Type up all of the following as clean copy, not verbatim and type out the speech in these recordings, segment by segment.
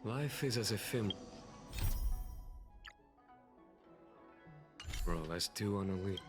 Life is as a film. Bro, let's do on a lead.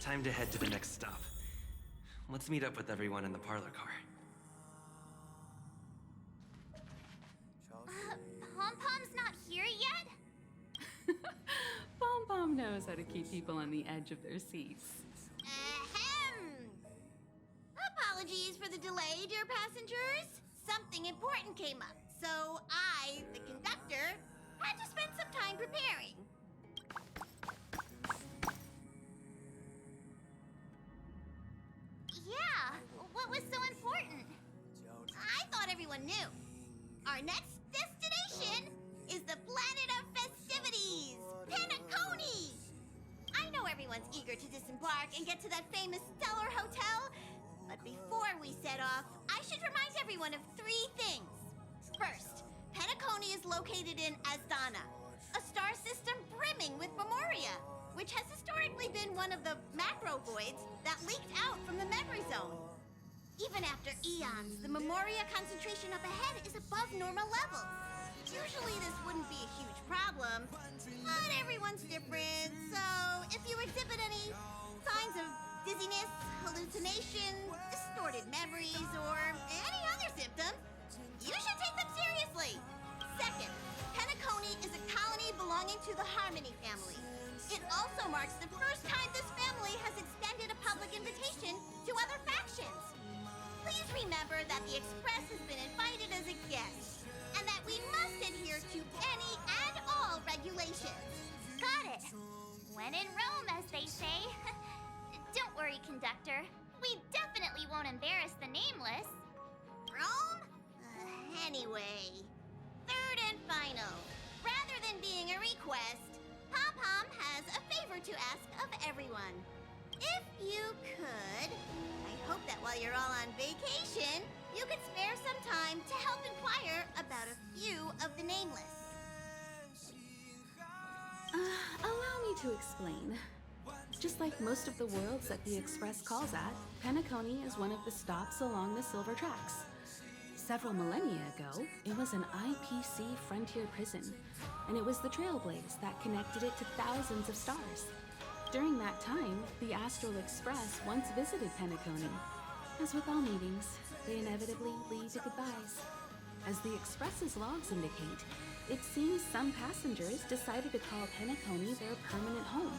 Time to head to the next stop. Let's meet up with everyone in the parlor car. Pom-Pom's not here yet? Pom-Pom knows how to keep people on the edge of their seats. Ahem! Apologies for the delay, dear passengers. Something important came up, so I, the conductor, had to spend some time preparing. Yeah, what was so important? I thought everyone knew. Our next destination is the planet of festivities, Penacony! I know everyone's eager to disembark and get to that famous stellar hotel, but before we set off, I should remind everyone of three things. First, Penacony is located in Asdana, a star system brimming with Memoria, which has historically been one of the macro voids that leaked out from the memory zone. Even after eons, the Memoria concentration up ahead is above normal levels. Usually this wouldn't be a huge problem, but everyone's different, so if you exhibit any signs of dizziness, hallucination, distorted memories, or any other symptom, you should take them seriously. Second, Penacony is a colony belonging to the Harmony family. It also marks the first time this family has extended a public invitation to other factions. Please remember that the Express has been invited as a guest, and that we must adhere to any and all regulations. Got it. When in Rome, as they say. Don't worry, conductor. We definitely won't embarrass the nameless. Rome? Anyway, third and final. Rather than being a request, Pom-Pom has a favor to ask of everyone. If you could, I hope that while you're all on vacation, you could spare some time to help inquire about a few of the nameless. Allow me to explain. Just like most of the worlds that the Express calls at, Penacony is one of the stops along the Silver Tracks. Several millennia ago, it was an IPC frontier prison, and it was the Trailblaze that connected it to thousands of stars. During that time, the Astral Express once visited Penacony. As with all meetings, they inevitably lead to goodbyes. As the Express's logs indicate, it seems some passengers decided to call Penacony their permanent home.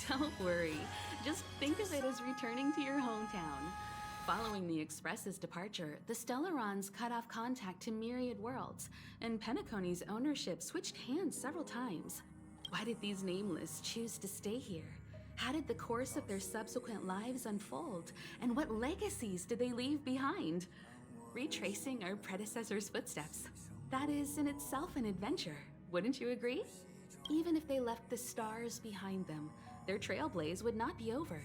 Don't worry, just think of it as returning to your hometown. Following the Express's departure, the Stellarons cut off contact to myriad worlds, and Penacony's ownership switched hands several times. Why did these nameless choose to stay here? How did the course of their subsequent lives unfold? And what legacies did they leave behind? Retracing our predecessors' footsteps. That is in itself an adventure, wouldn't you agree? Even if they left the stars behind them, their Trailblaze would not be over.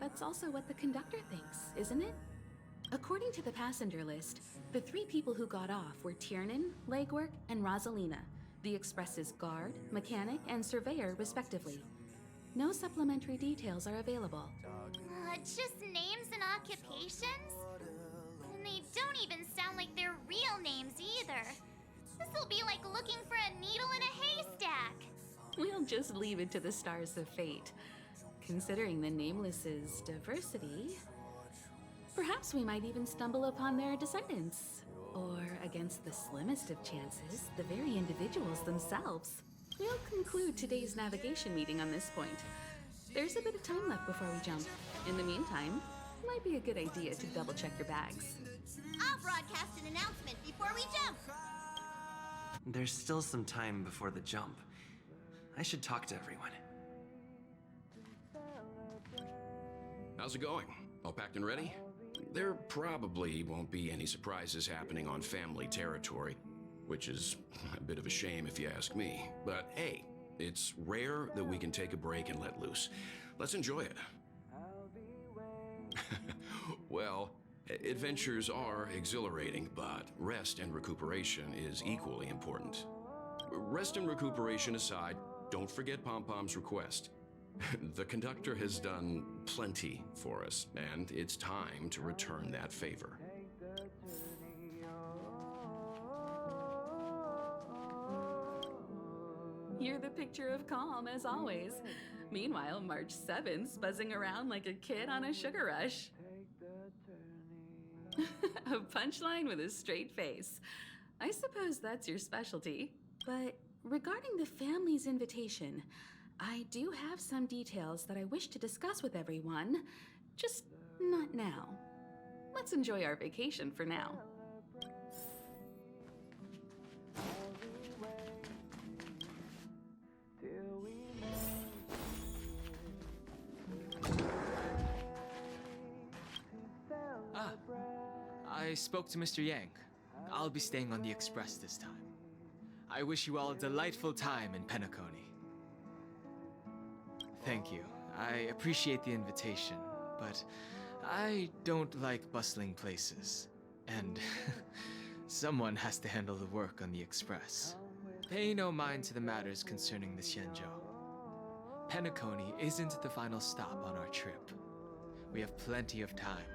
That's also what the conductor thinks, isn't it? According to the passenger list, the three people who got off were Tiernan, Legwork, and Rosalina, the Express's guard, mechanic, and surveyor, respectively. No supplementary details are available. Just names and occupations? And they don't even sound like their real names either. This'll be like looking for a needle in a haystack. We'll just leave it to the stars of fate. Considering the Nameless's diversity, perhaps we might even stumble upon their descendants. Or, against the slimmest of chances, the very individuals themselves. We'll conclude today's navigation meeting on this point. There's a bit of time left before we jump. In the meantime, it might be a good idea to double-check your bags. I'll broadcast an announcement before we jump. There's still some time before the jump. I should talk to everyone. How's it going? All packed and ready? There probably won't be any surprises happening on family territory, which is a bit of a shame if you ask me. But hey, it's rare that we can take a break and let loose. Let's enjoy it. Well, adventures are exhilarating, but rest and recuperation is equally important. Rest and recuperation aside, don't forget Pom-Pom's request. The conductor has done plenty for us, and it's time to return that favor. You're the picture of calm, as always. Meanwhile, March 7th's buzzing around like a kid on a sugar rush. A punchline with a straight face. I suppose that's your specialty. But regarding the family's invitation, I do have some details that I wish to discuss with everyone, just not now. Let's enjoy our vacation for now. I spoke to Mr. Yang. I'll be staying on the Express this time. I wish you all a delightful time in Penacony. Thank you. I appreciate the invitation, but I don't like bustling places. And someone has to handle the work on the Express. Pay no mind to the matters concerning the Xianzhou. Penacony isn't the final stop on our trip. We have plenty of time.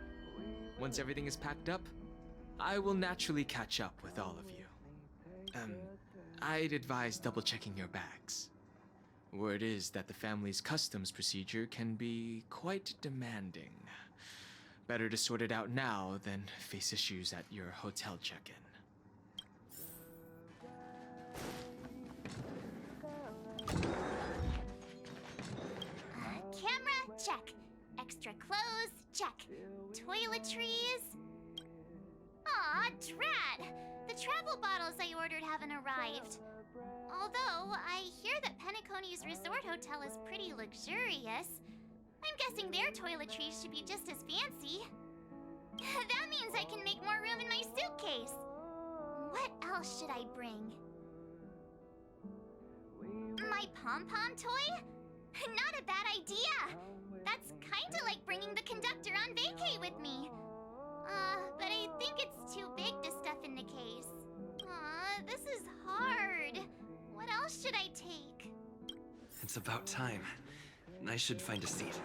Once everything is packed up, I will naturally catch up with all of you. I'd advise double-checking your bags. Word is that the family's customs procedure can be quite demanding. Better to sort it out now than face issues at your hotel check-in. Camera, check. Extra clothes, check. Toiletries. Aw, drat! The travel bottles I ordered haven't arrived. Although, I hear that Penacony's resort hotel is pretty luxurious. I'm guessing their toiletries should be just as fancy. That means I can make more room in my suitcase. What else should I bring? My pom-pom toy? Not a bad idea! That's kinda like bringing the conductor on vacay with me. But I think it's too big to stuff in the case. This is hard. What else should I take? It's about time. I should find a seat.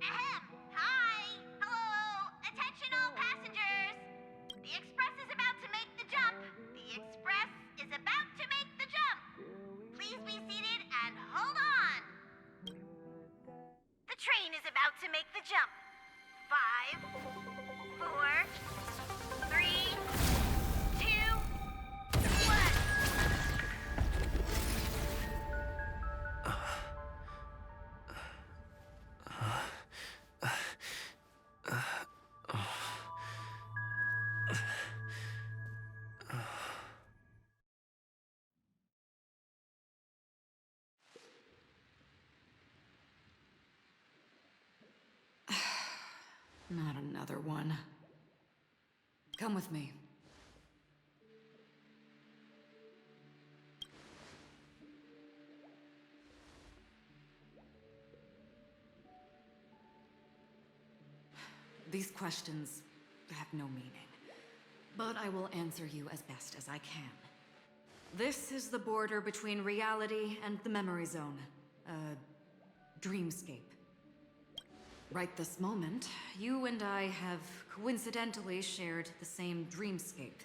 Hi! Hello! Attention all passengers! The Express is about to make the jump! The Express is about to make the jump! Please be seated and hold on! The train is about to make the jump. 5, 4, 3, 2, 1. Not another one. Come with me. These questions have no meaning, but I will answer you as best as I can. This is the border between reality and the memory zone, Dreamscape. Right this moment, you and I have coincidentally shared the same dreamscape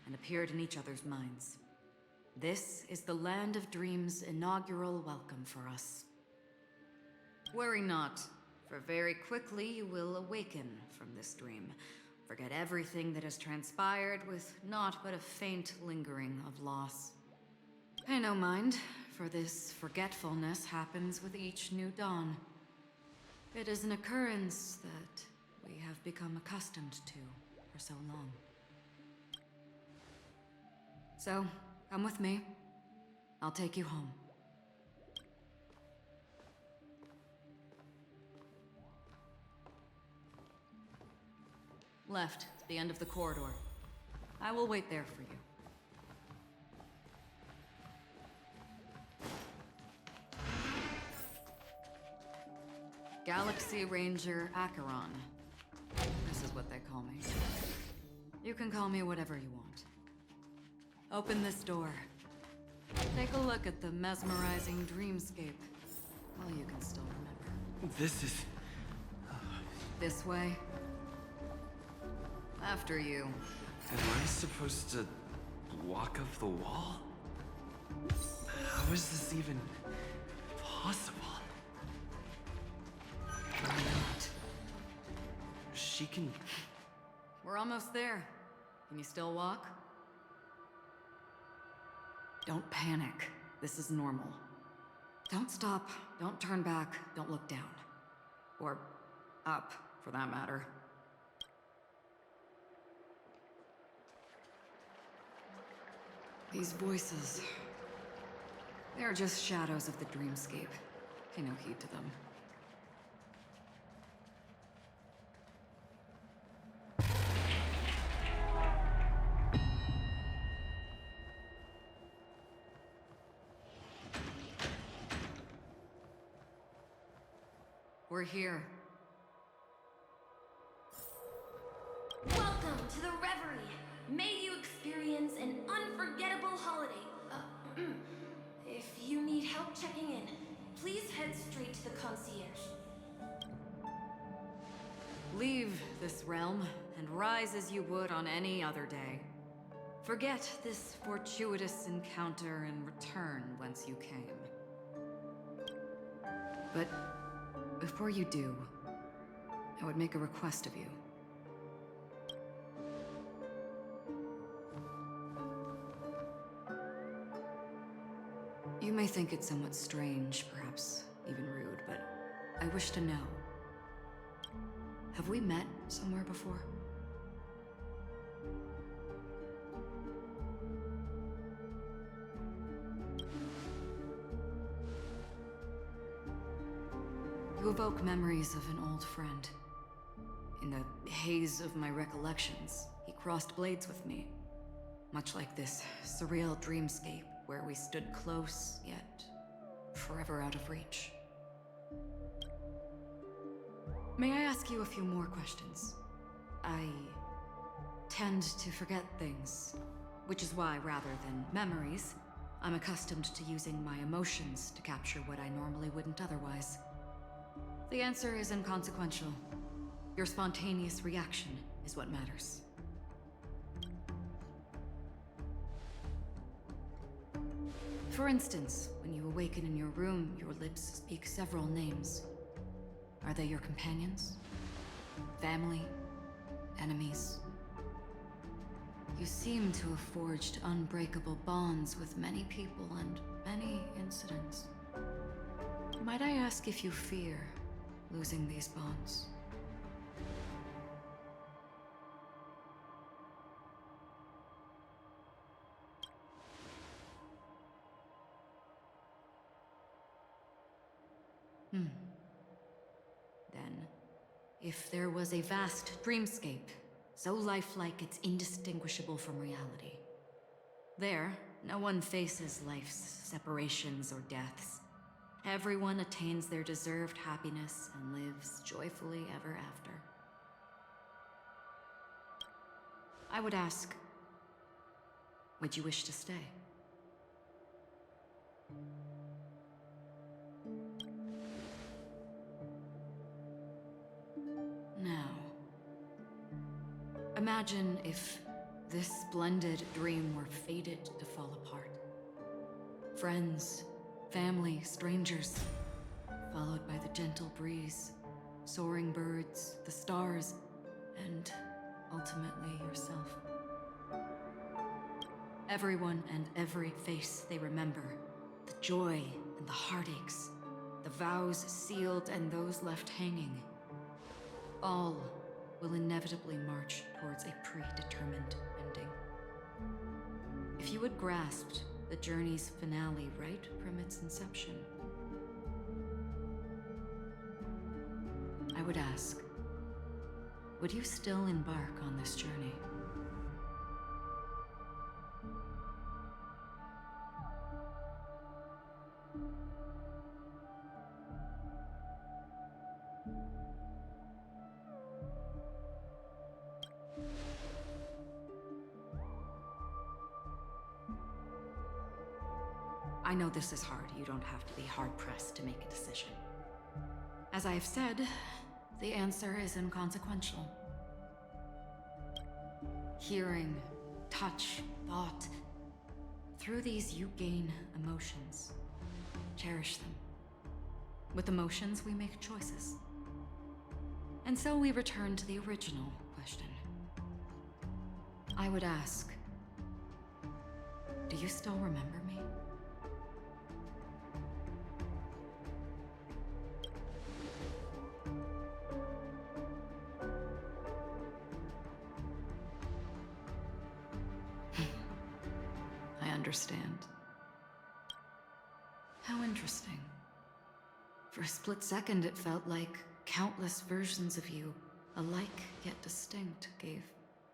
and appeared in each other's minds. This is the Land of Dreams' inaugural welcome for us. Worry not, for very quickly you will awaken from this dream. Forget everything that has transpired with naught but a faint lingering of loss. Pay no mind, for this forgetfulness happens with each new dawn. It is an occurrence that we have become accustomed to for so long. So, come with me. I'll take you home. Left, the end of the corridor. I will wait there for you. Galaxy Ranger Acheron. This is what they call me. You can call me whatever you want. Open this door. Take a look at the mesmerizing dreamscape. Well, you can still remember. This is... This way. After you. Am I supposed to walk up the wall? How is this even possible? Why not? She can... We're almost there. Can you still walk? Don't panic. This is normal. Don't stop. Don't turn back. Don't look down. Or up, for that matter. These voices... They're just shadows of the dreamscape. Pay no heed to them. We're here. Welcome to the Reverie. May you experience an unforgettable holiday. If you need help checking in, please head straight to the concierge. Leave this realm and rise as you would on any other day. Forget this fortuitous encounter and return whence you came. But before you do, I would make a request of you. You may think it somewhat strange, perhaps even rude, but I wish to know. Have we met somewhere before? You evoke memories of an old friend. In the haze of my recollections, he crossed blades with me. Much like this surreal dreamscape where we stood close, yet forever out of reach. May I ask you a few more questions? I tend to forget things, which is why, rather than memories, I'm accustomed to using my emotions to capture what I normally wouldn't otherwise. The answer is inconsequential. Your spontaneous reaction is what matters. For instance, when you awaken in your room, your lips speak several names. Are they your companions? Family? Enemies? You seem to have forged unbreakable bonds with many people and many incidents. Might I ask if you fear losing these bonds? Then, if there was a vast dreamscape, so lifelike it's indistinguishable from reality. There, no one faces life's separations or deaths. Everyone attains their deserved happiness and lives joyfully ever after. I would ask, would you wish to stay? Now, imagine if this splendid dream were fated to fall apart. Friends, family, strangers, followed by the gentle breeze, soaring birds, the stars, and ultimately yourself. Everyone and every face they remember, the joy and the heartaches, the vows sealed and those left hanging, all will inevitably march towards a predetermined ending. If you had grasped the journey's finale right from its inception, I would ask, would you still embark on this journey? I know this is hard. You don't have to be hard-pressed to make a decision. As I have said, the answer is inconsequential. Hearing, touch, thought. Through these, you gain emotions. Cherish them. With emotions, we make choices. And so we return to the original question. I would ask, do you still remember me? I understand. How interesting. For a split second, it felt like countless versions of you, alike yet distinct, gave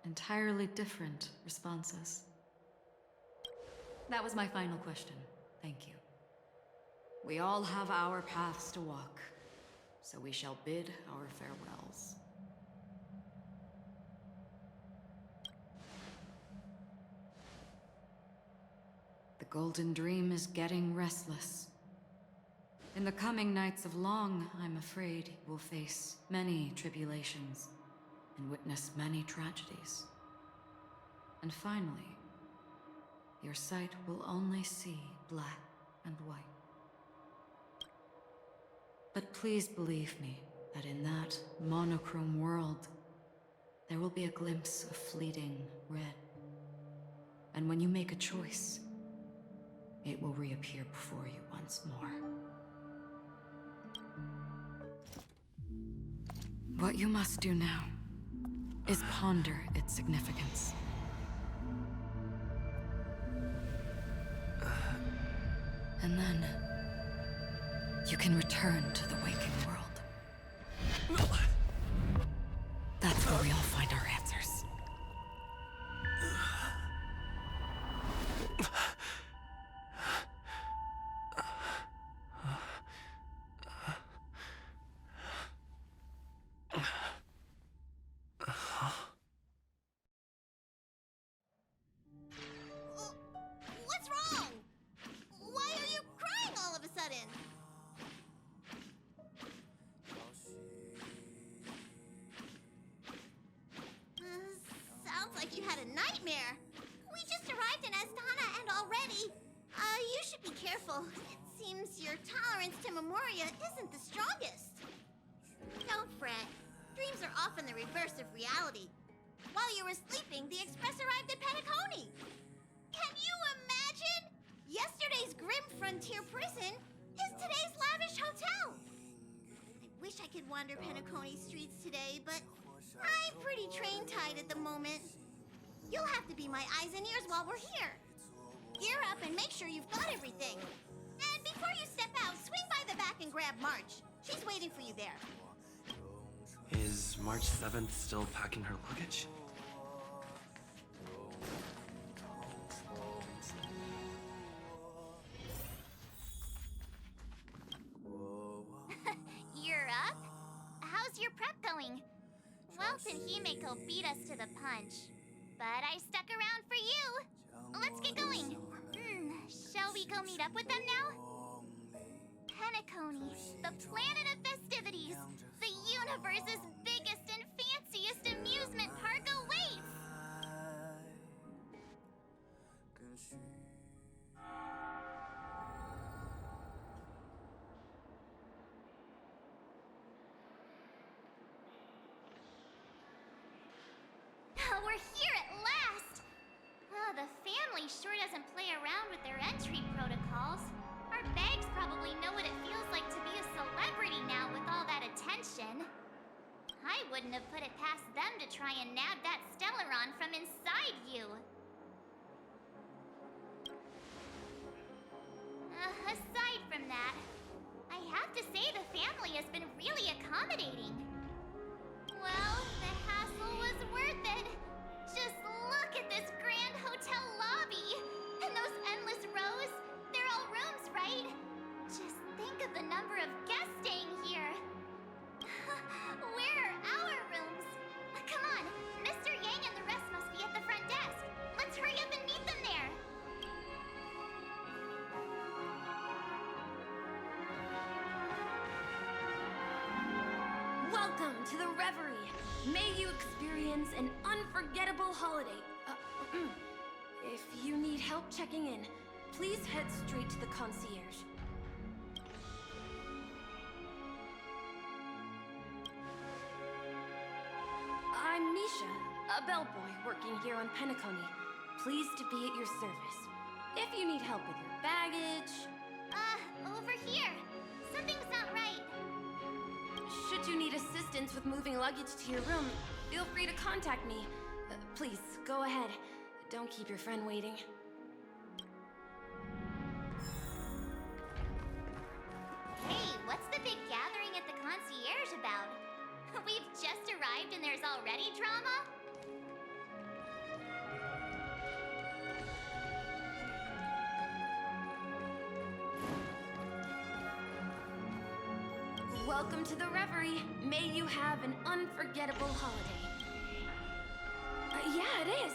entirely different responses. That was my final question. Thank you. We all have our paths to walk, so we shall bid our farewells. The Golden Dream is getting restless. In the coming nights of Long, I'm afraid you will face many tribulations and witness many tragedies. And finally, your sight will only see black and white. But please believe me that in that monochrome world, there will be a glimpse of fleeting red. And when you make a choice, it will reappear before you once more. What you must do now is ponder its significance. And then, you can return to the waking world. That's where we all find our answers. What's wrong? Why are you crying all of a sudden? Sounds like you had a nightmare. We just arrived in Astana and already... you should be careful. It seems your tolerance to Memoria isn't the strongest. Don't fret. Dreams are often the reverse of reality. While you were sleeping, the Express arrived at Penacony. Can you imagine? Yesterday's grim frontier prison is today's lavish hotel. I wish I could wander Penacony streets today, but I'm pretty train-tied at the moment. You'll have to be my eyes and ears while we're here. Gear up and make sure you've got everything. And before you step out, swing by the back and grab March. She's waiting for you there. Is March 7th still packing her luggage? You're up? How's your prep going? Welt and Himeko beat us to the punch. But I stuck around for you. Let's get going. Shall we go meet up with them now? Penacony, the planet of festivities. The universe's biggest and fanciest amusement park awaits. We're here at last! Oh, the family sure doesn't play around with their entry protocols. Our bags probably know what it feels like to be a celebrity now with all that attention. I wouldn't have put it past them to try and nab that Stellaron from inside you. Aside from that, I have to say the family has been really accommodating. Well, the hassle was worth it. Just look at this grand hotel lobby. And those endless rows. They're all rooms, right? Just think of the number of guests staying here. Where are our rooms? Come on, Mr. Yang and the rest must be at the front desk. Let's hurry up and meet them there. Welcome to the Reverie. May you experience an unforgettable holiday. If you need help checking in, please head straight to the concierge. I'm Misha, a bellboy working here on Penacony. Pleased to be at your service. If you need help with your baggage... Over here. Something's not right. Should you need assistance with moving luggage to your room, feel free to contact me. Please, go ahead. Don't keep your friend waiting. Hey, what's the big gathering at the concierge about? We've just arrived and there's already drama? Welcome to the Reverie. May you have an unforgettable holiday. Yeah, it is.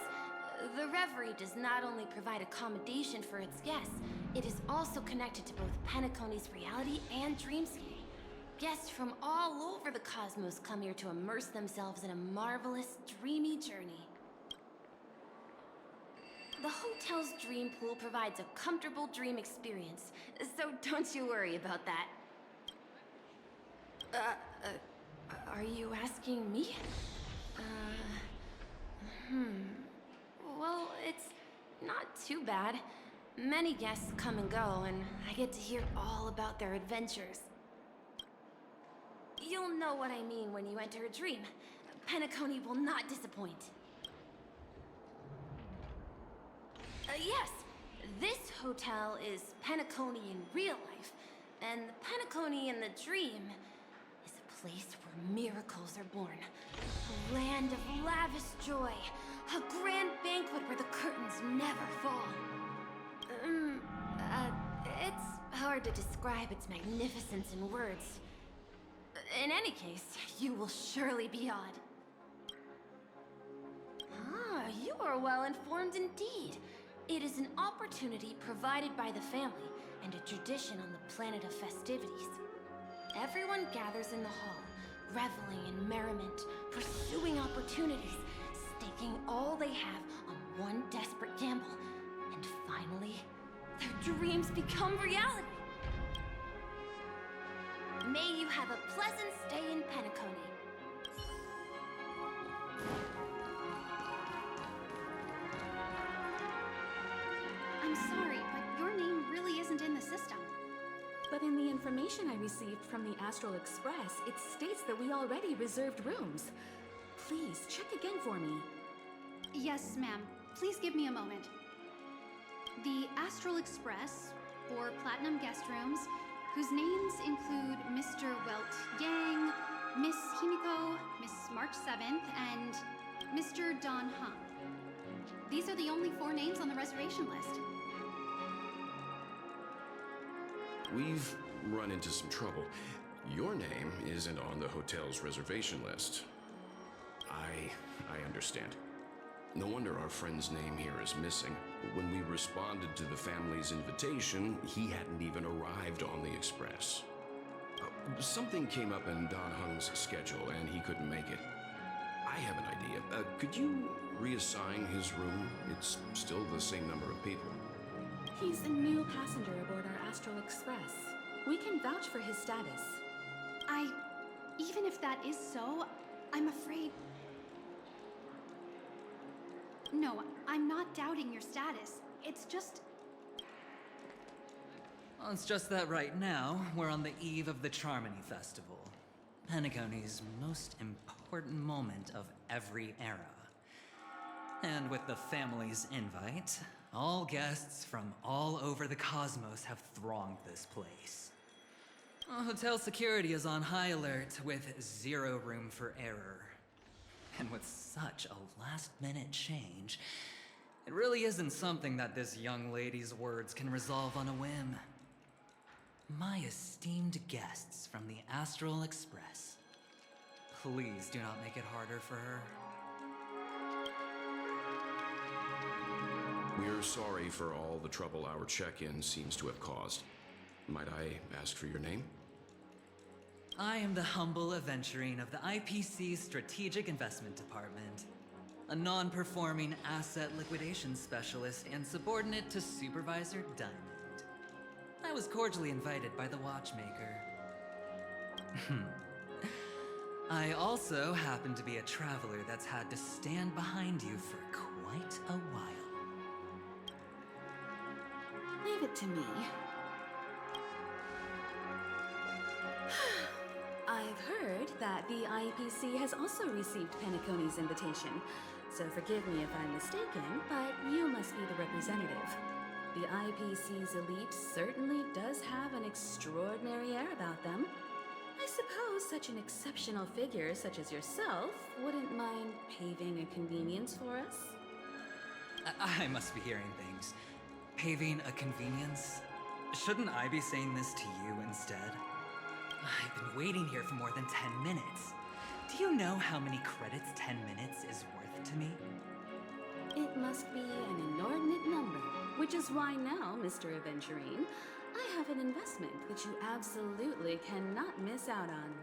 The Reverie does not only provide accommodation for its guests, it is also connected to both Penacony's reality and Dreamscape. Guests from all over the cosmos come here to immerse themselves in a marvelous, dreamy journey. The hotel's dream pool provides a comfortable dream experience, so don't you worry about that. Are you asking me? Well, it's not too bad. Many guests come and go, and I get to hear all about their adventures. You'll know what I mean when you enter a dream. Penacony will not disappoint. Yes, this hotel is Penacony in real life, and Penacony in the dream is a place where miracles are born. A land of lavish joy. A grand banquet where the curtains never fall. It's hard to describe its magnificence in words. In any case, you will surely be awed. You are well informed indeed. It is an opportunity provided by the family and a tradition on the planet of festivities. Everyone gathers in the hall, reveling in merriment, pursuing opportunities, staking all they have on one desperate gamble, and finally, their dreams become reality. May you have a pleasant stay in Penacony. I'm sorry, but your name really isn't in the system. But in the information I received from the Astral Express, it states that we already reserved rooms. Please, check again for me. Yes, ma'am. Please give me a moment. The Astral Express, for Platinum guest rooms, whose names include Mr. Welt Yang, Miss Himiko, Miss March 7th, and Mr. Don Han. These are the only 4 names on the reservation list. We've run into some trouble. Your name isn't on the hotel's reservation list. I understand. No wonder our friend's name here is missing. When we responded to the family's invitation, he hadn't even arrived on the express. Something came up in Don Hung's schedule, and he couldn't make it. I have an idea. Could you reassign his room? It's still the same number of people. He's a new passenger aboard our Astral Express. We can vouch for his status. Even if that is so, I'm afraid... No, I'm not doubting your status. It's just... Well, it's just that right now, we're on the eve of the Charmony Festival. Penacony's most important moment of every era. And with the family's invite, All guests from all over the cosmos have thronged this place. Hotel security is on high alert with zero room for error. And with such a last-minute change, it really isn't something that this young lady's words can resolve on a whim. My esteemed guests from the Astral Express, please do not make it harder for her. We're sorry for all the trouble our check-in seems to have caused. Might I ask for your name? I am the humble Aventurine of the IPC's Strategic Investment Department, a non-performing asset liquidation specialist and subordinate to Supervisor Diamond. I was cordially invited by the Watchmaker. I also happen to be a traveler that's had to stand behind you for quite a while. Leave it to me. I've heard that the IPC has also received Penacony's invitation, so forgive me if I'm mistaken, but you must be the representative. The IPC's elite certainly does have an extraordinary air about them. I suppose such an exceptional figure such as yourself wouldn't mind paving a convenience for us? I must be hearing things. Paving a convenience? Shouldn't I be saying this to you instead? I've been waiting here for more than 10 minutes. Do you know how many credits 10 minutes is worth to me? It must be an inordinate number, which is why now, Mr. Aventurine, I have an investment which you absolutely cannot miss out on.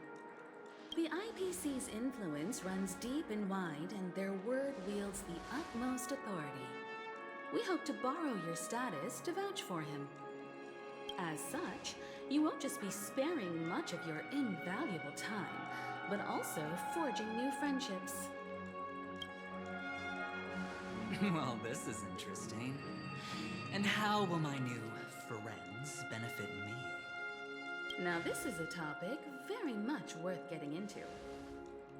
The IPC's influence runs deep and wide, and their word wields the utmost authority. We hope to borrow your status to vouch for him. As such, you won't just be sparing much of your invaluable time, but also forging new friendships. Well, this is interesting. And how will my new friends benefit me? Now this is a topic very much worth getting into.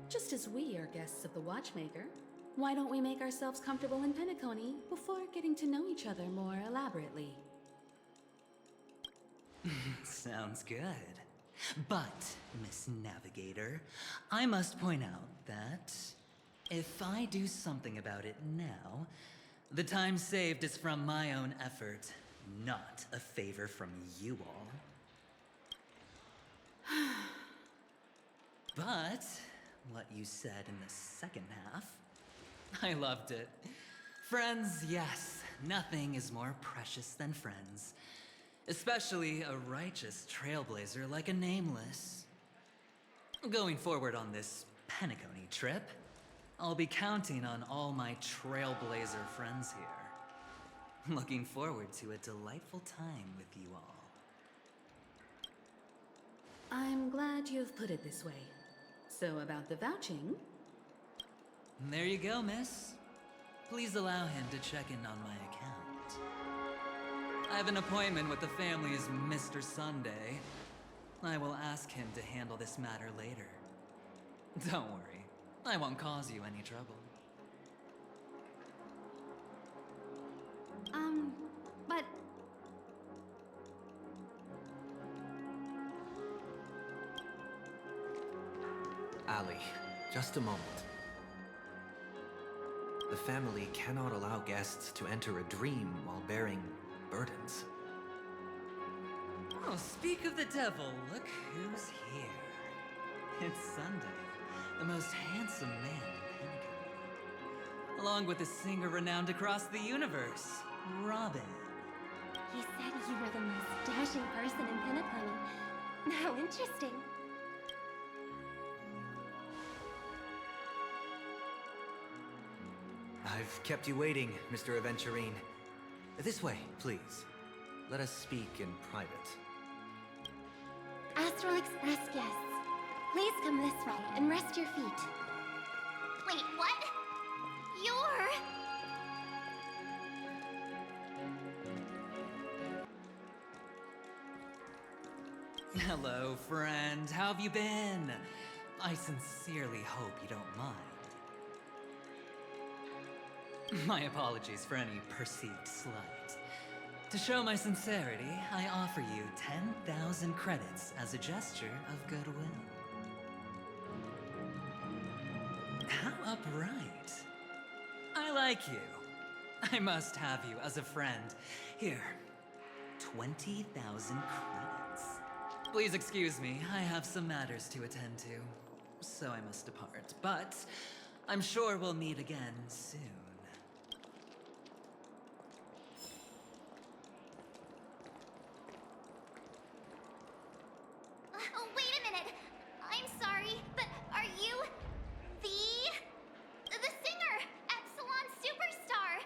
Just as we are guests of the Watchmaker, why don't we make ourselves comfortable in Penacony before getting to know each other more elaborately? Sounds good. But, Miss Navigator, I must point out that if I do something about it now, the time saved is from my own effort, not a favor from you all. But, what you said in the second half, I loved it. Friends, yes, nothing is more precious than friends. Especially a righteous trailblazer like a Nameless. Going forward on this Penacony trip, I'll be counting on all my Trailblazer friends here. Looking forward to a delightful time with you all. I'm glad you've put it this way. So about the vouching... There you go, miss. Please allow him to check in on my account. I have an appointment with the family's Mr. Sunday. I will ask him to handle this matter later. Don't worry, I won't cause you any trouble. But... Ali, just a moment. The family cannot allow guests to enter a dream while bearing burdens. Oh, speak of the devil, look who's here. It's Sunday, the most handsome man in Penacony. Along with a singer renowned across the universe, Robin. He said you were the most dashing person in Penacony. How interesting. I've kept you waiting, Mr. Aventurine. This way, please. Let us speak in private. Astral Express guests, please come this way and rest your feet. Wait, what? You're... Hello, friend. How have you been? I sincerely hope you don't mind. My apologies for any perceived slight. To show my sincerity, I offer you 10,000 credits as a gesture of goodwill. How upright. I like you. I must have you as a friend. Here, 20,000 credits. Please excuse me, I have some matters to attend to, so I must depart. But I'm sure we'll meet again soon. Oh, wait a minute. I'm sorry, but are you the singer, Epsilon Superstar?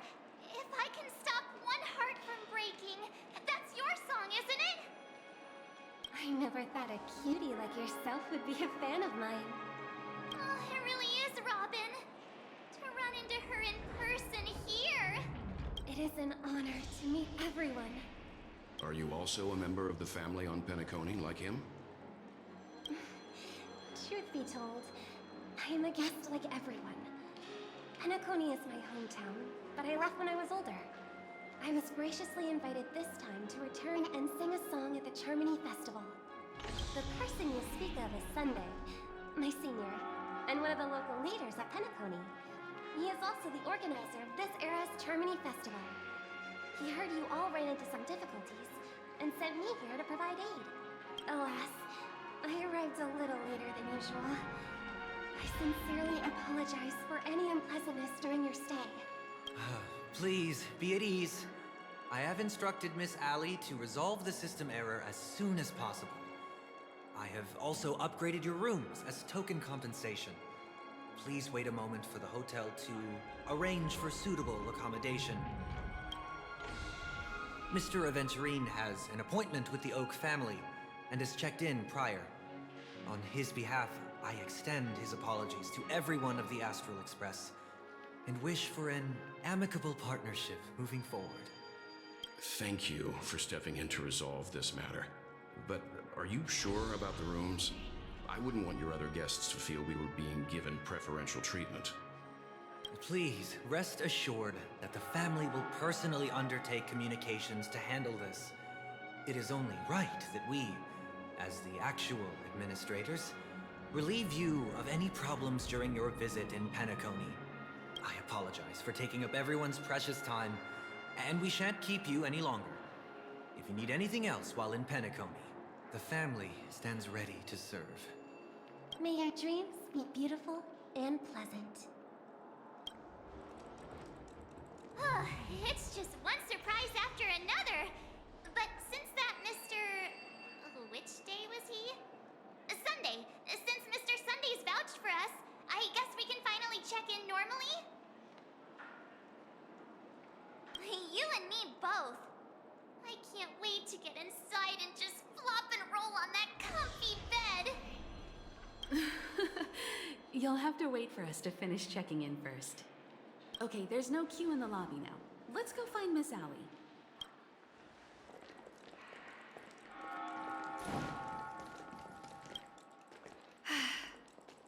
If I can stop one heart from breaking, that's your song, isn't it? I never thought a cutie like yourself would be a fan of mine. Oh, it really is, Robin. To run into her in person here. It is an honor to meet everyone. Are you also a member of the family on Penacony like him? Truth be told, I am a guest like everyone. Penacony is my hometown, but I left when I was older. I was graciously invited this time to return and sing a song at the Charmony Festival. The person you speak of is Sunday, my senior, and one of the local leaders at Penacony. He is also the organizer of this era's Charmony Festival. He heard you all ran into some difficulties, and sent me here to provide aid. Alas, I arrived a little later than usual. I sincerely apologize for any unpleasantness during your stay. Please, be at ease. I have instructed Miss Allie to resolve the system error as soon as possible. I have also upgraded your rooms as token compensation. Please wait a moment for the hotel to arrange for suitable accommodation. Mr. Aventurine has an appointment with the Oak family and has checked in prior. On his behalf, I extend his apologies to everyone of the Astral Express and wish for an amicable partnership moving forward. Thank you for stepping in to resolve this matter. But are you sure about the rooms? I wouldn't want your other guests to feel we were being given preferential treatment. Please, rest assured that the family will personally undertake communications to handle this. It is only right that we, as the actual administrators, relieve you of any problems during your visit in Penacony. I apologize for taking up everyone's precious time, and we shan't keep you any longer. If you need anything else while in Penacony, the family stands ready to serve. May your dreams be beautiful and pleasant. It's just one surprise after another. But since that Mr. Which day was he? Sunday. Since Mr. Sunday's vouched for us, I guess we can finally check in normally? You and me both. I can't wait to get inside and just flop and roll on that comfy bed. You'll have to wait for us to finish checking in first. Okay, there's no queue in the lobby now. Let's go find Miss Allie.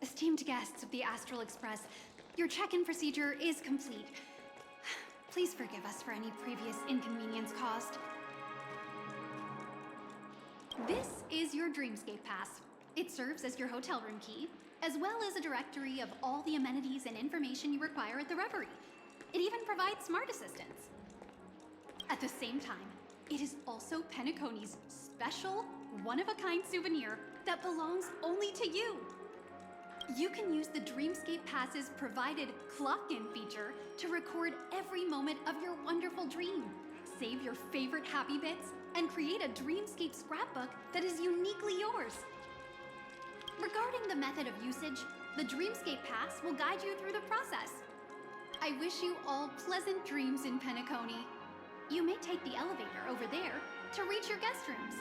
Esteemed guests of the Astral Express, your check-in procedure is complete. Please forgive us for any previous inconvenience caused. This is your Dreamscape pass. It serves as your hotel room key, as well as a directory of all the amenities and information you require at the Reverie. It even provides smart assistants. At the same time, it is also Penacony's special, one-of-a-kind souvenir that belongs only to you. You can use the Dreamscape Pass's provided clock-in feature to record every moment of your wonderful dream, save your favorite happy bits, and create a Dreamscape scrapbook that is uniquely yours. Regarding the method of usage, the Dreamscape Pass will guide you through the process. I wish you all pleasant dreams in Penacony. You may take the elevator over there to reach your guest rooms.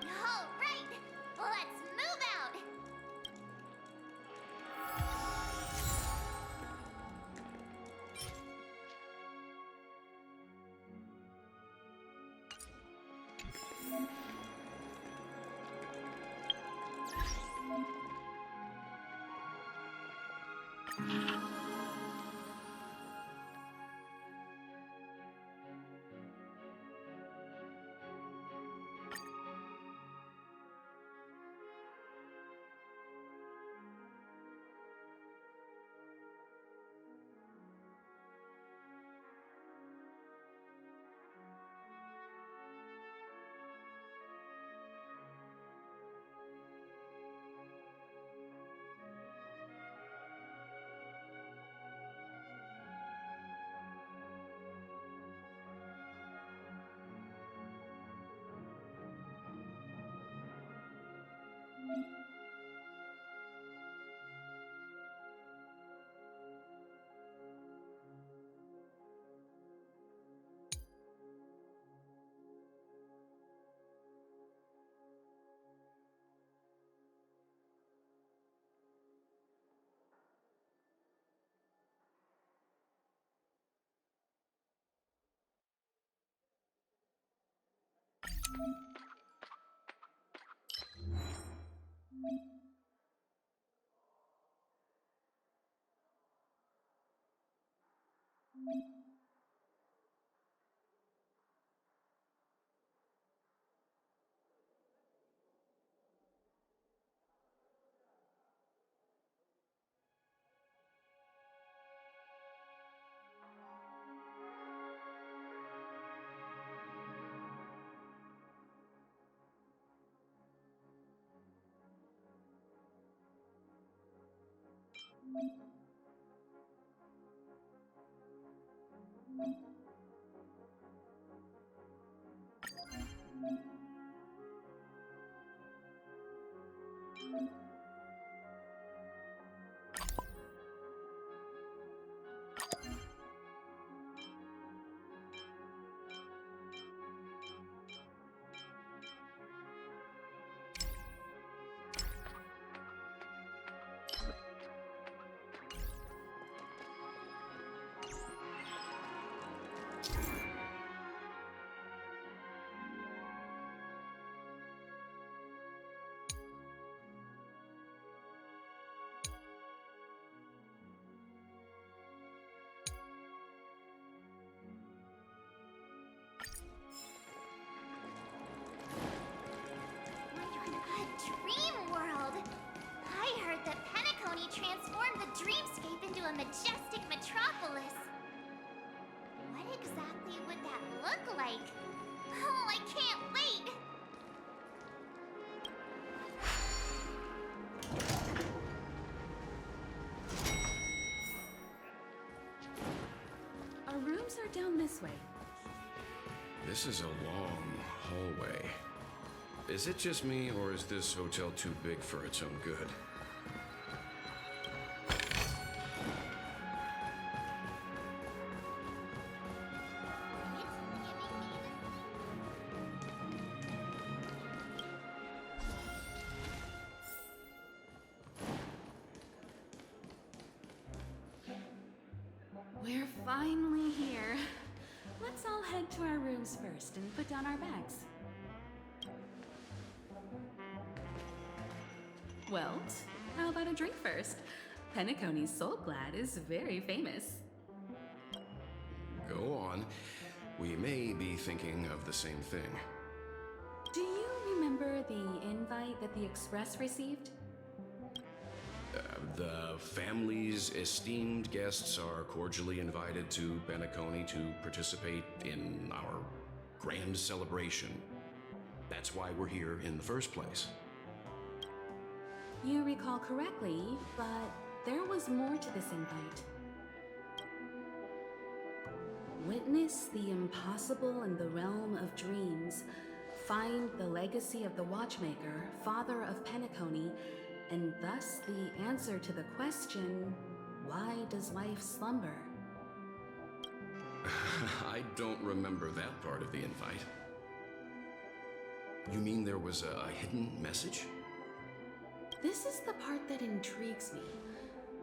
All right, let's move out. Dream world! I heard that Penacony transformed the Dreamscape into a majestic metropolis. What exactly would that look like? Oh, I can't wait! Our rooms are down this way. This is a long hallway. Is it just me, or is this hotel too big for its own good? We're finally here. Let's all head to our rooms first and put down our bags. Welt, how about a drink first? Penacony's Soul Glad is very famous. Go on. We may be thinking of the same thing. Do you remember the invite that the Express received? The family's esteemed guests are cordially invited to Penacony to participate in our grand celebration. That's why we're here in the first place. You recall correctly, but there was more to this invite. Witness the impossible in the realm of dreams. Find the legacy of the Watchmaker, father of Penacony, and thus the answer to the question, why does life slumber? I don't remember that part of the invite. You mean there was a hidden message? This is the part that intrigues me.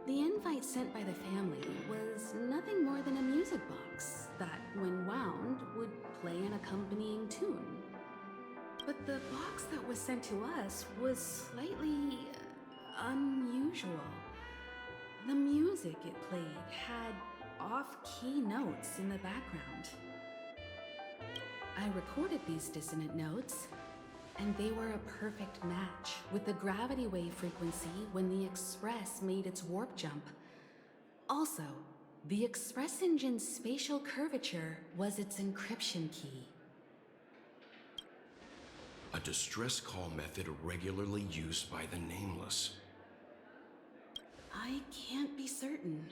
The invite sent by the family was nothing more than a music box that, when wound, would play an accompanying tune. But the box that was sent to us was slightly unusual. The music it played had off-key notes in the background. I recorded these dissonant notes, and they were a perfect match with the gravity wave frequency when the Express made its warp jump. Also, the Express engine's spatial curvature was its encryption key. A distress call method regularly used by the Nameless. I can't be certain.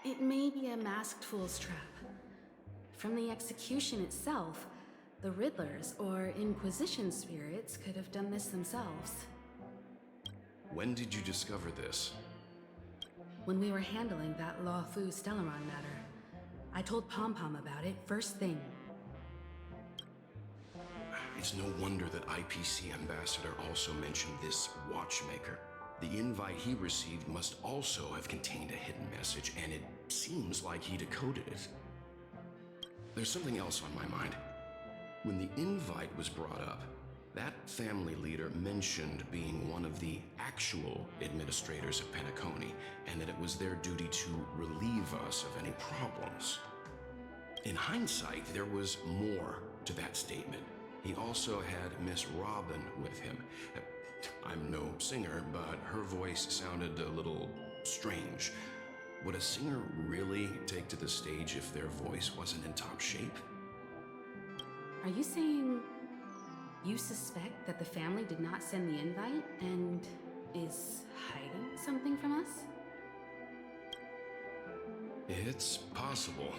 It may be a masked fool's trap. From the execution itself, the Riddlers or Inquisition spirits could have done this themselves. When did you discover this? When we were handling that Law Fu Stellaron matter, I told Pom Pom about it first thing. It's no wonder that IPC Ambassador also mentioned this watchmaker. The invite he received must also have contained a hidden message, and it seems like he decoded it. There's something else on my mind. When the invite was brought up, that family leader mentioned being one of the actual administrators of Penacony, and that it was their duty to relieve us of any problems. In hindsight, there was more to that statement. He also had Miss Robin with him. I'm no singer, but her voice sounded a little strange. Would a singer really take to the stage if their voice wasn't in top shape? Are you saying you suspect that the family did not send the invite and is hiding something from us? It's possible.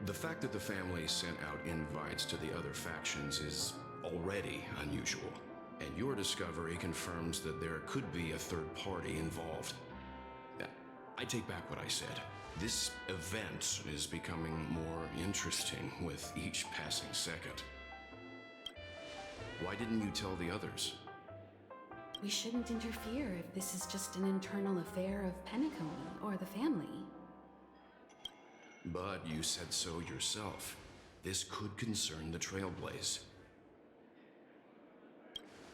The fact that the family sent out invites to the other factions is already unusual, and your discovery confirms that there could be a third party involved. I take back what I said. This event is becoming more interesting with each passing second. Why didn't you tell the others? We shouldn't interfere if this is just an internal affair of Penacony or the family. But you said so yourself. This could concern the Trailblaze.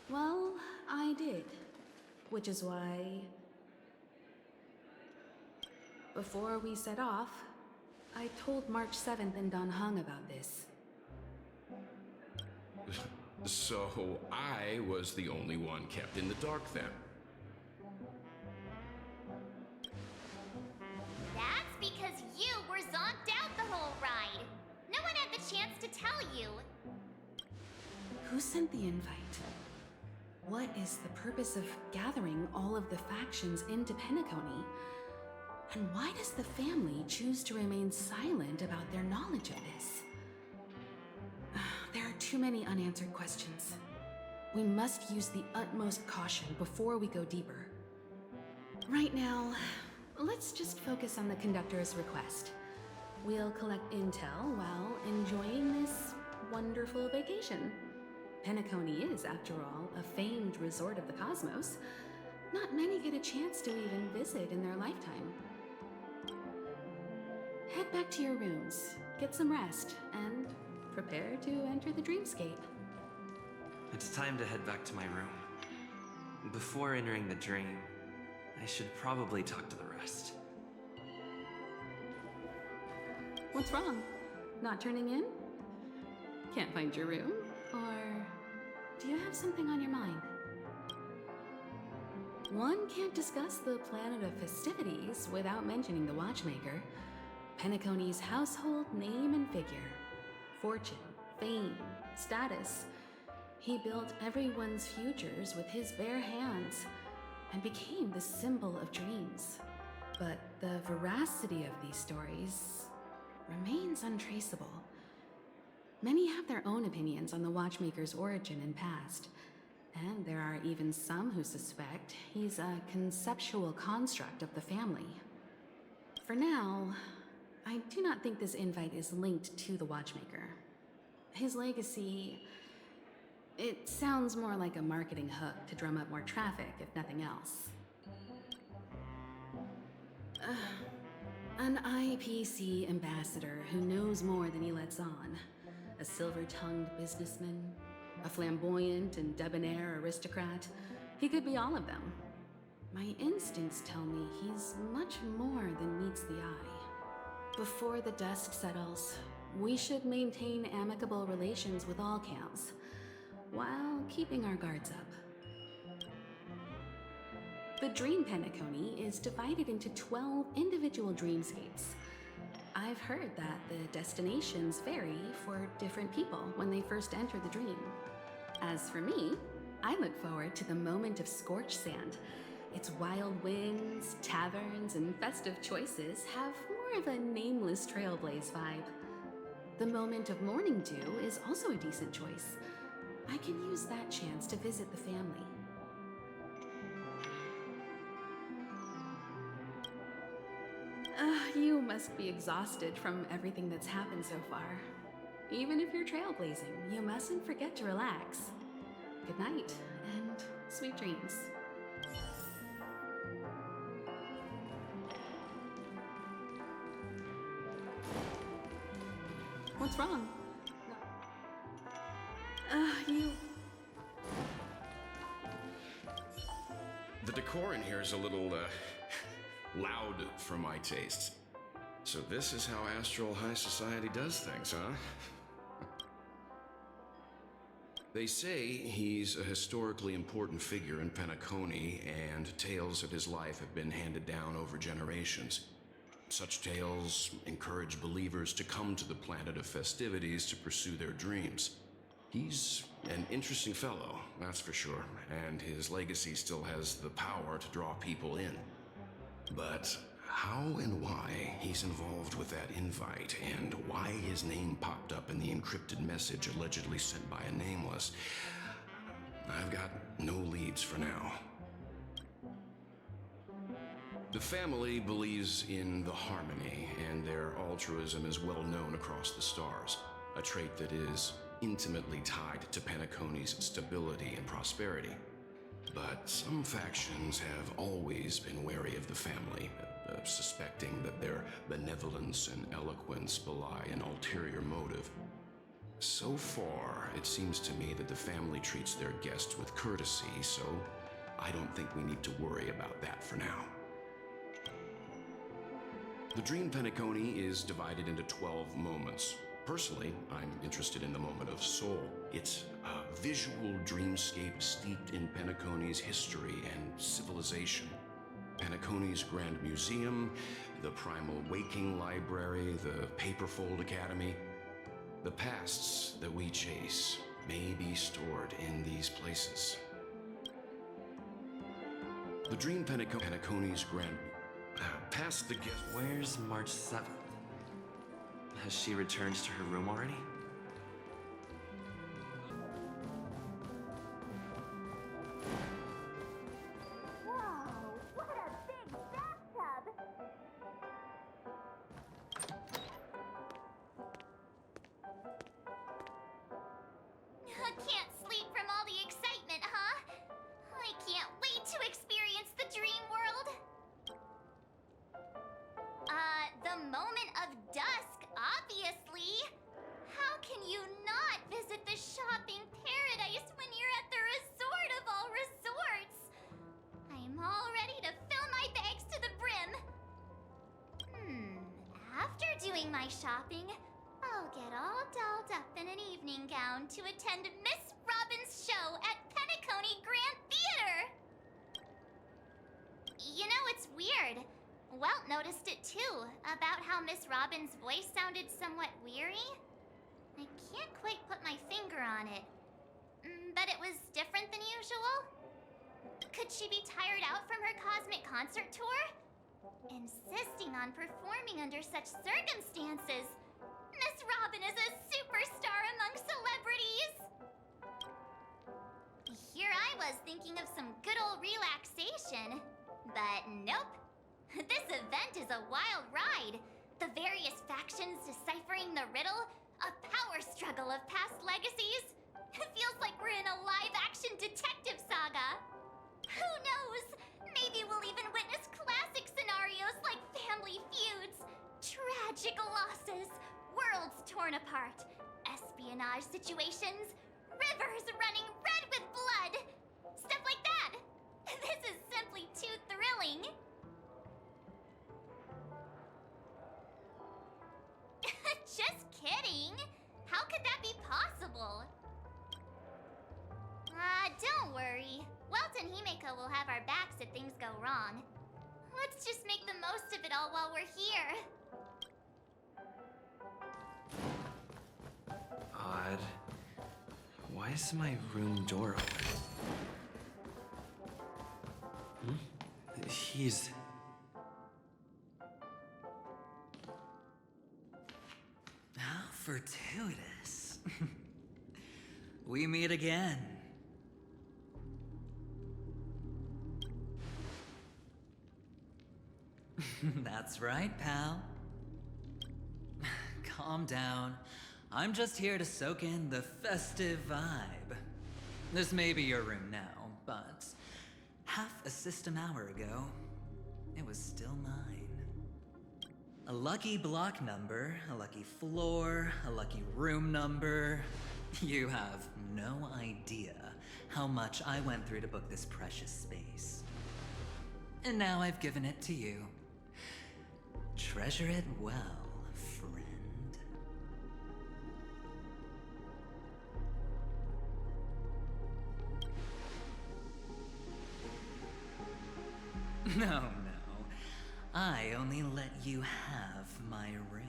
Well, I did. Which is why, before we set off, I told March 7th and Dan Heng about this. So I was the only one kept in the dark then. That's because you were zonked out the whole ride. No one had the chance to tell you. Who sent the invite? What is the purpose of gathering all of the factions into Penacony? And why does the family choose to remain silent about their knowledge of this? There are too many unanswered questions. We must use the utmost caution before we go deeper. Right now, let's just focus on the conductor's request. We'll collect intel while enjoying this wonderful vacation. Penacony is, after all, a famed resort of the cosmos. Not many get a chance to even visit in their lifetime. Head back to your rooms, get some rest, and prepare to enter the dreamscape. It's time to head back to my room. Before entering the dream, I should probably talk to the rest. What's wrong? Not turning in? Can't find your room? Or do you have something on your mind? One can't discuss the planet of festivities without mentioning the Watchmaker, Penacony's household name and figure. Fortune, fame, status. He built everyone's futures with his bare hands and became the symbol of dreams. But the veracity of these stories remains untraceable. Many have their own opinions on the Watchmaker's origin and past, and there are even some who suspect he's a conceptual construct of the family. For now, I do not think this invite is linked to the Watchmaker. His legacy, it sounds more like a marketing hook to drum up more traffic, if nothing else. An IPC ambassador who knows more than he lets on. A silver-tongued businessman, a flamboyant and debonair aristocrat. He could be all of them. My instincts tell me he's much more than meets the eye. Before the dust settles, we should maintain amicable relations with all camps, while keeping our guards up. The Dream Penacony is divided into 12 individual dreamscapes. I've heard that the destinations vary for different people when they first enter the dream. As for me, I look forward to the moment of scorched sand. Its wild winds, taverns, and festive choices have more of a nameless Trailblaze vibe. The moment of morning dew is also a decent choice. I can use that chance to visit the family. You must be exhausted from everything that's happened so far. Even if you're trailblazing, you mustn't forget to relax. Good night, and sweet dreams. What's wrong? You... The decor in here is a little, loud for my tastes. So this is how Astral High Society does things, huh? They say he's a historically important figure in Penacony, and tales of his life have been handed down over generations. Such tales encourage believers to come to the planet of festivities to pursue their dreams. He's an interesting fellow, that's for sure, and his legacy still has the power to draw people in. But how and why he's involved with that invite, and why his name popped up in the encrypted message allegedly sent by a nameless, I've got no leads for now. The family believes in the harmony, and their altruism is well known across the stars, a trait that is intimately tied to Penacony's stability and prosperity. But some factions have always been wary of the family, suspecting that their benevolence and eloquence belie an ulterior motive. So far, it seems to me that the family treats their guests with courtesy, so I don't think we need to worry about that for now. The Dream Penacony is divided into 12 moments. Personally, I'm interested in the moment of Soul. It's a visual dreamscape steeped in Penacony's history and civilization. Penacony's Grand Museum, the Primal Waking Library, the Paperfold Academy. The pasts that we chase may be stored in these places. The Dream Penacony's Grand... past the guest... Where's March 7th? Has she returned to her room already? Whoa, what a big bathtub! Can't sleep from all the excitement, huh? I can't wait to experience the dream world! The moment of dusk, obviously! How can you not visit the shopping paradise when you're at the resort of all resorts? I'm all ready to fill my bags to the brim. After doing my shopping, I'll get all dolled up in an evening gown to attend Miss Robin's show at Penacony Grand Theater! You know, it's weird. Welt noticed it too, about how Miss Robin's voice sounded somewhat weary. I can't quite put my finger on it, but it was different than usual. Could she be tired out from her cosmic concert tour? Insisting on performing under such circumstances. Miss Robin is a superstar among celebrities! Here I was thinking of some good old relaxation, but nope. This event is a wild ride. The various factions deciphering the riddle, a power struggle of past legacies. It feels like we're in a live-action detective saga. Who knows? Maybe we'll even witness classic scenarios like family feuds, tragic losses, worlds torn apart, espionage situations, rivers running red with blood. Stuff like that. This is simply too thrilling. Just kidding! How could that be possible? Don't worry. Welt and Himeko will have our backs if things go wrong. Let's just make the most of it all while we're here. Odd. Why is my room door open? He's... How fortuitous. We meet again. That's right, pal. Calm down. I'm just here to soak in the festive vibe. This may be your room now, but half a system hour ago, it was still mine. A lucky block number, a lucky floor, a lucky room number. You have no idea how much I went through to book this precious space. And now I've given it to you. Treasure it well, friend. No. I only let you have my room.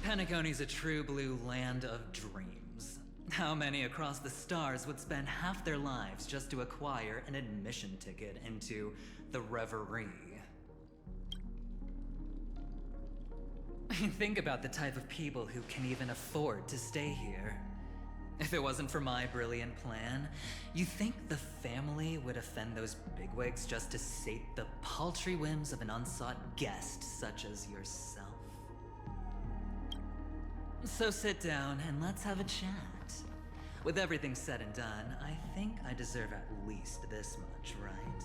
Penacony's a true blue land of dreams. How many across the stars would spend half their lives just to acquire an admission ticket into the Reverie? Think about the type of people who can even afford to stay here. If it wasn't for my brilliant plan, you think the family would offend those bigwigs just to sate the paltry whims of an unsought guest such as yourself? So sit down and let's have a chat. With everything said and done, I think I deserve at least this much, right?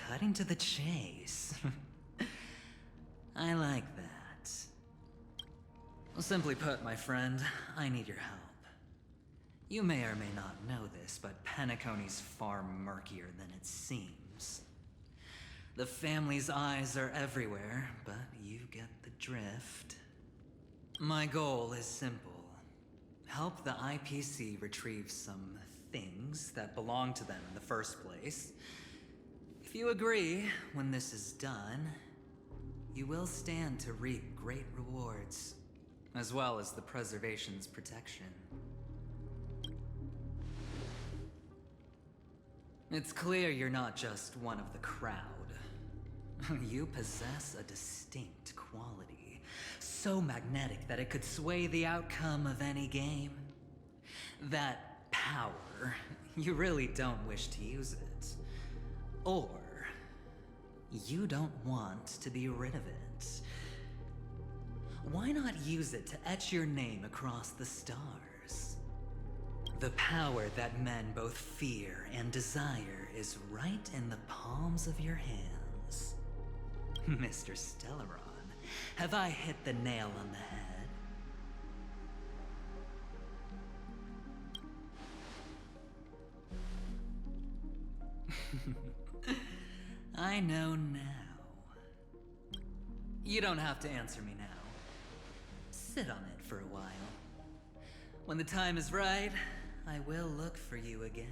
Cutting to the chase. I like that. Simply put, my friend, I need your help. You may or may not know this, but Penacony's far murkier than it seems. The family's eyes are everywhere, but you get the drift. My goal is simple. Help the IPC retrieve some things that belong to them in the first place. If you agree, when this is done, you will stand to reap great rewards, as well as the preservation's protection. It's clear you're not just one of the crowd. You possess a distinct quality, so magnetic that it could sway the outcome of any game. That power, you really don't wish to use it. Or you don't want to be rid of it. Why not use it to etch your name across the stars? The power that men both fear and desire is right in the palms of your hands. Mr. Stellaron, have I hit the nail on the head? I know now. You don't have to answer me now. Sit on it for a while. When the time is right, I will look for you again.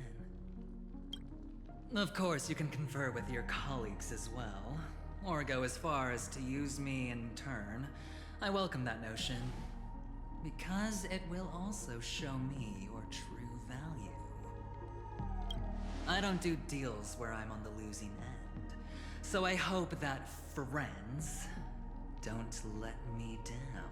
Of course, you can confer with your colleagues as well, or go as far as to use me in turn. I welcome that notion, because it will also show me your true value. I don't do deals where I'm on the losing end, so I hope that friends don't let me down.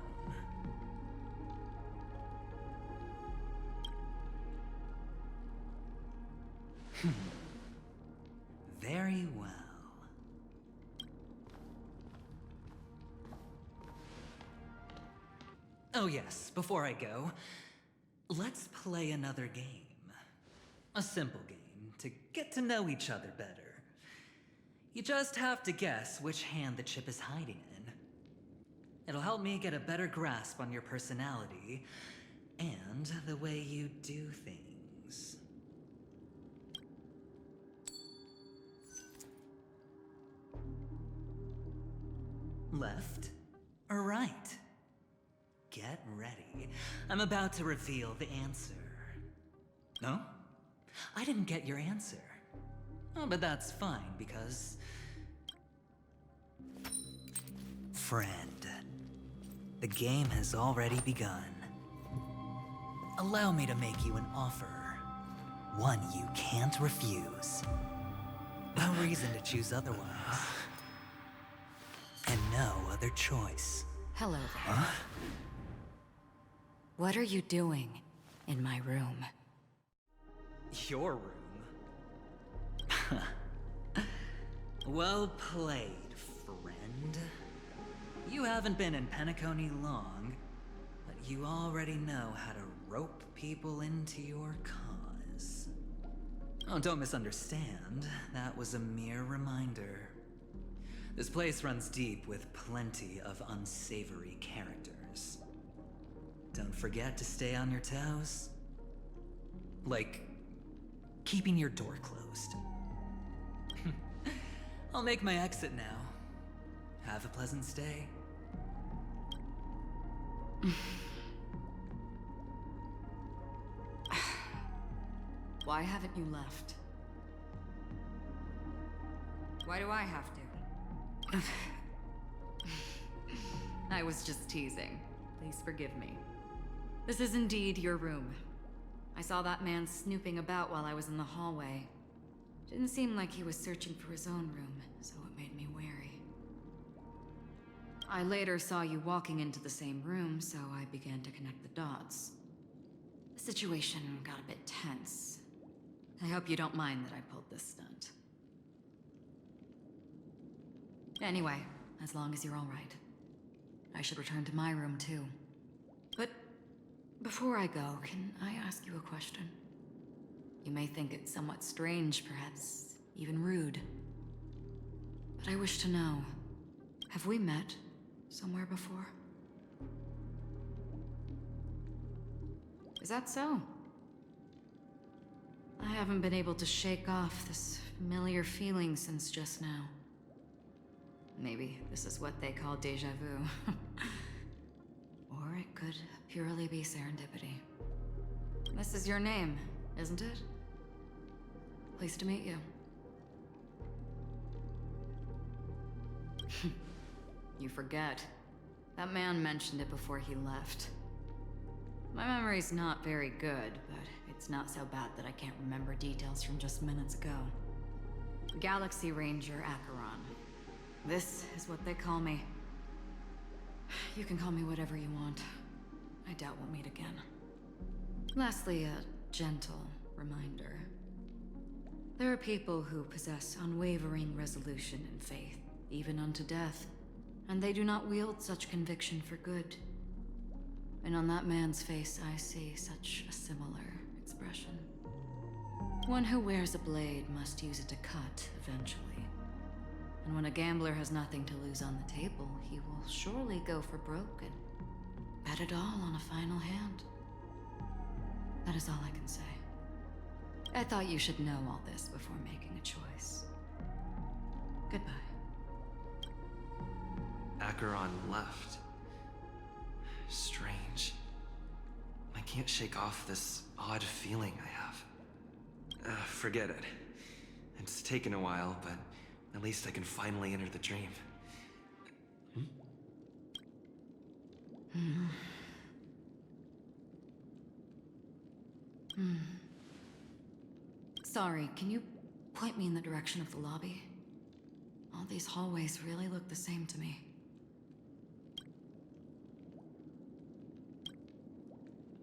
Very well. Oh yes, before I go, let's play another game. A simple game to get to know each other better. You just have to guess which hand the chip is hiding in. It'll help me get a better grasp on your personality and the way you do things. Left or right? Get ready. I'm about to reveal the answer. No? I didn't get your answer. Oh, but that's fine, because... Friend, the game has already begun. Allow me to make you an offer. One you can't refuse. No reason to choose otherwise. And no other choice. Hello there. Huh? What are you doing? in my room. Your room? Well played, friend. You haven't been in Penacony long, but you already know how to rope people into your cause. Oh, don't misunderstand. That was a mere reminder. This place runs deep with plenty of unsavory characters. Don't forget to stay on your toes. Like, keeping your door closed. I'll make my exit now. Have a pleasant stay. Why haven't you left? Why do I have to? I was just teasing. Please forgive me. This is indeed your room. I saw that man snooping about while I was in the hallway. Didn't seem like he was searching for his own room, so it made me wary. I later saw you walking into the same room, so I began to connect the dots. The situation got a bit tense. I hope you don't mind that I pulled this stunt. Anyway, as long as you're all right. I should return to my room too. But before I go, can I ask you a question? You may think it somewhat strange, perhaps even rude. But I wish to know, have we met somewhere before? Is that so? I haven't been able to shake off this familiar feeling since just now. Maybe this is what they call deja vu. Or it could purely be serendipity. This is your name, isn't it? Pleased to meet you. You forget. That man mentioned it before he left. My memory's not very good, but it's not so bad that I can't remember details from just minutes ago. Galaxy Ranger Acheron. This is what they call me. You can call me whatever you want. I doubt we'll meet again. Lastly, a gentle reminder. There are people who possess unwavering resolution and faith, even unto death, and they do not wield such conviction for good. And on that man's face, I see such a similar expression. One who wears a blade must use it to cut eventually. And when a gambler has nothing to lose on the table, he will surely go for broke and bet it all on a final hand. That is all I can say. I thought you should know all this before making a choice. Goodbye. Acheron left. Strange. I can't shake off this odd feeling I have. Forget it. It's taken a while, but at least I can finally enter the dream. Sorry, can you point me in the direction of the lobby? All these hallways really look the same to me.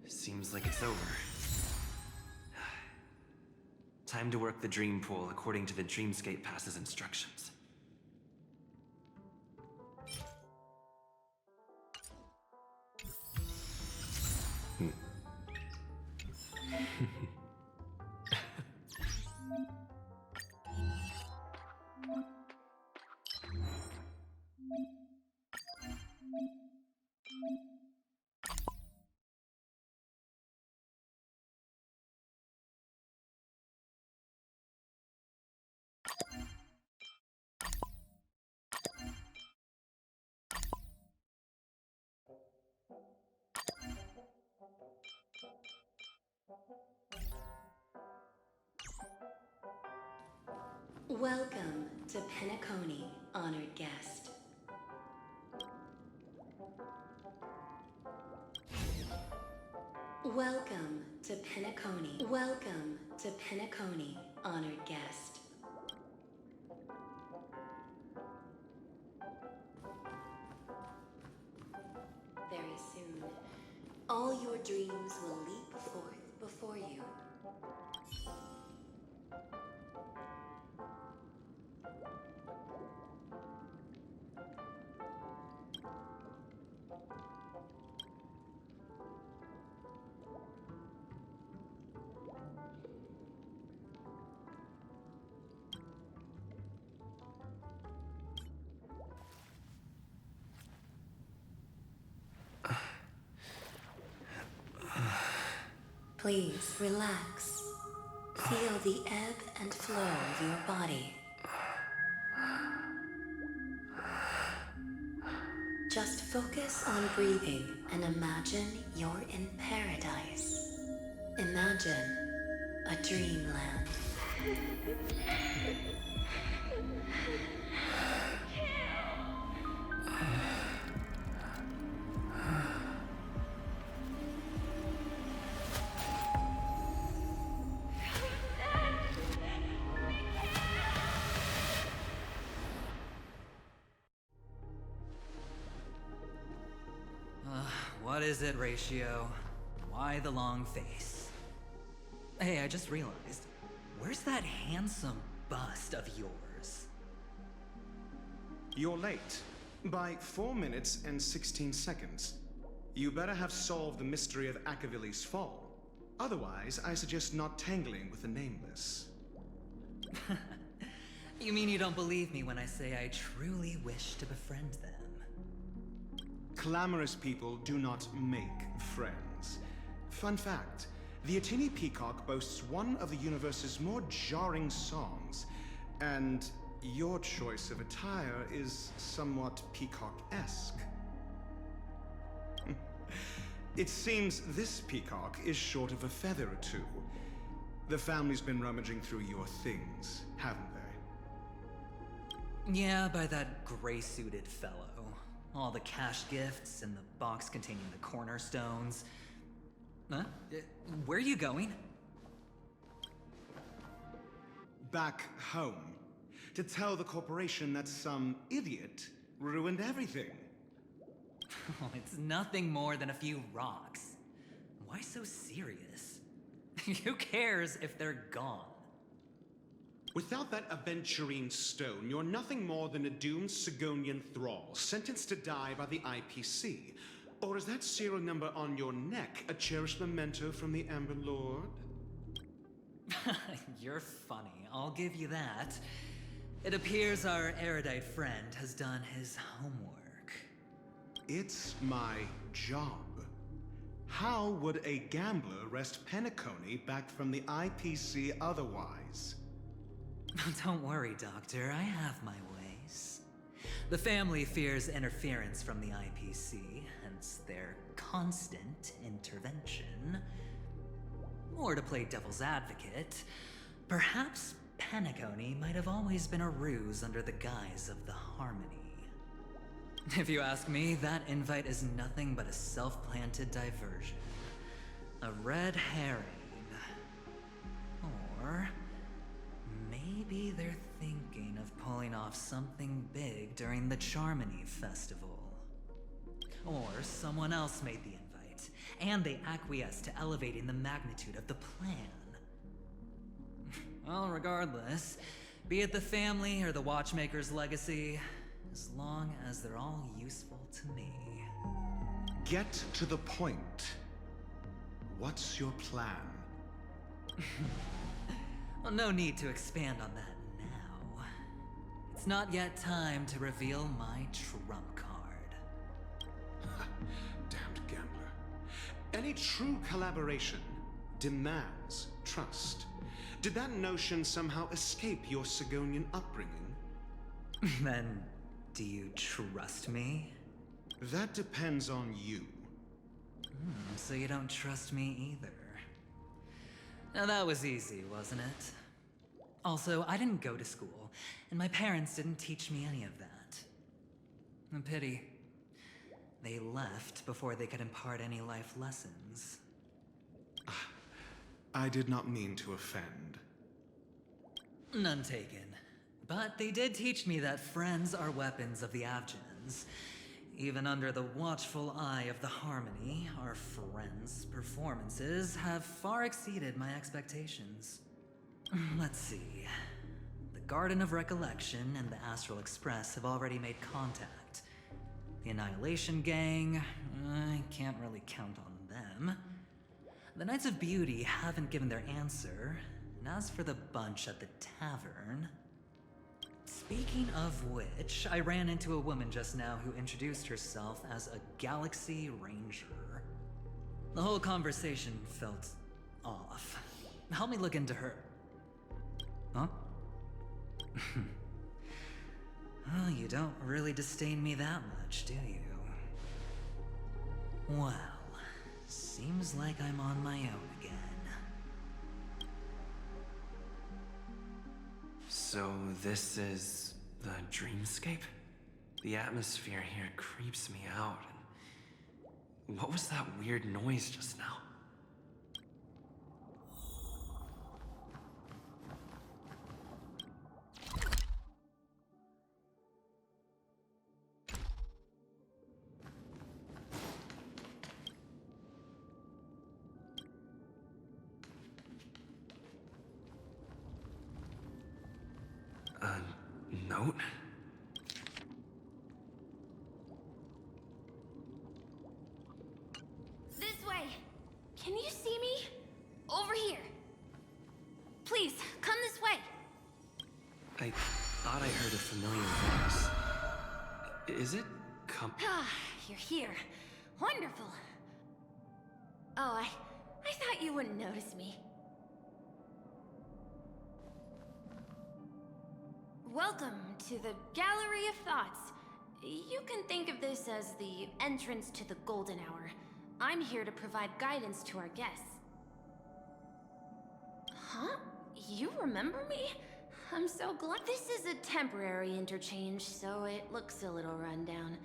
Seems like it's over. Time to work the dream pool according to the Dreamscape pass's instructions. Welcome to Penacony, honored guest. Welcome to Penacony. Welcome to Penacony, honored guest. Very soon, All your dreams will leap forth before you. Please relax. Feel the ebb and flow of your body. Just focus on breathing and imagine you're in paradise. Imagine a dreamland. What is it, Ratio? Why the long face? Hey, I just realized, where's that handsome bust of yours? You're late. By 4 minutes and 16 seconds. You better have solved the mystery of Akivlli's fall. Otherwise, I suggest not tangling with the Nameless. You mean you don't believe me when I say I truly wish to befriend them? Clamorous people do not make friends. Fun fact, the Atini Peacock boasts one of the universe's more jarring songs, and your choice of attire is somewhat peacock-esque. It seems this peacock is short of a feather or two. The family's been rummaging through your things, haven't they? Yeah, by that gray-suited fellow. All the cash gifts and the box containing the cornerstones. Huh? Where are you going? Back home. To tell the corporation that some idiot ruined everything. Oh, it's nothing more than a few rocks. Why so serious? Who cares if they're gone? Without that Aventurine stone, you're nothing more than a doomed Sigonian thrall, sentenced to die by the IPC. Or is that serial number on your neck a cherished memento from the Amber Lord? You're funny, I'll give you that. It appears our erudite friend has done his homework. It's my job. How would a gambler wrest Penacony back from the IPC otherwise? Don't worry, Doctor, I have my ways. The family fears interference from the IPC, hence their constant intervention. Or to play devil's advocate, perhaps Penacony might have always been a ruse under the guise of the Harmony. If you ask me, that invite is nothing but a self-planted diversion. A red herring. Or maybe they're thinking of pulling off something big during the Charmony Festival. Or someone else made the invite, and they acquiesced to elevating the magnitude of the plan. Well, regardless, be it the family or the Watchmaker's legacy, as long as they're all useful to me. Get to the point. What's your plan? Well, no need to expand on that now. It's not yet time to reveal my trump card. Damned gambler. Any true collaboration demands trust. Did that notion somehow escape your Sigonian upbringing? Then, do you trust me? That depends on you. So you don't trust me either. Now that was easy, wasn't it? Also, I didn't go to school, and my parents didn't teach me any of that. A pity. They left before they could impart any life lessons. I did not mean to offend. None taken. But they did teach me that friends are weapons of the Avgens. Even under the watchful eye of the Harmony, our friends' performances have far exceeded my expectations. Let's see. The Garden of Recollection and the Astral Express have already made contact. The Annihilation Gang, I can't really count on them. The Knights of Beauty haven't given their answer, and as for the bunch at the tavern... Speaking of which, I ran into a woman just now who introduced herself as a Galaxy Ranger. The whole conversation felt off. Help me look into her. Huh? Oh, you don't really disdain me that much, do you? Well, seems like I'm on my own again. So this is the Dreamscape? The atmosphere here creeps me out. And what was that weird noise just now? Note? This way! Can you see me? Over here! Please, come this way! I thought I heard a familiar voice. Is it Ah, you're here. Wonderful. Oh, I thought you wouldn't notice me. Welcome to the Gallery of Thoughts. You can think of this as the entrance to the Golden Hour. I'm here to provide guidance to our guests. Huh? You remember me? I'm so glad. This is a temporary interchange, so it looks a little rundown.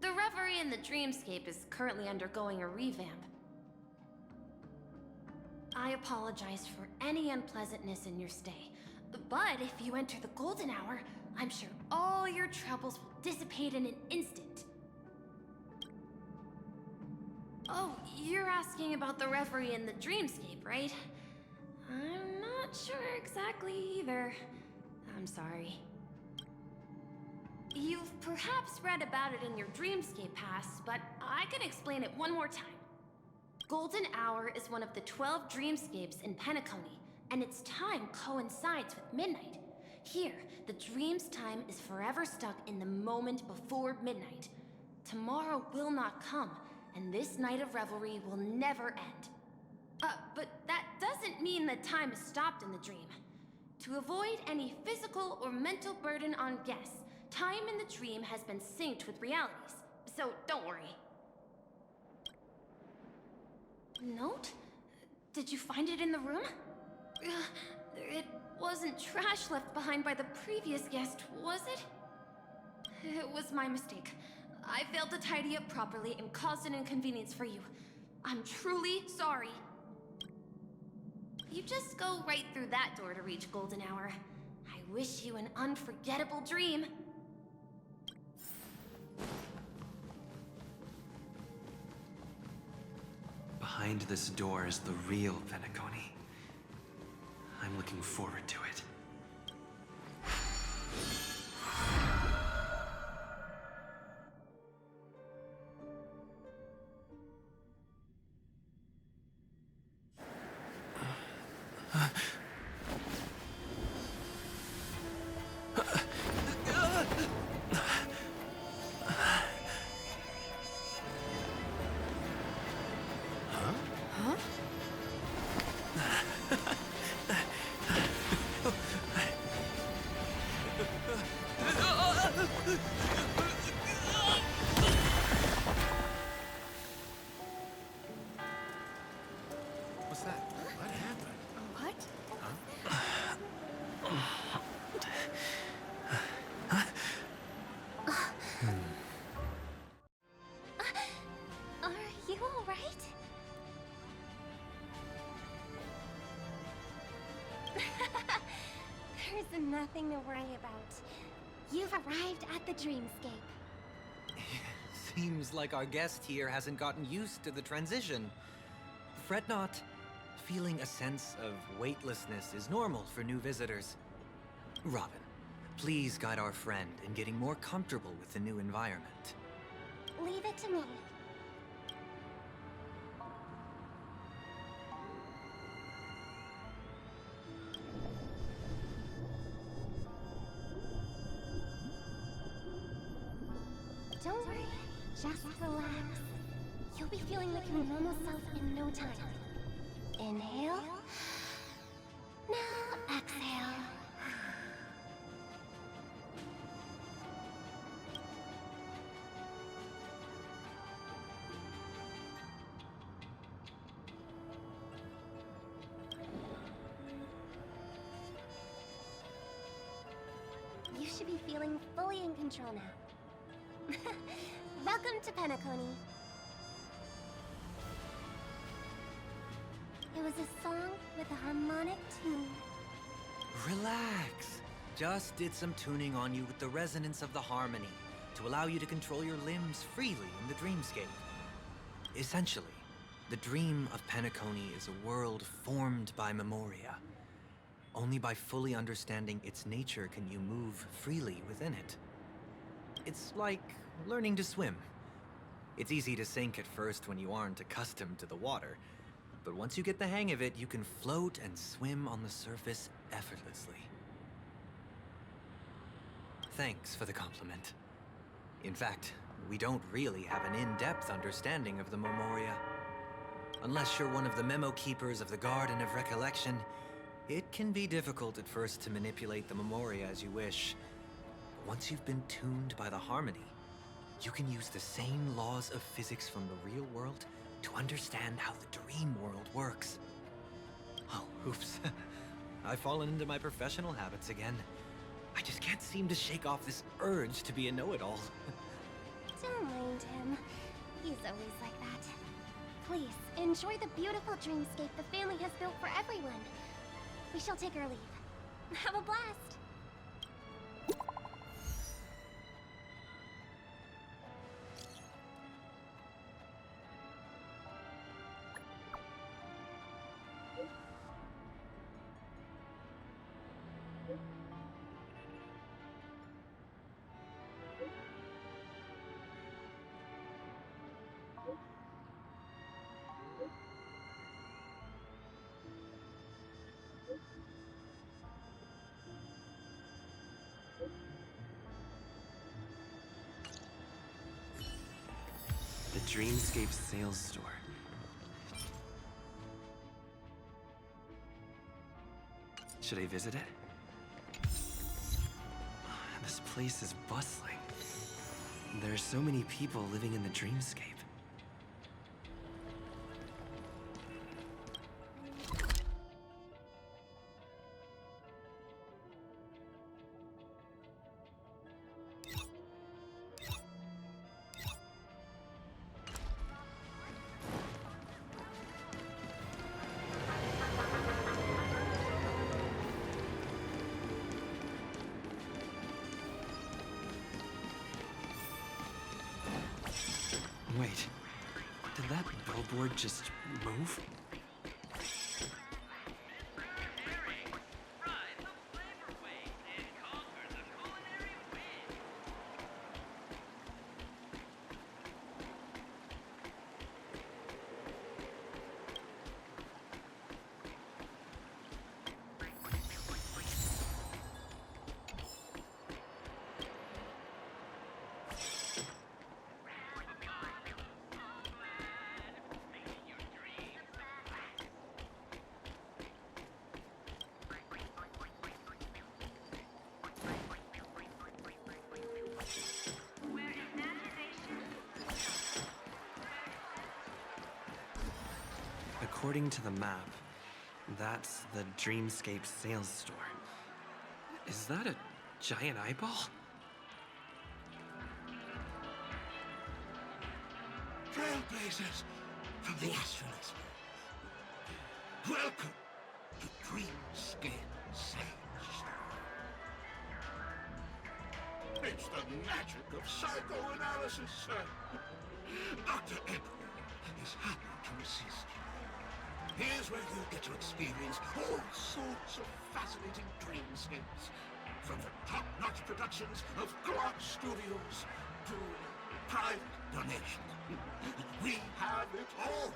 The Reverie in the Dreamscape is currently undergoing a revamp. I apologize for any unpleasantness in your stay. But if you enter the Golden Hour, I'm sure all your troubles will dissipate in an instant. Oh, you're asking about the Reverie in the Dreamscape, right? I'm not sure exactly either. I'm sorry. You've perhaps read about it in your Dreamscape past, but I can explain it one more time. Golden Hour is one of the 12 Dreamscapes in Penacony, and its time coincides with midnight. Here, the dream's time is forever stuck in the moment before midnight. Tomorrow will not come, and this night of revelry will never end. But that doesn't mean that time is stopped in the dream. To avoid any physical or mental burden on guests, time in the dream has been synced with realities, so don't worry. Note? Did you find it in the room? It wasn't trash left behind by the previous guest, was it? It was my mistake. I failed to tidy up properly and caused an inconvenience for you. I'm truly sorry. You just go right through that door to reach Golden Hour. I wish you an unforgettable dream. Behind this door is the real Penacony. I'm looking forward to it. What's that? What happened? What? Are you all right? There's nothing to worry about. You've arrived at the Dreamscape. Seems like our guest here hasn't gotten used to the transition. Fret not. Feeling a sense of weightlessness is normal for new visitors. Robin, please guide our friend in getting more comfortable with the new environment. Leave it to me. Don't worry, just relax. You'll be feeling like your normal self in no time. Inhale. Now exhale. You should be feeling fully in control now. Welcome to Penacony. It was a song with a harmonic tune. Relax. Just did some tuning on you with the resonance of the harmony to allow you to control your limbs freely in the dreamscape. Essentially, the dream of Penacony is a world formed by memoria. Only by fully understanding its nature can you move freely within it. It's like learning to swim. It's easy to sink at first when you aren't accustomed to the water, but once you get the hang of it, you can float and swim on the surface effortlessly. Thanks for the compliment. In fact, we don't really have an in-depth understanding of the memoria. Unless you're one of the memo keepers of the Garden of Recollection, it can be difficult at first to manipulate the memoria as you wish. Once you've been tuned by the harmony, you can use the same laws of physics from the real world to understand how the dream world works. Oh, oops. I've fallen into my professional habits again. I just can't seem to shake off this urge to be a know-it-all. Don't mind him. He's always like that. Please, enjoy the beautiful dreamscape the family has built for everyone. We shall take our leave. Have a blast! The Dreamscape sales store. Should I visit it? This place is bustling. There are so many people living in the Dreamscape. Wait, did that billboard just move? According to the map, that's the Dreamscape sales store. Is that a giant eyeball? Trailblazers from the Astral Express. Welcome to Dreamscape Sales Store. It's the magic of psychoanalysis, sir. Dr. Edward is happy to assist you. Here's where you get to experience all sorts of fascinating dreamscapes. From the top-notch productions of Clockie Studios to private donation. We have it all.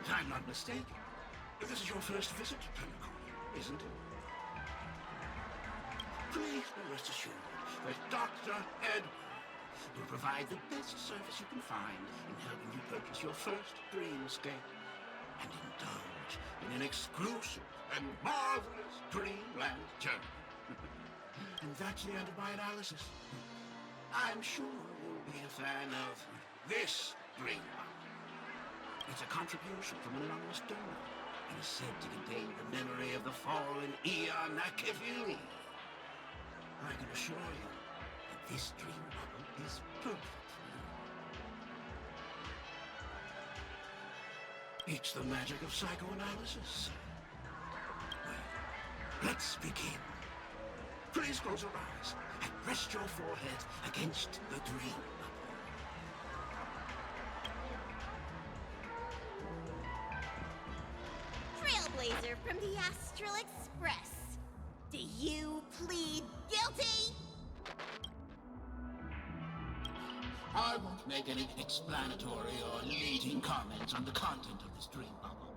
If I'm not mistaken, this is your first visit to Penacony, isn't it? Please be rest assured that Dr. Edward will provide the best service you can find in helping you purchase your first dreamscape and indulge in an exclusive and marvelous dreamland journey. And that's the end of my analysis. I'm sure you'll be a fan of this dream bubble. It's a contribution from an anonymous donor and is said to contain the memory of the fallen Eon Akivlli. I can assure you that this dream bubble is perfect for you. It's the magic of psychoanalysis. Well, let's begin. Please close your eyes and rest your forehead against the dream bubble. Trailblazer from the Astral Express. Do you plead guilty? I won't make any explanatory or leading comments on the content of this dream bubble.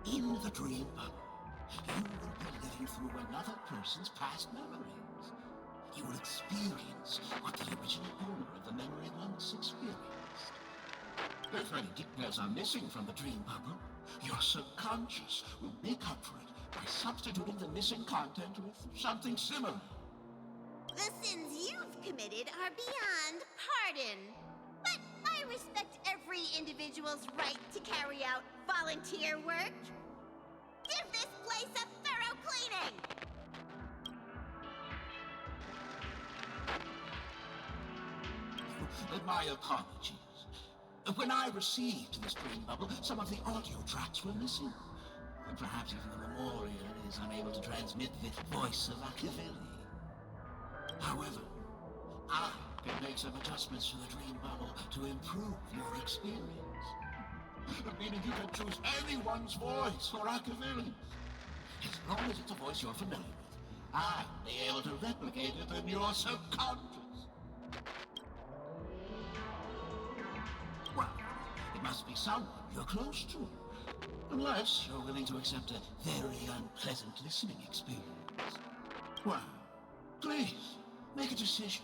In the dream bubble, you will be living through another person's past memories. You will experience what the original owner of the memory once experienced. If any details are missing from the dream bubble, your subconscious will make up for it by substituting the missing content with something similar. The sins you've committed are beyond pardon. But I respect every individual's right to carry out volunteer work. Give this place a thorough cleaning! My apologies. When I received this dream bubble, some of the audio tracks were missing. Perhaps even the memorial is unable to transmit the voice of Akivlli. However, I can make some adjustments to the dream bubble to improve your experience. Meaning you can choose anyone's voice for Akivlli. As long as it's a voice you're familiar with, I'll be able to replicate it in your subconscious. Well, it must be someone you're close to. Unless you're willing to accept a very unpleasant listening experience. Well, please, make a decision.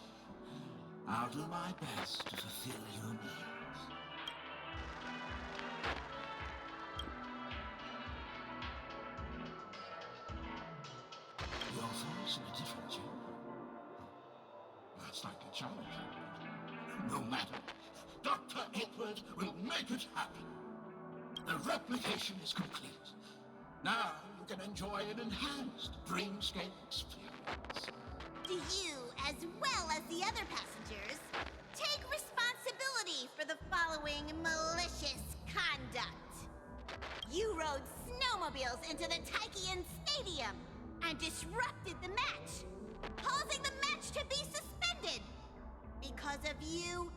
I'll do my best to fulfill your needs. Your voice in a different genre. That's slightly challenging. No matter. Dr. Edward will make it happen. The replication is complete. Now you can enjoy an enhanced dreamscape experience. Do you, as well as the other passengers, take responsibility for the following malicious conduct? You rode snowmobiles into the Taikian Stadium and disrupted the match, causing the match to be suspended. Because of you,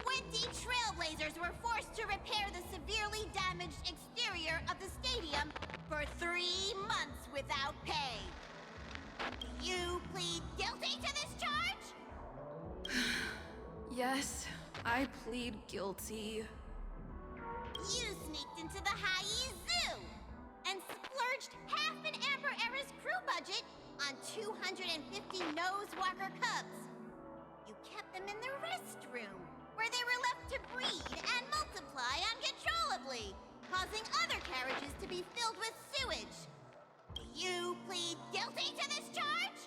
20 Trailblazers were forced to repair the severely damaged exterior of the stadium for 3 months without pay. Do you plead guilty to this charge? Yes, I plead guilty. You sneaked into the High Zoo and splurged half an Amber Era's crew budget on 250 Nosewalker cubs. You kept them in the restroom, where they were left to breed and multiply uncontrollably, causing other carriages to be filled with sewage. Do you plead guilty to this charge?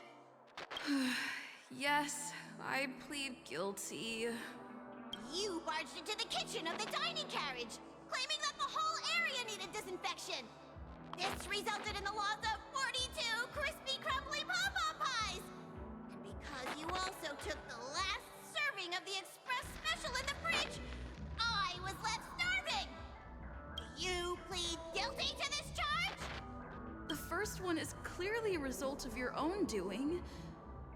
Yes, I plead guilty. You barged into the kitchen of the dining carriage, claiming that the whole area needed disinfection. This resulted in the loss of 42 crispy, crumbly pom-pom pies. And because you also took the last serving of the express special in the fridge, I was left starving. Do you plead guilty to this charge? The first one is clearly a result of your own doing,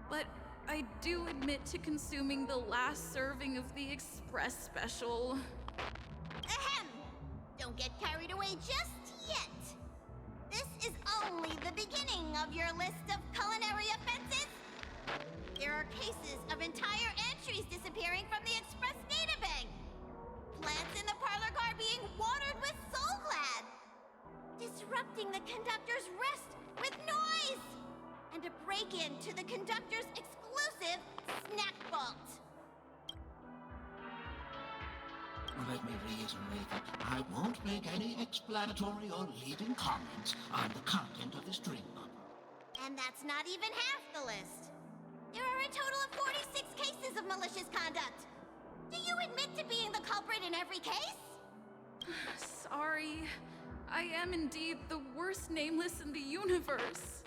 but I do admit to consuming the last serving of the Express special. Ahem! Don't get carried away just yet. This is only the beginning of your list of culinary offenses. There are cases of entire entries disappearing from the Express databank. Plants in the parlor car being watered with soul glad. Disrupting the conductor's rest with noise. And a break-in to the conductor's exclusive snack vault. Let me reiterate that I won't make any explanatory or leading comments on the content of this dream bubble. And that's not even half the list. There are a total of 46 cases of malicious conduct. Do you admit to being the culprit in every case? Sorry. I am indeed the worst nameless in the universe.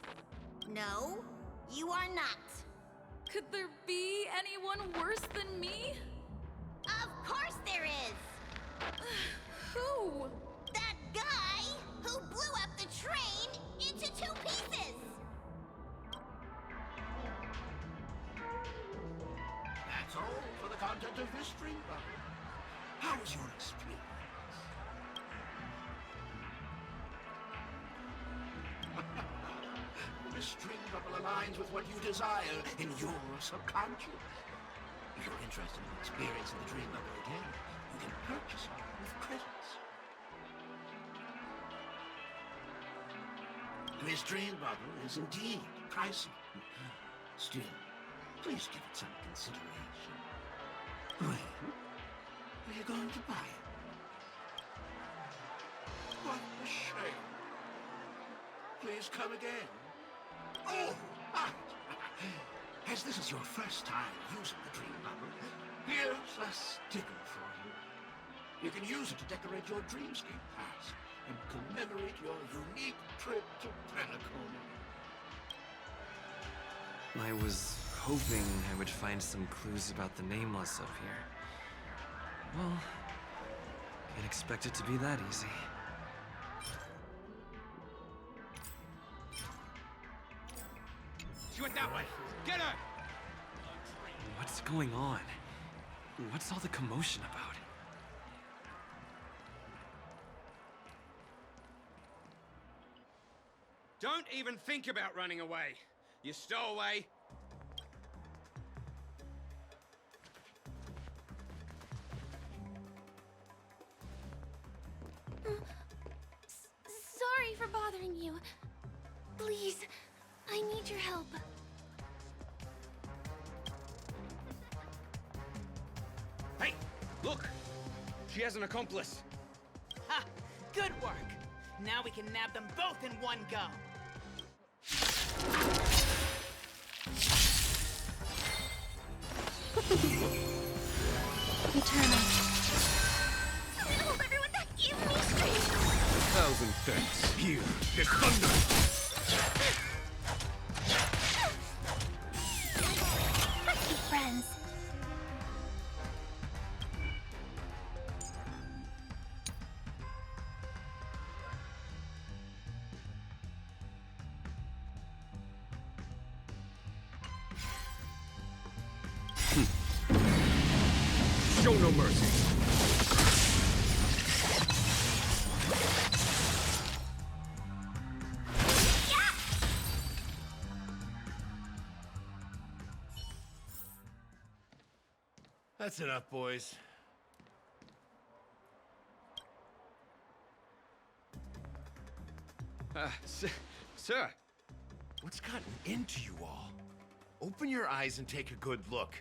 No, you are not. Could there be anyone worse than me? Of course there is! Who? That guy who blew up the train into 2 pieces! That's all for the content of this dream bubble. How was your experience? This dream bubble aligns with what you desire in your subconscious. If you're interested in experiencing the dream bubble again, you can purchase it with credits. This dream bubble is indeed pricey. Still, please give it some consideration. Well, are you going to buy it? What a shame. Please come again. Oh, right. As this is your first time using the dream bubble, here's a sticker for you. You can use it to decorate your Dreamscape pass and commemorate your unique trip to Penacony. I was hoping I would find some clues about the Nameless up here. Well, can't expect it to be that easy. She went that way! Get her! What's going on? What's all the commotion about? Don't even think about running away. You stowaway. Sorry for bothering you. Please, I need your help. Hey, look! She has an accomplice. Ha! Good work! Now we can nab them both in one go. Eternal. I hope everyone that gave me strength. 1,000 thanks. Here, there's thunder! Let's be friends. Show no mercy. That's enough, boys. Sir. What's gotten into you all? Open your eyes and take a good look.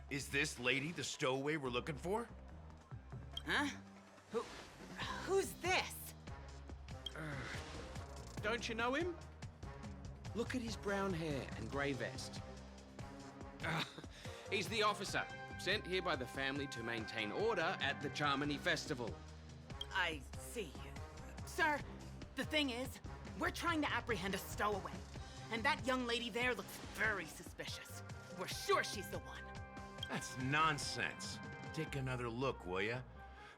Is this lady the stowaway we're looking for? Huh? Who's this? Don't you know him? Look at his brown hair and grey vest. He's the officer, sent here by the family to maintain order at the Charmony Festival. I see. Sir, the thing is, we're trying to apprehend a stowaway. And that young lady there looks very suspicious. We're sure she's the one. That's nonsense. Take another look, will ya?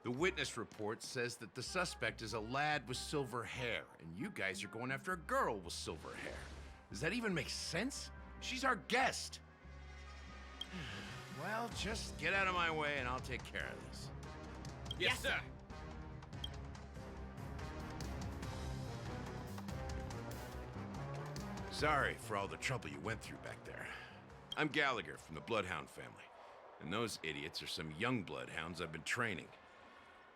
The witness report says that the suspect is a lad with silver hair, and you guys are going after a girl with silver hair. Does that even make sense? She's our guest. Well, just get out of my way and I'll take care of this. Yes, sir. Sorry for all the trouble you went through back there. I'm Gallagher from the Bloodhound family, and those idiots are some young Bloodhounds I've been training.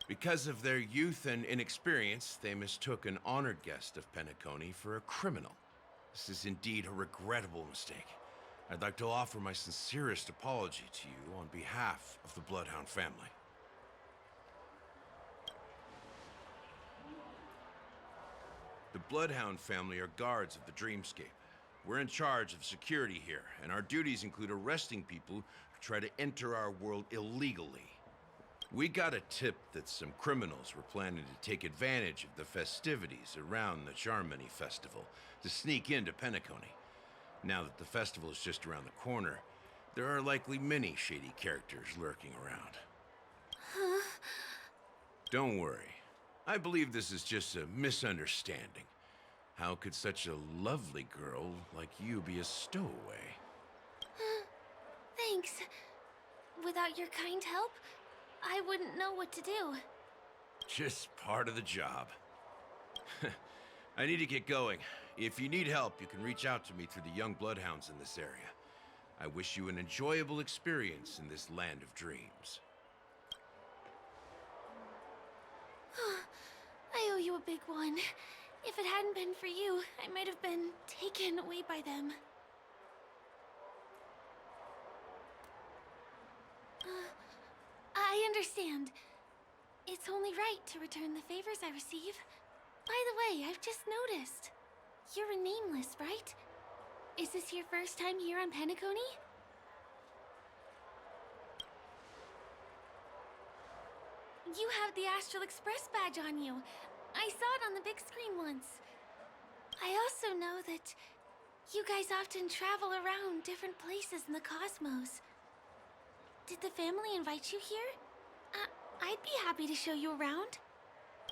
Because of their youth and inexperience, they mistook an honored guest of Penacony for a criminal. This is indeed a regrettable mistake. I'd like to offer my sincerest apology to you on behalf of the Bloodhound family. The Bloodhound family are guards of the Dreamscape. We're in charge of security here, and our duties include arresting people who try to enter our world illegally. We got a tip that some criminals were planning to take advantage of the festivities around the Charmony Festival to sneak into Penacony. Now that the festival is just around the corner, there are likely many shady characters lurking around. Huh? Don't worry. I believe this is just a misunderstanding. How could such a lovely girl like you be a stowaway? Thanks. Without your kind help, I wouldn't know what to do. Just part of the job. I need to get going. If you need help, you can reach out to me through the young bloodhounds in this area. I wish you an enjoyable experience in this land of dreams. I owe you a big one. If it hadn't been for you, I might have been taken away by them. I understand. It's only right to return the favors I receive. By the way, I've just noticed. You're a nameless, right? Is this your first time here on Penacony? You have the Astral Express badge on you. I saw it on the big screen once. I also know that you guys often travel around different places in the cosmos. Did the family invite you here? I'd be happy to show you around.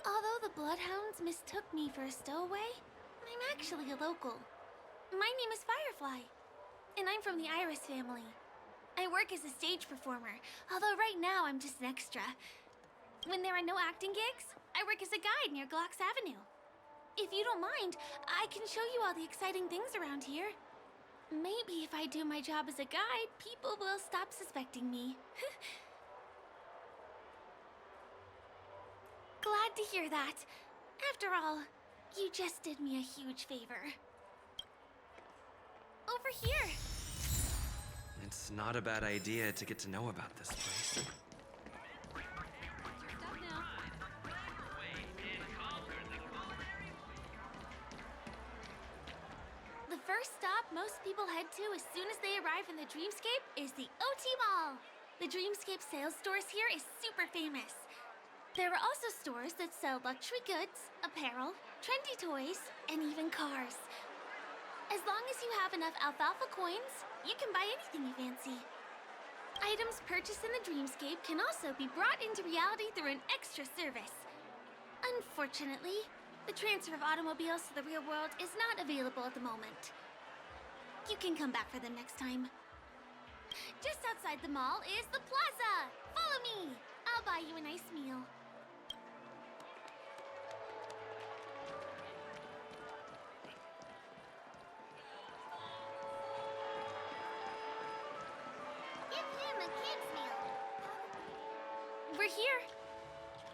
Although the Bloodhounds mistook me for a stowaway, I'm actually a local. My name is Firefly, and I'm from the Iris family. I work as a stage performer, although right now I'm just an extra. When there are no acting gigs, I work as a guide near Glock's Avenue. If you don't mind, I can show you all the exciting things around here. Maybe if I do my job as a guide, people will stop suspecting me. Glad to hear that. After all, you just did me a huge favor. Over here. It's not a bad idea to get to know about this place. The first stop most people head to as soon as they arrive in the Dreamscape is the OT Mall. The Dreamscape sales stores here is super famous. There are also stores that sell luxury goods, apparel, trendy toys, and even cars. As long as you have enough alfalfa coins, you can buy anything you fancy. Items purchased in the Dreamscape can also be brought into reality through an extra service. Unfortunately, the transfer of automobiles to the real world is not available at the moment. You can come back for them next time. Just outside the mall is the plaza! Follow me! I'll buy you a nice meal. Give him a kid's meal. We're here.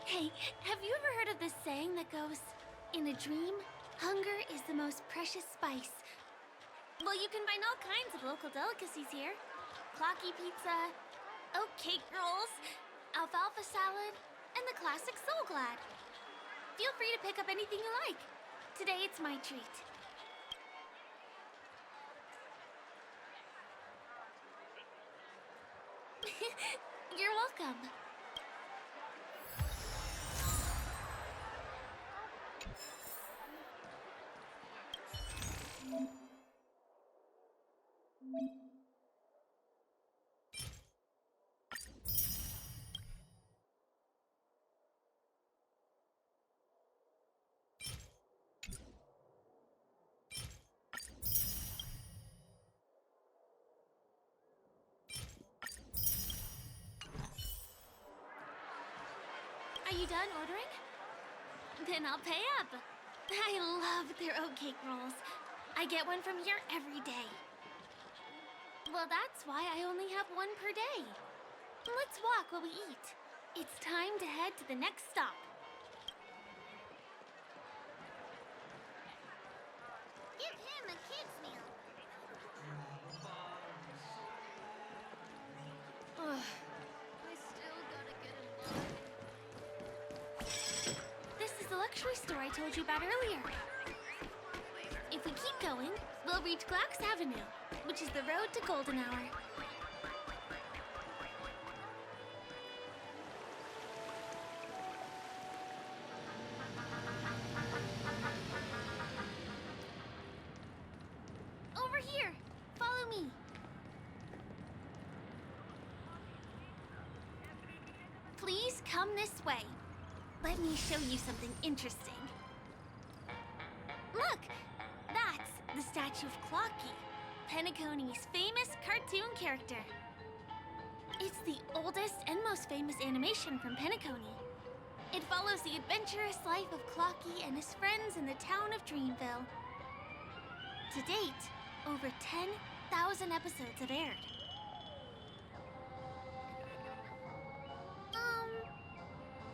Hey, have you ever heard of this saying that goes, in a dream, hunger is the most precious spice? Well, you can find all kinds of local delicacies here. Clockie pizza, oat cake rolls, alfalfa salad, and the classic Soul Glad. Feel free to pick up anything you like. Today it's my treat. You're welcome. Are you done ordering? Then I'll pay up. I love their oat cake rolls. I get one from here every day. Well, that's why I only have one per day. Let's walk while we eat. It's time to head to the next stop. Give him a kid's meal. Ugh. I still gotta get in line. This is the luxury store I told you about earlier. If we keep going, we'll reach Glax Avenue, which is the road to Golden Hour. Over here! Follow me! Please come this way. Let me show you something interesting. Look! That's the statue of Clockie, Penacony's famous cartoon character. It's the oldest and most famous animation from Penacony. It follows the adventurous life of Clockie and his friends in the town of Dreamville. To date, over 10,000 episodes have aired.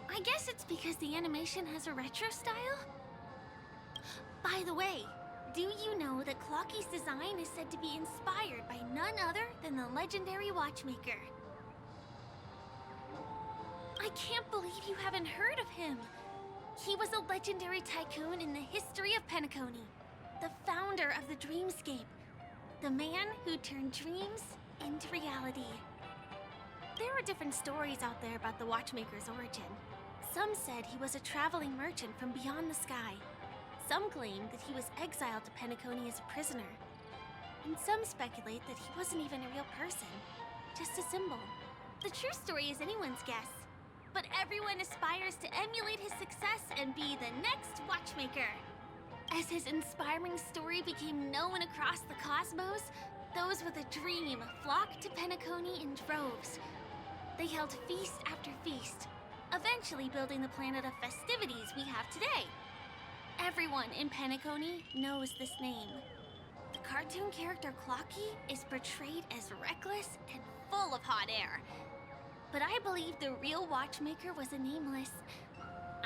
I guess it's because the animation has a retro style? By the way, do you know that Clockie's design is said to be inspired by none other than the legendary watchmaker? I can't believe you haven't heard of him. He was a legendary tycoon in the history of Penacony, the founder of the Dreamscape, the man who turned dreams into reality. There are different stories out there about the watchmaker's origin. Some said he was a traveling merchant from beyond the sky. Some claim that he was exiled to Penacony as a prisoner. And some speculate that he wasn't even a real person, just a symbol. The true story is anyone's guess, but everyone aspires to emulate his success and be the next watchmaker. As his inspiring story became known across the cosmos, those with a dream flocked to Penacony in droves. They held feast after feast, eventually building the planet of festivities we have today. Everyone in Penacony knows this name. The cartoon character Clockie is portrayed as reckless and full of hot air. But I believe the real watchmaker was a nameless.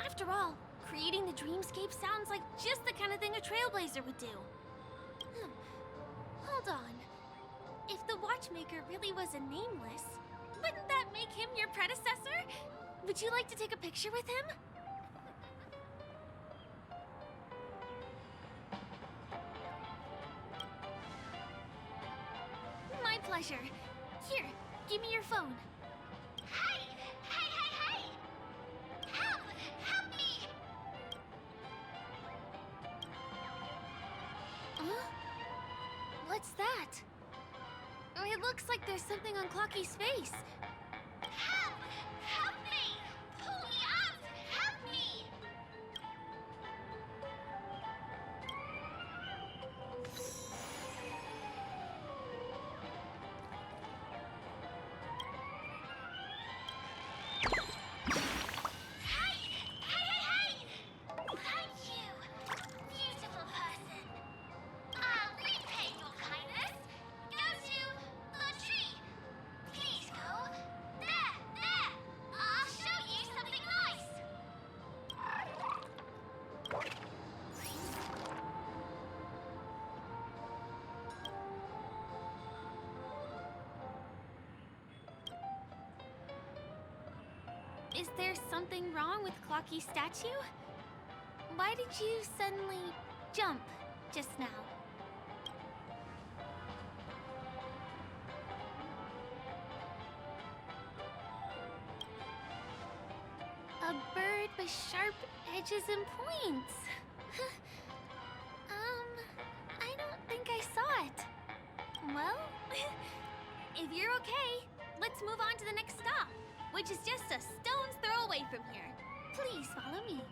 After all, creating the Dreamscape sounds like just the kind of thing a Trailblazer would do. Hold on. If the watchmaker really was a nameless, wouldn't that make him your predecessor? Would you like to take a picture with him? My pleasure. Here, give me your phone. Hey! Hey, hey, hey! Help! Help me! Huh? What's that? It looks like there's something on Clockie's face. Help! Help me! Pull me out! Help me! Hey! Hey, hey, hey! Thank you, beautiful person. I'll repay your kindness. Go to the tree. Please go. There, there. I'll show you something nice. Is there something wrong with Clockie's statue? Why did you suddenly jump just now? A bird with sharp edges and points. I don't think I saw it. Well, if you're okay, let's move on to the next stop, which is just a stone's throw away from here. Please follow me.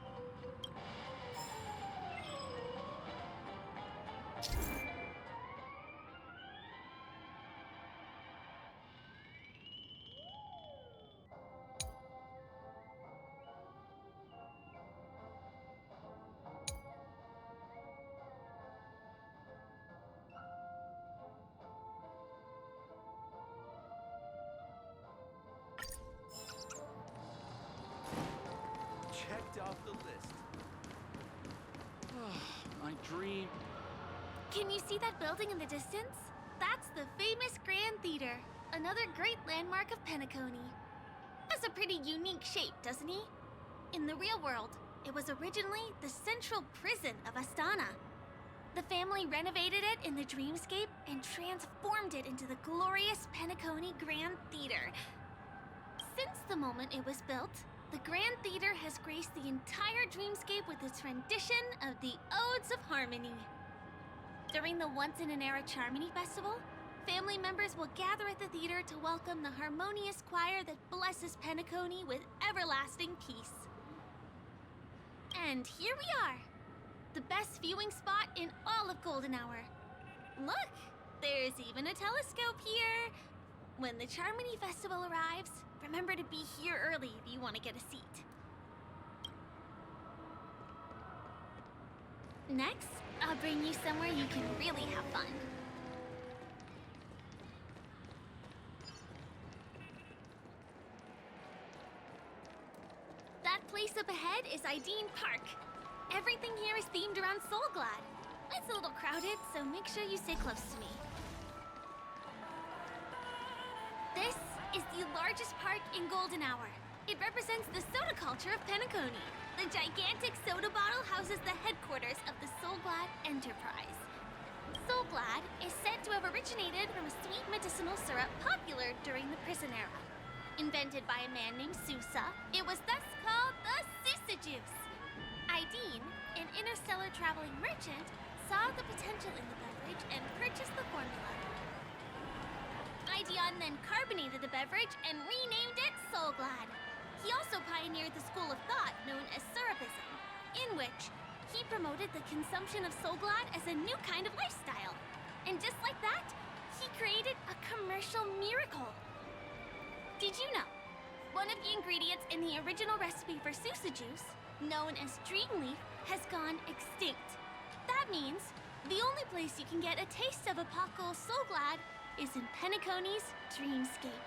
off the list. My dream. Can you see that building in the distance? That's the famous Grand Theater, another great landmark of Penacony. Has a pretty unique shape, doesn't he? In the real world, it was originally the central prison of Astana. The family renovated it in the Dreamscape and transformed it into the glorious Penacony Grand Theater. Since the moment it was built, the Grand Theater has graced the entire Dreamscape with its rendition of the Odes of Harmony. During the Once-in-an-Era Charmony Festival, family members will gather at the theater to welcome the harmonious choir that blesses Penacony with everlasting peace. And here we are, the best viewing spot in all of Golden Hour. Look, there's even a telescope here. When the Charmony Festival arrives, remember to be here early if you want to get a seat. Next, I'll bring you somewhere you can really have fun. That place up ahead is Ideen Park. Everything here is themed around Soulglad. It's a little crowded, so make sure you stay close to me. This is the largest park in Golden Hour. It represents the soda culture of Penacony. The gigantic soda bottle houses the headquarters of the Soulglad Enterprise. Soulglad is said to have originated from a sweet medicinal syrup popular during the prison era. Invented by a man named Sousa, it was thus called the Sousa Juice. Ideen, an interstellar traveling merchant, saw the potential in the beverage and purchased the formula. Ideon then carbonated the beverage and renamed it Soulglad. He also pioneered the school of thought known as Syrupism, in which he promoted the consumption of Soulglad as a new kind of lifestyle. And just like that, he created a commercial miracle. Did you know? One of the ingredients in the original recipe for Sousa Juice, known as Dreamleaf, has gone extinct. That means the only place you can get a taste of Apocal Soulglad is in Penacony's Dreamscape.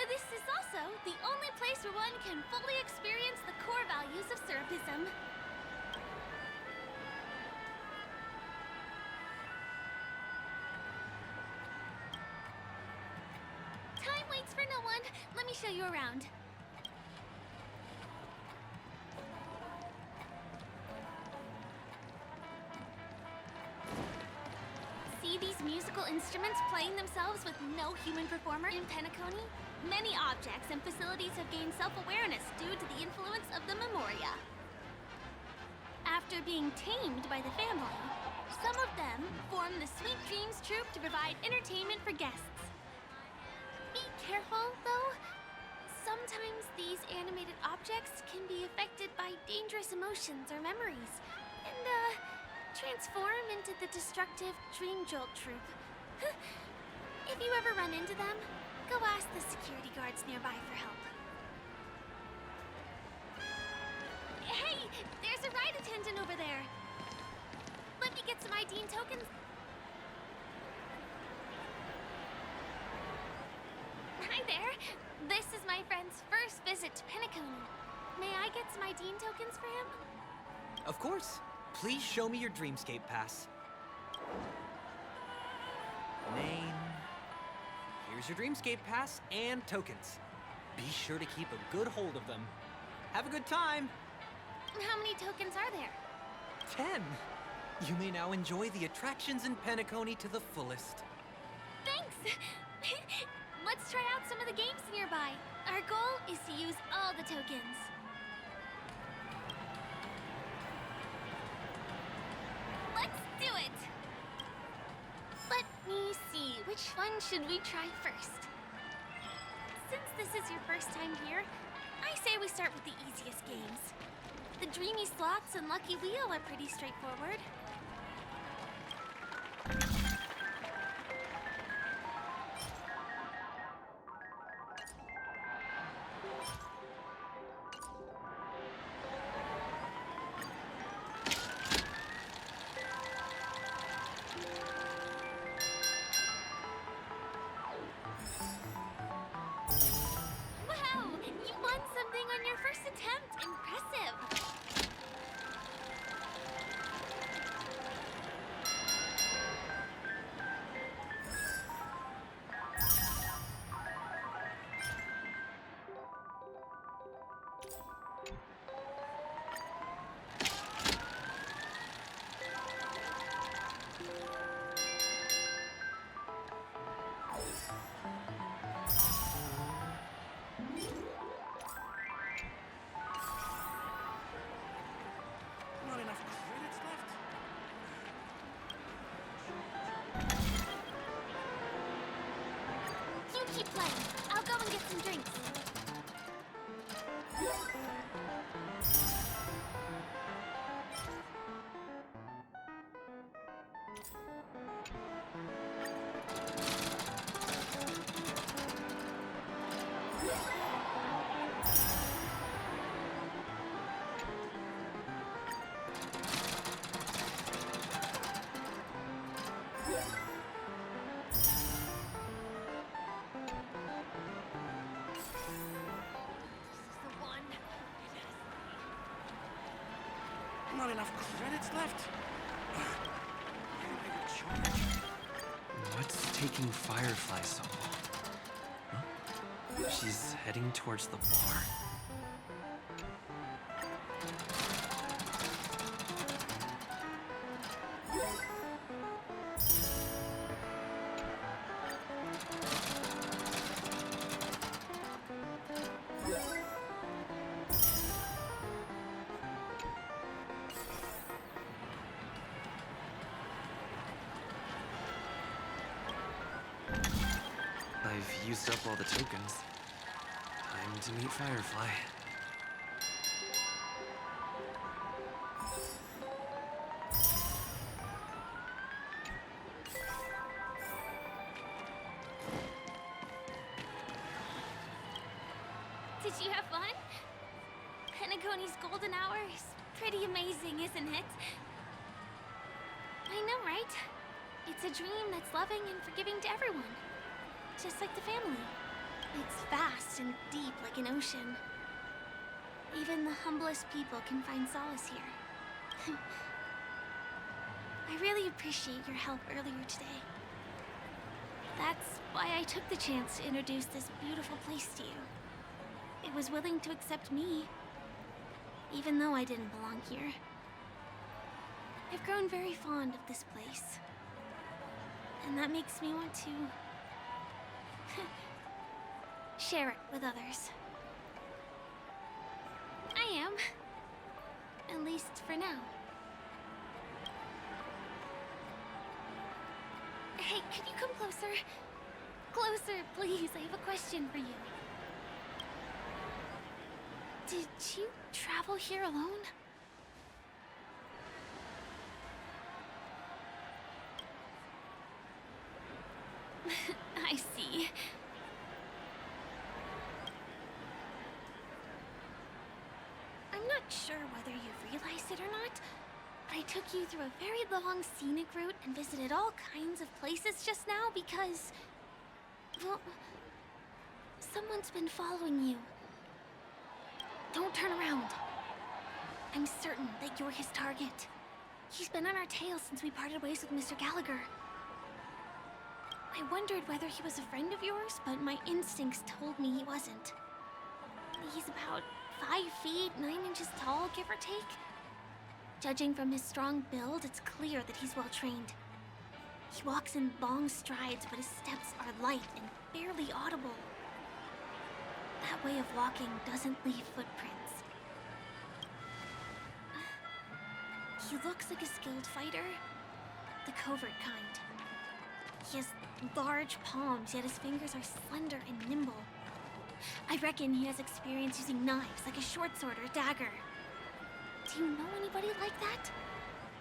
This is also the only place where one can fully experience the core values of Syrupism. Time waits for no one. Let me show you around. See these musical instruments playing themselves with no human performer in Penacony? Many objects and facilities have gained self-awareness due to the influence of the Memoria. After being tamed by the family, some of them form the Sweet Dreams Troupe to provide entertainment for guests. Be careful, though. Sometimes these animated objects can be affected by dangerous emotions or memories, and, transform into the destructive Dream Jolt Troupe. If you ever run into them, go ask the security guards nearby for help. Hey, there's a ride attendant over there. Let me get some ID and tokens. Hi there. This is my friend's first visit to Penacony. May I get some ID and tokens for him? Of course. Please show me your Dreamscape pass. Name. Here's your Dreamscape pass and tokens. Be sure to keep a good hold of them. Have a good time! How many tokens are there? 10! You may now enjoy the attractions in Penacony to the fullest. Thanks! Let's try out some of the games nearby. Our goal is to use all the tokens. Let's do it! Let me see, which one should we try first? Since this is your first time here, I say we start with the easiest games. The Dreamy Slots and Lucky Wheel are pretty straightforward. Wow! You won something on your first attempt! Impressive! not enough credits left. Where do I recharge? What's taking Firefly so long? Huh? She's heading towards the bar. I've used up all the tokens. Time to meet Firefly. Did you have fun? Penacony's golden hour is pretty amazing, isn't it? I know, right? It's a dream that's loving and forgiving to everyone. Just like the family. It's vast and deep like an ocean. Even the humblest people can find solace here. I really appreciate your help earlier today. That's why I took the chance to introduce this beautiful place to you. It was willing to accept me, even though I didn't belong here. I've grown very fond of this place. And that makes me want to share it with others. I am. At least for now. Hey, could you come closer? Closer, please. I have a question for you. Did you travel here alone? I see. I'm not sure whether you've realized it or not, but I took you through a very long scenic route and visited all kinds of places just now because, well, someone's been following you. Don't turn around. I'm certain that you're his target. He's been on our tail since we parted ways with Mr. Gallagher. I wondered whether he was a friend of yours, but my instincts told me he wasn't. He's about 5 feet, 9 inches tall, give or take. Judging from his strong build, it's clear that he's well trained. He walks in long strides, but his steps are light and barely audible. That way of walking doesn't leave footprints. He looks like a skilled fighter, the covert kind. He has large palms, yet his fingers are slender and nimble. I reckon he has experience using knives, like a short sword or a dagger. Do you know anybody like that?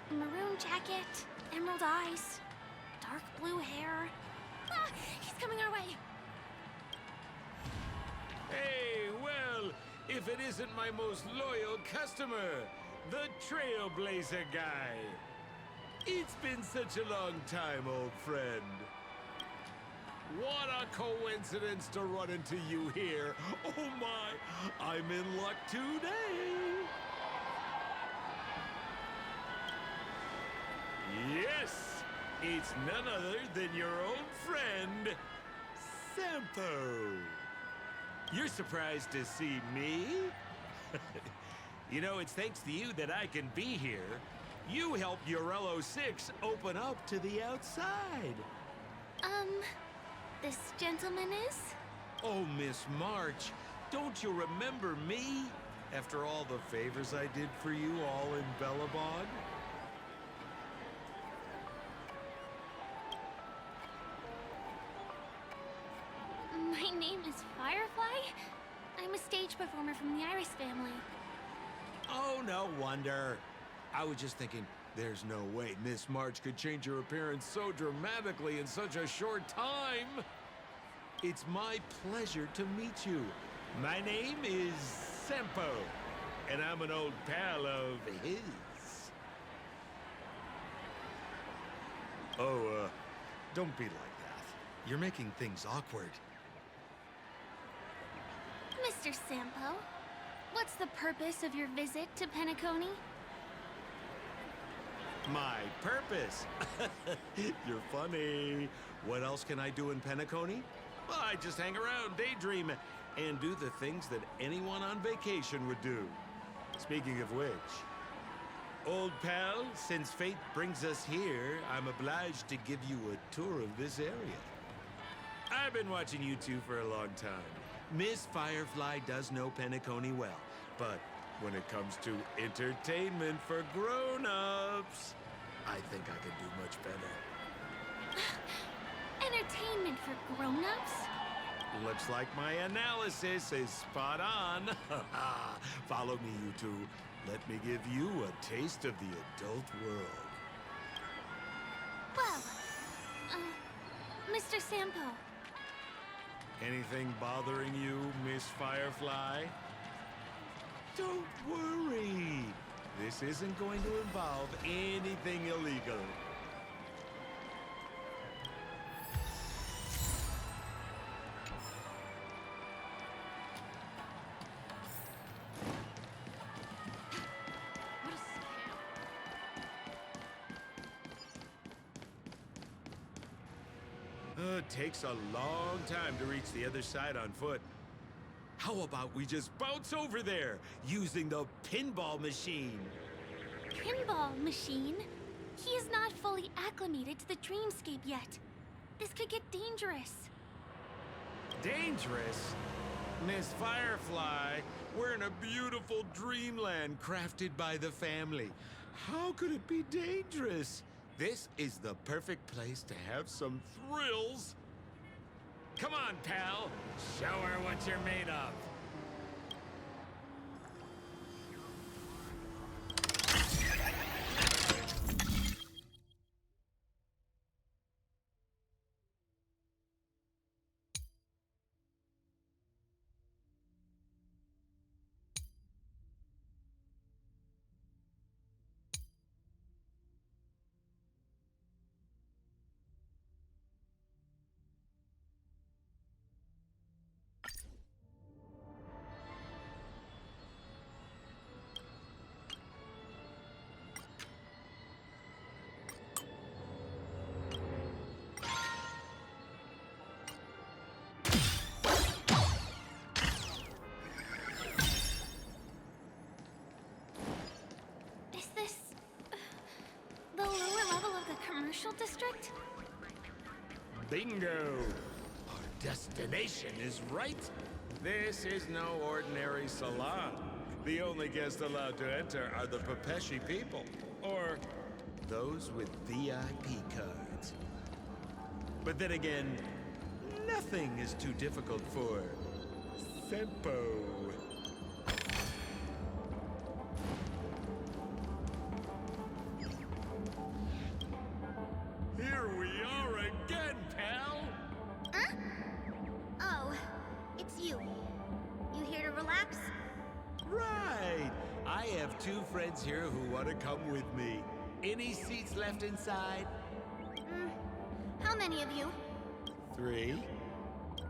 A maroon jacket, emerald eyes, dark blue hair. Ah, he's coming our way. Hey, well, if it isn't my most loyal customer, the Trailblazer guy. It's been such a long time, old friend. What a coincidence to run into you here. Oh my, I'm in luck today. Yes, it's none other than your old friend, Sampo. You're surprised to see me? You know, it's thanks to you that I can be here. You helped Urello 6 open up to the outside. This gentleman is? Oh, Miss March, don't you remember me? After all the favors I did for you all in Bellabog? My name is Firefly. I'm a stage performer from the Iris family. Oh, no wonder. I was just thinking, there's no way Miss March could change her appearance so dramatically in such a short time. It's my pleasure to meet you. My name is Sampo, and I'm an old pal of his. Oh, don't be like that. You're making things awkward. Mr. Sampo, what's the purpose of your visit to Penacony? My purpose. You're funny. What else can I do in Penacony? Well, I just hang around, daydream, and do the things that anyone on vacation would do. Speaking of which, old pal, since fate brings us here, I'm obliged to give you a tour of this area. I've been watching you two for a long time. Miss Firefly does know Penacony well, but when it comes to entertainment for grown-ups, I think I could do much better. Entertainment for grown-ups? Looks like my analysis is spot on. Follow me, you two. Let me give you a taste of the adult world. Well, Mr. Sampo. Anything bothering you, Miss Firefly? Don't worry. This isn't going to involve anything illegal. It takes a long time to reach the other side on foot. How about we just bounce over there using the pinball machine? Pinball machine? He is not fully acclimated to the dreamscape yet. This could get dangerous. Dangerous? Miss Firefly, we're in a beautiful dreamland crafted by the family. How could it be dangerous? This is the perfect place to have some thrills. Come on, pal. Show her what you're made of. District? Bingo! Our destination is right. This is no ordinary salon. The only guests allowed to enter are the Pepeshi people, or those with VIP cards. But then again, nothing is too difficult for Sampo. Here we are again, pal! Huh? Oh, it's you. You here to relax? Right! I have two friends here who want to come with me. Any seats left inside? How many of you? 3.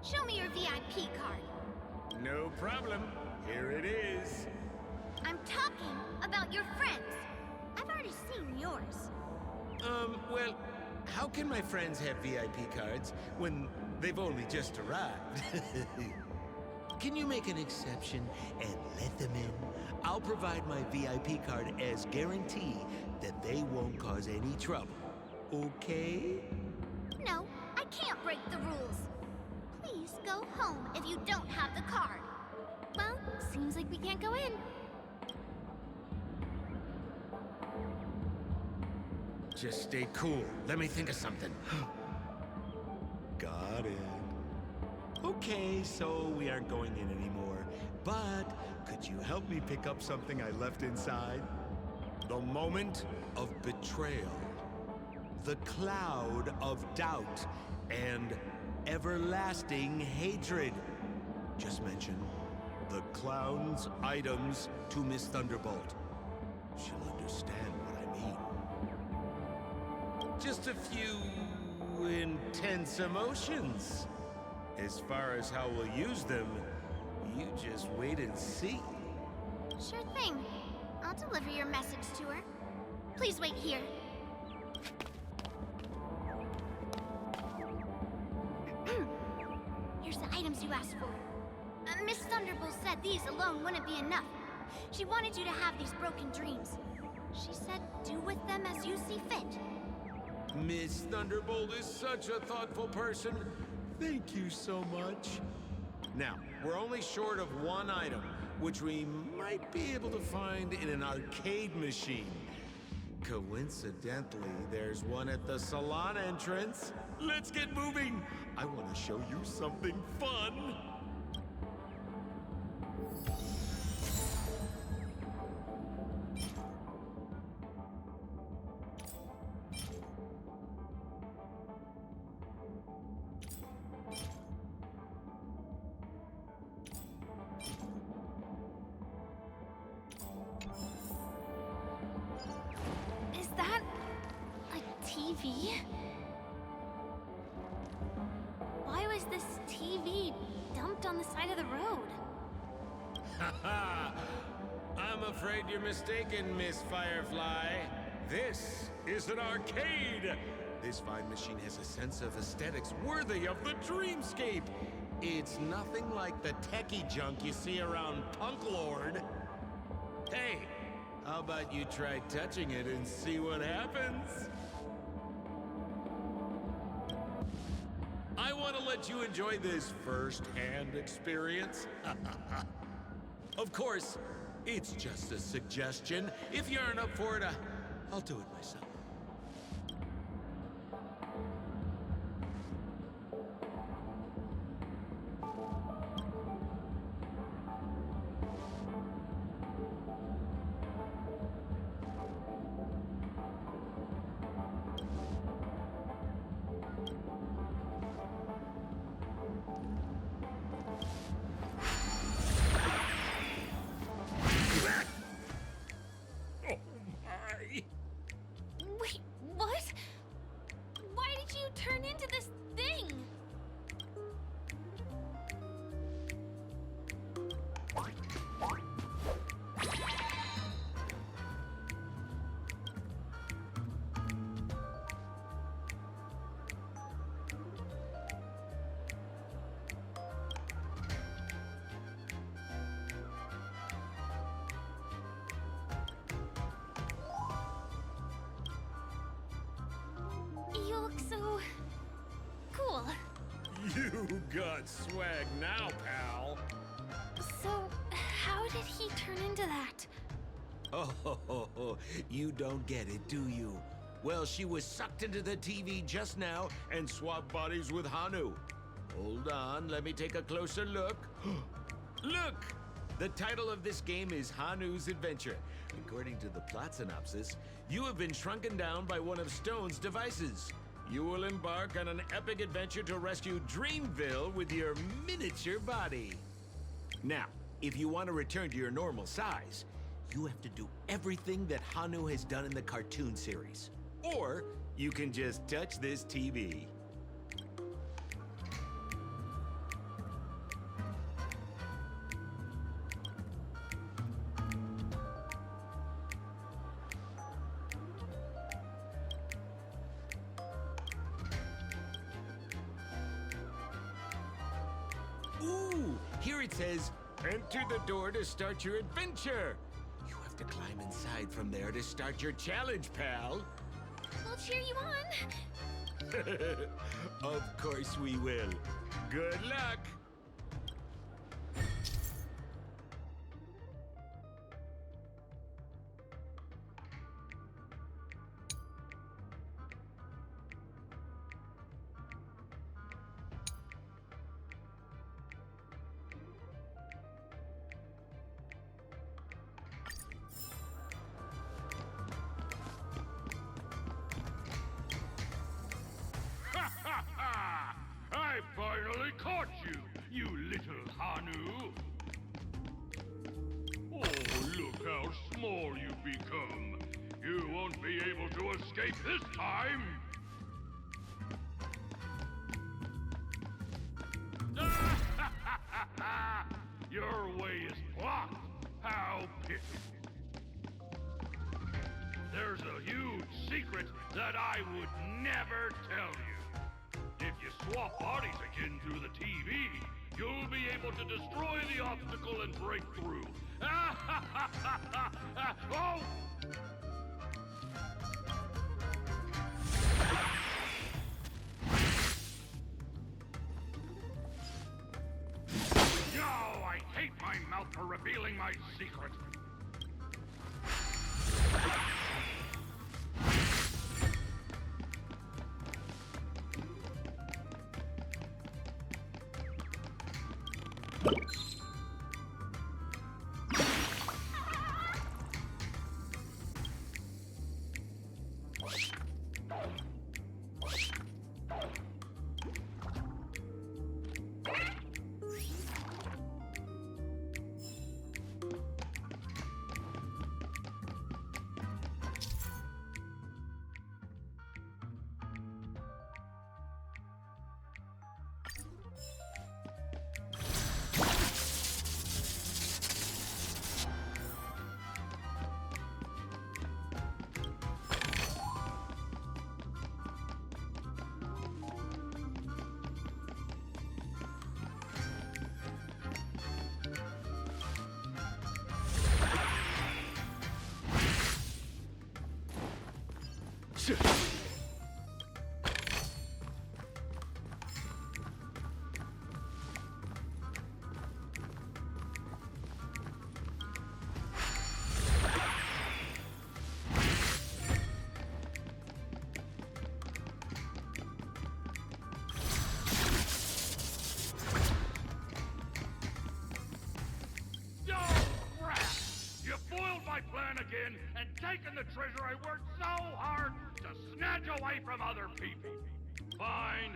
Show me your VIP card. No problem. Here it is. I'm talking about your friends. I've already seen yours. Well, how can my friends have VIP cards when they've only just arrived? Can you make an exception and let them in? I'll provide my VIP card as guarantee that they won't cause any trouble. Okay? No, I can't break the rules. Please go home if you don't have the card. Well, seems like we can't go in. Just stay cool. Let me think of something. Got it. Okay, so we aren't going in anymore. But could you help me pick up something I left inside? The moment of betrayal. The cloud of doubt and everlasting hatred. Just mention the clown's items to Miss Thunderbolt. She'll understand what I mean. Just a few intense emotions. As far as how we'll use them, you just wait and see. Sure thing. I'll deliver your message to her. Please wait here. you asked for. Miss Thunderbolt said these alone wouldn't be enough. She wanted you to have these broken dreams. She said do with them as you see fit. Miss Thunderbolt is such a thoughtful person. Thank you so much. Now, we're only short of one item, which we might be able to find in an arcade machine. Coincidentally, there's one at the salon entrance. Let's get moving. I want to show you something fun. Is that a TV? Why was this TV dumped on the side of the road? Haha! I'm afraid you're mistaken, Miss Firefly. This is an arcade. This fine machine has a sense of aesthetics worthy of the Dreamscape. It's nothing like the techie junk you see around Punk Lord. Hey, how about you try touching it and see what happens? I want to let you enjoy this first-hand experience. Of course, it's just a suggestion. If you aren't up for it, I'll do it myself. Wait, what? Why did you turn into this thing? You look so cool. You got swag now, pal. So, how did he turn into that? Oh, you don't get it, do you? Well, she was sucked into the TV just now and swapped bodies with Hanu. Hold on, let me take a closer look. Look! The title of this game is Hanu's Adventure. According to the plot synopsis, you have been shrunken down by one of Stone's devices. You will embark on an epic adventure to rescue Dreamville with your miniature body. Now, if you want to return to your normal size, you have to do everything that Hanu has done in the cartoon series. Or you can just touch this TV. Ooh, here it says, enter the door to start your adventure. You have to climb inside from there to start your challenge, pal. We'll cheer you on. Of course we will. Good luck. I finally caught you, you little Hanu! Oh, look how small you've become. You won't be able to escape this time! Your way is blocked! How pitiful! There's a huge secret that I would never tell you. If you swap bodies again through the TV, you'll be able to destroy the obstacle and break through. Oh! No, I hate my mouth for revealing my secret. Again and taken the treasure I worked so hard to snatch away from other people. Fine,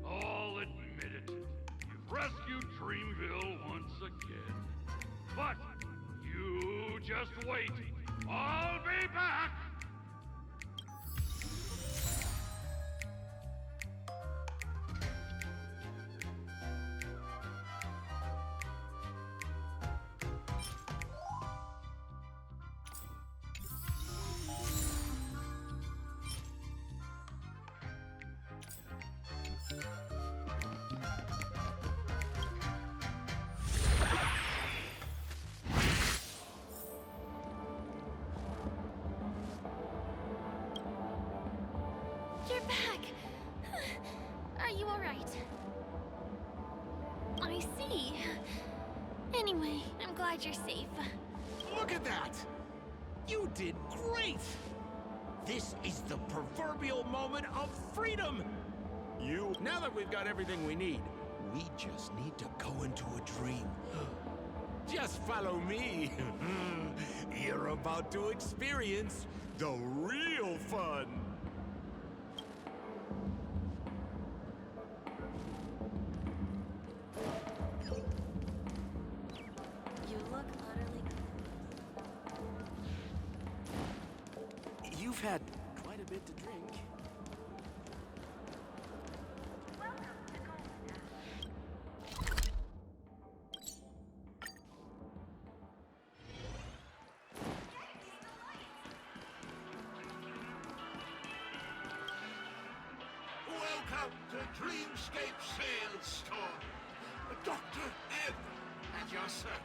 I'll admit it. You've rescued Dreamville once again. But you just wait. I'll be back! You're back! Are you alright? I see. Anyway, I'm glad you're safe. Look at that! You did great! This is the proverbial moment of freedom! Now that we've got everything we need, we just need to go into a dream. Just follow me. You're about to experience the real fun. You look utterly... You've had quite a bit to drink. Welcome to Dreamscape Sales Store. Dr. Ed at your service.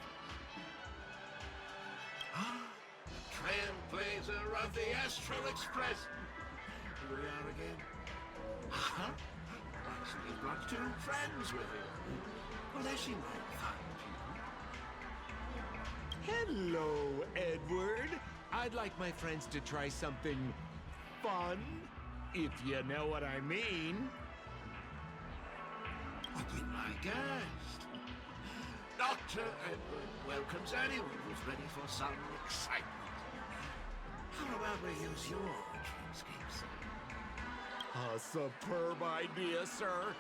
Trailblazer of the Astral Express. Here we are again. So you've brought two friends with you. Well, they seem like fine people. Hello, Edward. I'd like my friends to try something fun, if you know what I mean. Be my guest. Dr. Edward welcomes anyone who's ready for some excitement. How about we use your dreamscape, sir? A superb idea, sir.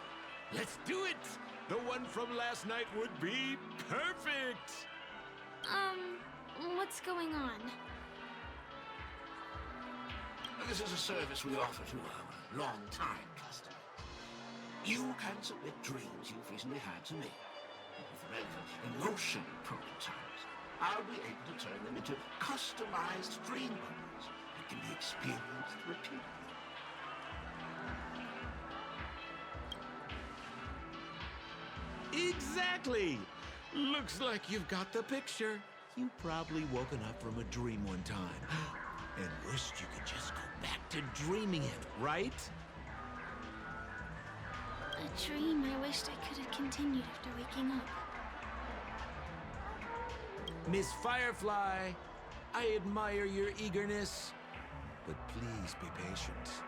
Let's do it. The one from last night would be perfect. What's going on? This is a service we offer to our long-time customers. You can submit dreams you've recently had to me. With relevant emotion prototypes, I'll be able to turn them into customized dream bubbles that can be experienced repeatedly. Exactly! Looks like you've got the picture. You've probably woken up from a dream one time and wished you could just go back to dreaming it, right? A dream I wished I could have continued after waking up. Miss Firefly, I admire your eagerness, but please be patient.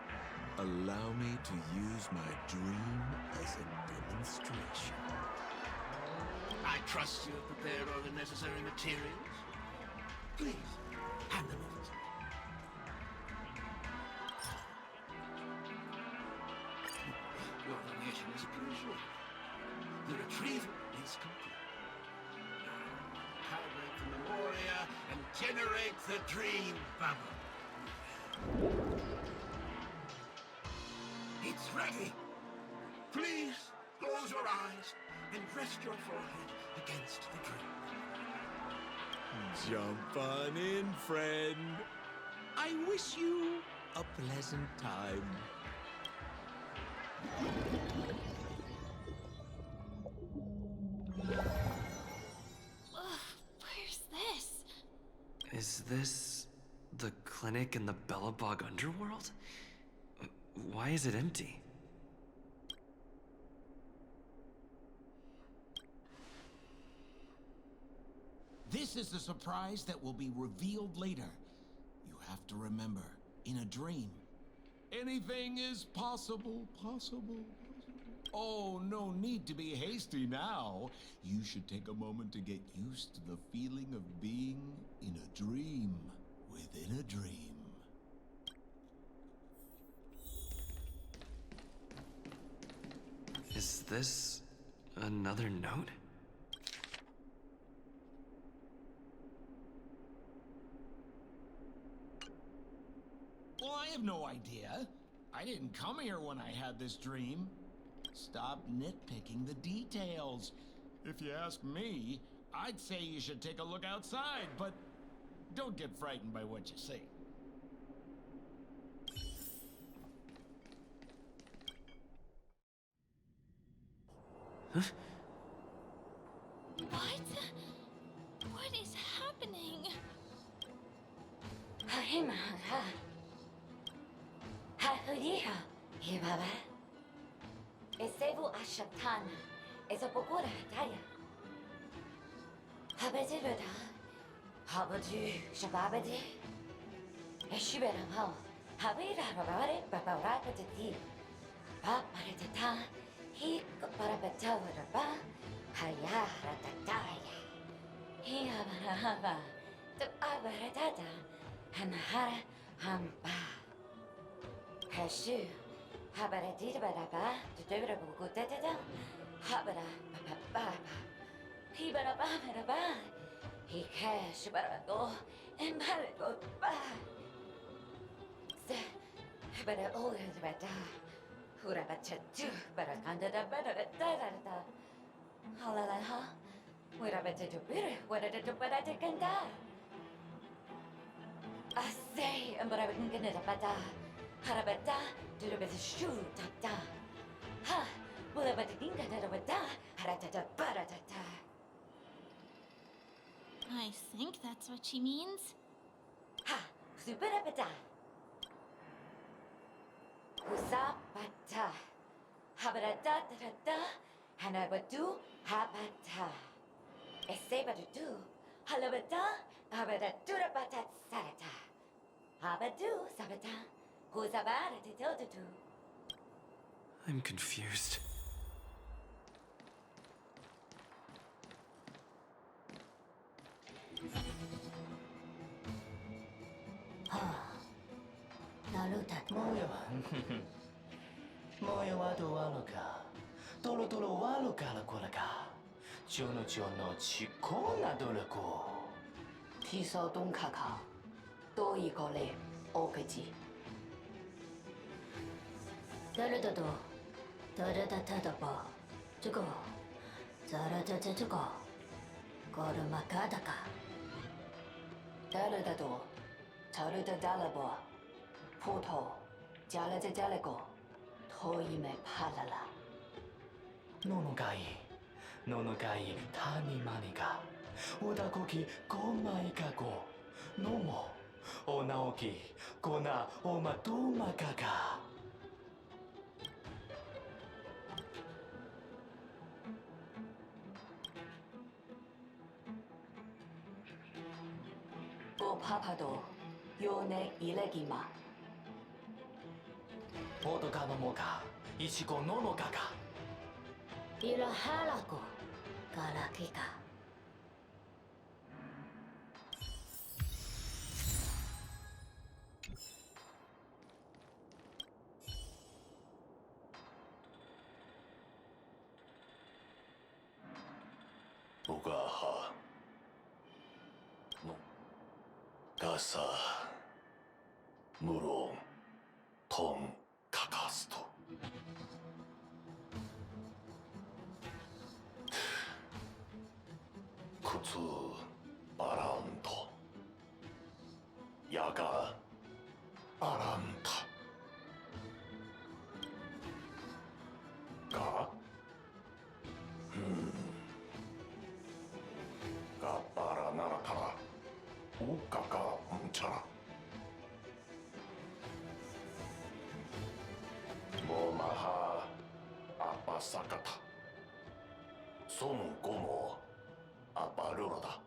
Allow me to use my dream as a demonstration. I trust you have prepared all the necessary materials. Please, hand them over to me. Your obligation is appreciated. The retrieval is complete. Calibrate the memoria and generate the dream bubble. It's ready. Please close your eyes and rest your forehead against the dream. Jump on in, friend. I wish you a pleasant time. Where's this? Is this the clinic in the Bellabog underworld? Why is it empty? This is a surprise that will be revealed later. You have to remember, in a dream, anything is possible. Oh, no need to be hasty now. You should take a moment to get used to the feeling of being in a dream within a dream. Is this another note? Well, I have no idea. I didn't come here when I had this dream. Stop nitpicking the details. If you ask me, I'd say you should take a look outside, but don't get frightened by what you see. Huh? What is happening? Esevu ashatan, ezapokura hataya. Habedilada, habadu shababadi. Eshibera ho, habira babare babarapati. Baparatata, he parapatavara, hayara tataya. He abarahaba, to abaratata, hanahara hamba. Hashu. Habara dida baraba, to debra gutata, habara baba, hibara baba, he cash barado, and barago ba. But all is better. Hurabacha too, but I can't da better da. Halalaha, what I better do better, what I do, but I take and da. I say, and but I wouldn't get it about da. Harabata. Do the best shoot, da. Ha! Will I but think that over da? Haratata baratata. I think that's what she means. Ha! Superabata. Husapata. Habarata da. Hanabatu habata. Esebatu. Halabata. Habaratura batat sarata. Habatu sabata. I'm confused. Moyo watu waluka. Tolo waluka la kulaka. Chono chikona dolako. Tiso kaka. Doi gole okaji. Daradado. Daradadadaba. Jugo. Zaradadajugo. Gorumakadaka. Daradado. Tarudadalabo. Poto. Jalajalago. Toime palala. Nonogai. ののかいたにまにかおだこきごまいかごのもおなおきごなおまとまかかごパパドよねいれぎまおとかのもかいしこののかかいらはらこからきかおがはのがさむろんとんかかすとくつばらんとやがあらんたががばらならからおかかんちゃらもまはあぱさかたそのごもあぱるろだ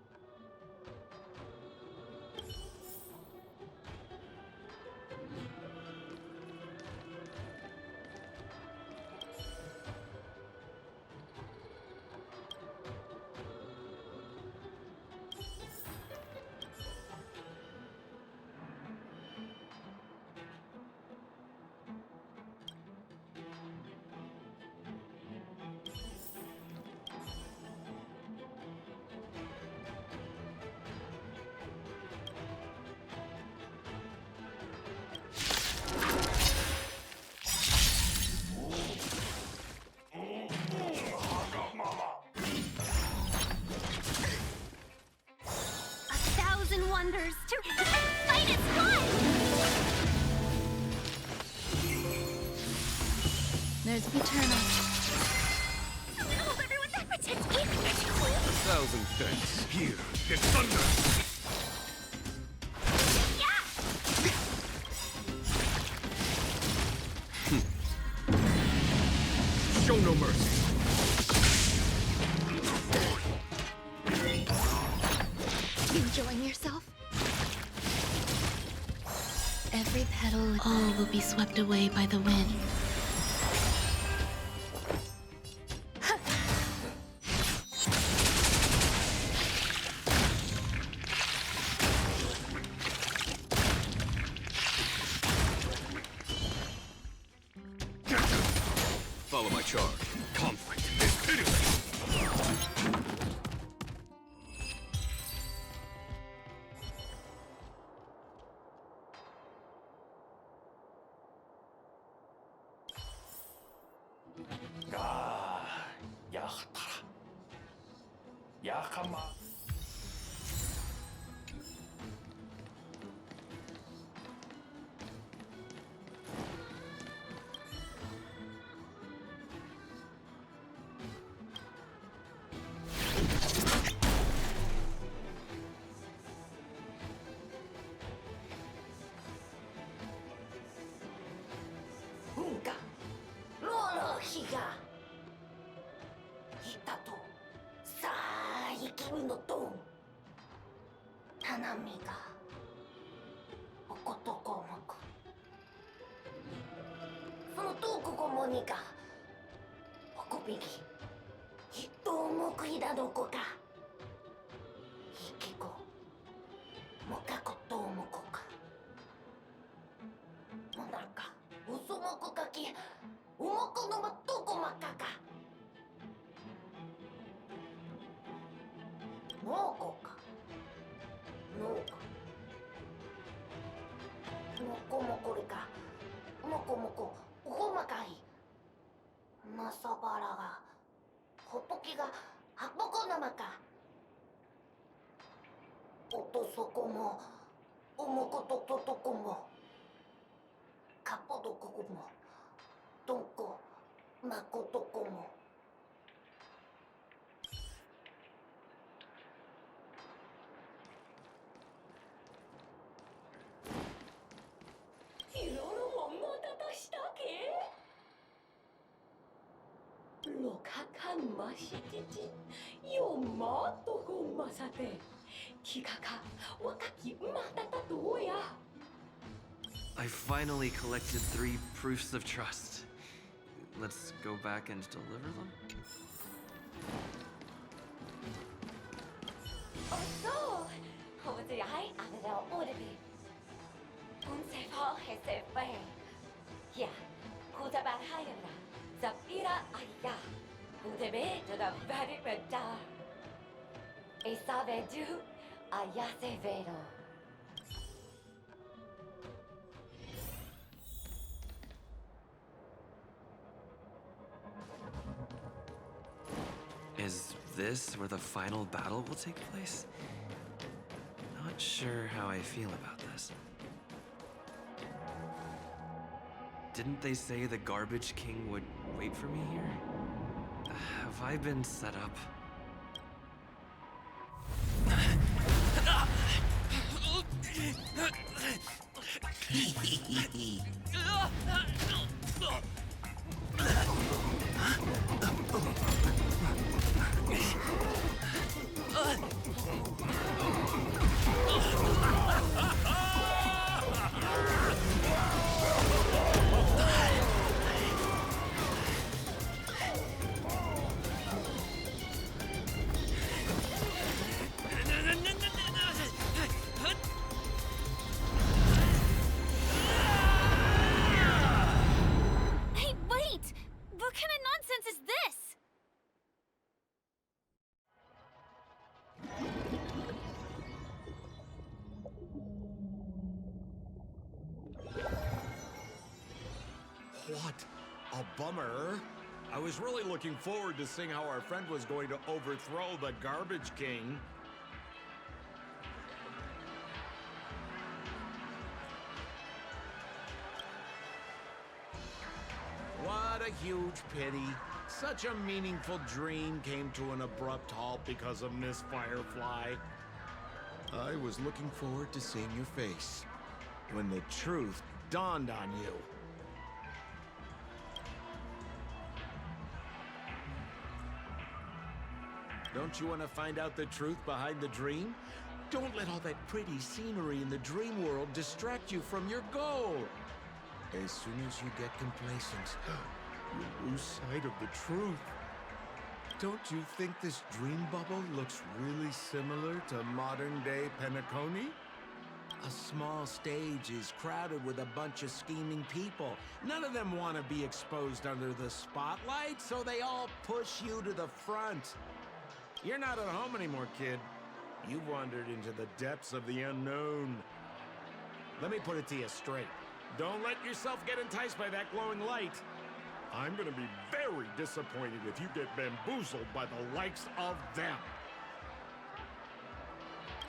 Wonders to fight its blood! There's V2.0. Hold everyone backwards! It's cool! 1,000 thanks. Here, get thunder! Show no mercy. Enjoying yourself? Every petal, all will be swept away by the wind. Follow my charge. Conflict is pitiless. Yakama. Hunka. Lolo higa. Hitato. 君のドンタナミがおことこもこそのトークごもにがおこびぎひともくいだどこかひきこもかこともこかもなかうそもこかきうもこのまどこまかか農家か農家もこもこれかもこもこおこまかいまさばらがほときがはぼこなまかおとそこもおもことととこもかぽどここもどんこまことこも Hamashititi, Yomato Masate, Kikaka, Wakaki Matatoya. I finally collected 3 proofs of trust. Let's go back and deliver them? Oh, so, how was the eye out of the Odebi? Unsafe his safe way. Yeah, Kutabat Hayana, Zapira Aya, Udebe to the very radar. Esave du, Ayase Vedo. Is this where the final battle will take place? Not sure how I feel about this. Didn't they say the Garbage King would wait for me here? Have I been set up? Hey, wait! What kind of nonsense is this? What a bummer. I was really looking forward to seeing how our friend was going to overthrow the Garbage King. What a huge pity. Such a meaningful dream came to an abrupt halt because of Miss Firefly. I was looking forward to seeing your face when the truth dawned on you. Don't you want to find out the truth behind the dream? Don't let all that pretty scenery in the dream world distract you from your goal. As soon as you get complacent, you lose sight of the truth. Don't you think this dream bubble looks really similar to modern-day Penacony? A small stage is crowded with a bunch of scheming people. None of them want to be exposed under the spotlight, so they all push you to the front. You're not at home anymore, kid. You've wandered into the depths of the unknown. Let me put it to you straight. Don't let yourself get enticed by that glowing light. I'm gonna be very disappointed if you get bamboozled by the likes of them.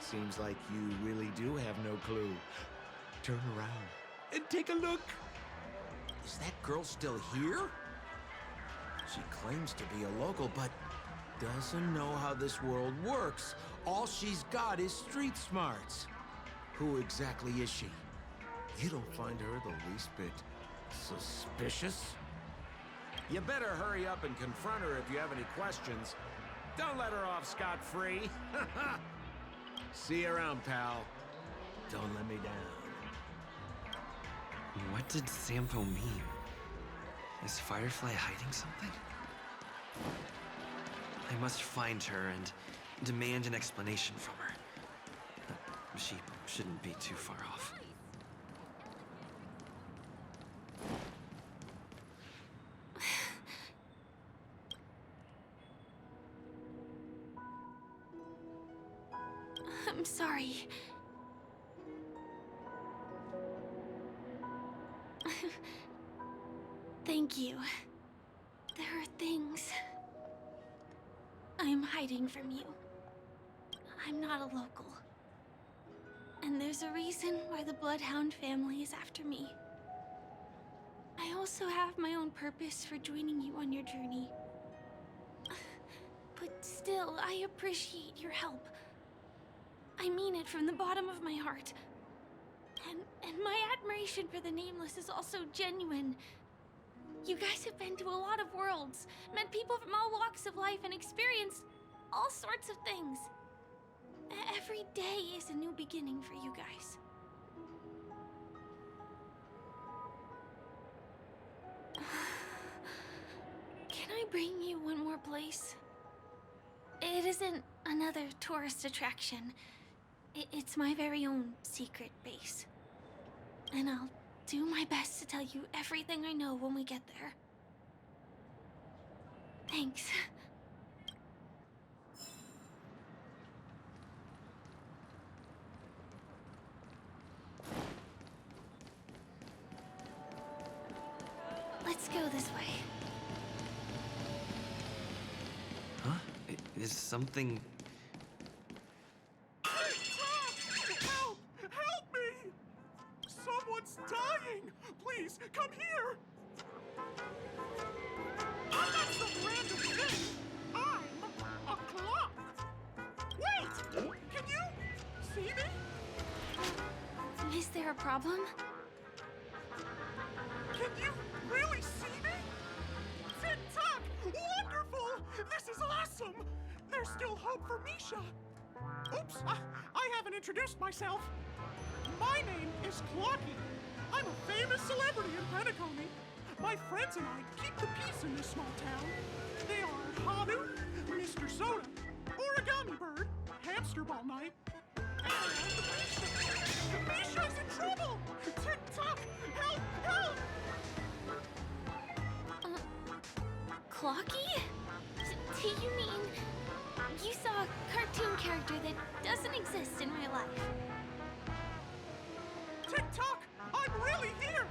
Seems like you really do have no clue. Turn around and take a look. Is that girl still here? She claims to be a local, but doesn't know how this world works. All she's got is street smarts. Who exactly is she? You don't find her the least bit suspicious? You better hurry up and confront her if you have any questions. Don't let her off scot-free. See you around, pal. Don't let me down. What did Sampo mean? Is Firefly hiding something? I must find her and demand an explanation from her. She shouldn't be too far off. I'm sorry. Thank you. There are things I'm hiding from you. I'm not a local. And there's a reason why the Bloodhound family is after me. I also have my own purpose for joining you on your journey. But still, I appreciate your help. I mean it from the bottom of my heart. And my admiration for the Nameless is also genuine. You guys have been to a lot of worlds, met people from all walks of life, and experienced all sorts of things. Every day is a new beginning for you guys. Can I bring you one more place? It isn't another tourist attraction. It's my very own secret base. And I'll do my best to tell you everything I know when we get there. Thanks. Let's go this way. Huh? Is something... Help! Help me! Someone's dying! Please, come here! I'm not some random thing! I'm a clock! Wait! Can you see me? Is there a problem? Can you really see me? Tick-tock! Wonderful! This is awesome! There's still hope for Misha! Oops, I haven't introduced myself. My name is Clockie. I'm a famous celebrity in Penacony. My friends and I keep the peace in this small town. They are Hanu, Mr. Soda, Origami Bird, Hamster Ball Night, and Misha. Misha's in trouble! Tick-tock! Help! Help! Clockie? Do you mean you saw a cartoon character that doesn't exist in real life? Tick-tock! I'm really here!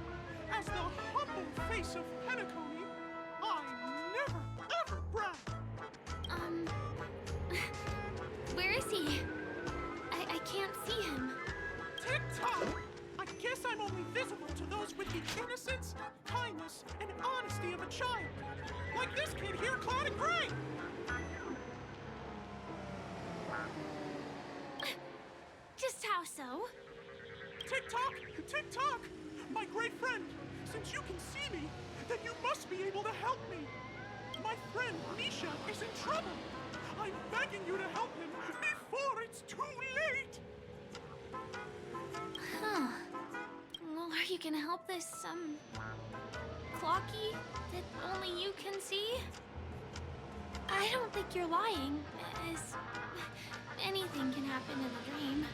As the humble face of Penacony, I never, ever brag! Where is he? I can't see him. Tick-tock! I guess I'm only visible to those with the innocence, kindness, and honesty of a child. Like this kid here clad in gray! Just how so? Tick-tock! Tick-tock! My great friend, since you can see me, then you must be able to help me. My friend Misha is in trouble. I'm begging you to help him before it's too late! Huh. Well, are you gonna help this, Clockie that only you can see? I don't think you're lying, as anything can happen in a dream.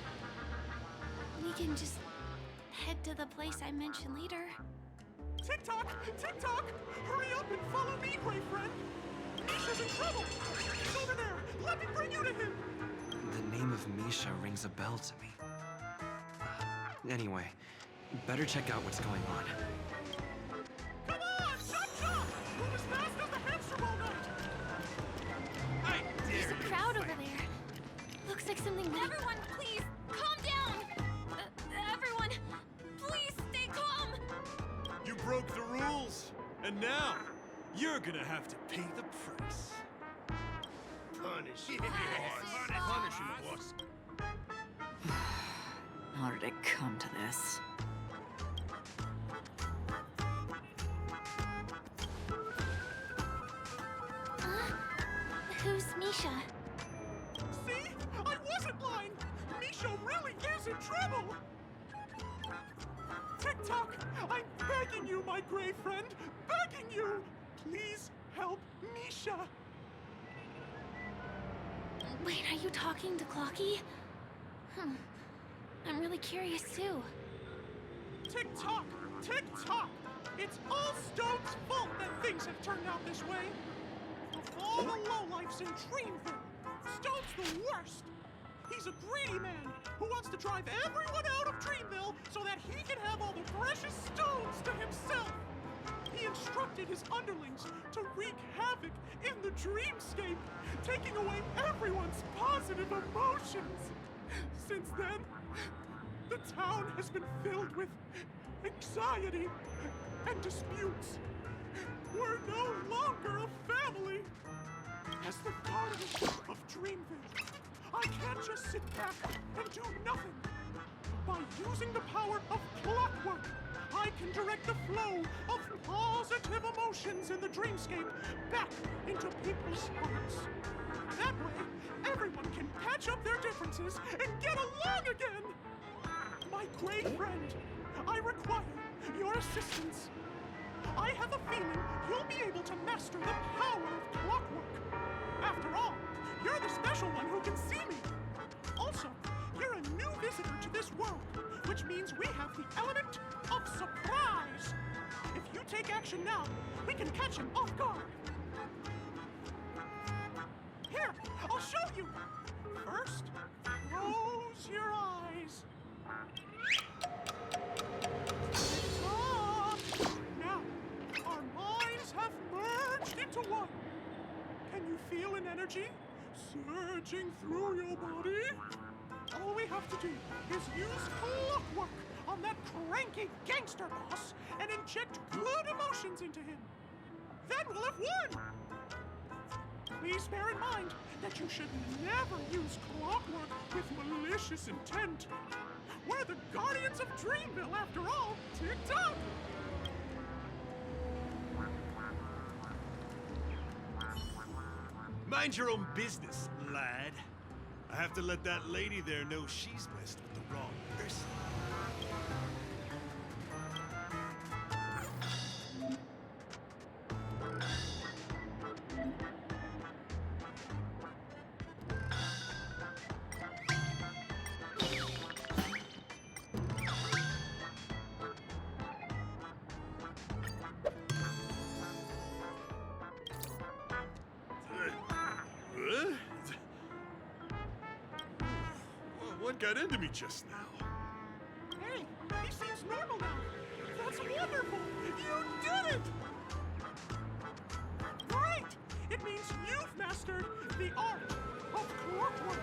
We can just head to the place I mentioned later. Tick-tock! Tick-tock! Hurry up and follow me, great friend! Misha's in trouble! He's over there! Let me bring you to him! The name of Misha rings a bell to me. Anyway, better check out what's going on. Come on! Jump, jump! Move as fast as the hamster ball night! I dare you! There's a crowd over there. Looks like something might... Everyone, please, calm down! Everyone, please stay calm! You broke the rules, and now you're gonna have to pay the price. Punish him, boss. Punish him, boss. How did it come to this? Who's Misha? See? I wasn't lying! Misha really is in trouble! Tick-tock! I'm begging you, my gray friend! Begging you! Please help Misha! Wait, are you talking to Clockie? I'm really curious too. Tick-tock! Tick-tock! It's all Stone's fault that things have turned out this way! Of all the lowlifes in Dreamville, Stone's the worst! He's a greedy man who wants to drive everyone out of Dreamville so that he can have all the precious stones to himself! He instructed his underlings to wreak havoc in the Dreamscape, taking away everyone's positive emotions! Since then, the town has been filled with anxiety and disputes. We're no longer a family! As the guardian of Dreamville, I can't just sit back and do nothing. By using the power of clockwork, I can direct the flow of positive emotions in the dreamscape back into people's hearts. That way, everyone can patch up their differences and get along again. My great friend, I require your assistance. I have a feeling you'll be able to master the power of clockwork. After all, you're the special one who can see me. Also, you're a new visitor to this world, which means we have the element of surprise. If you take action now, we can catch him off guard. Here, I'll show you. First, close your eyes. Now, our minds have merged into one. Can you feel an energy surging through your body? All we have to do is use clockwork on that cranky gangster boss and inject good emotions into him. Then we'll have won! Please bear in mind that you should never use clockwork with malicious intent. We're the Guardians of Dreamville, after all. Tick-tock! Mind your own business, lad. I have to let that lady there know she's messed with the wrong person. What got into me just now? Hey, he seems normal now. That's wonderful! You did it! Great! It means you've mastered the art of clockwork.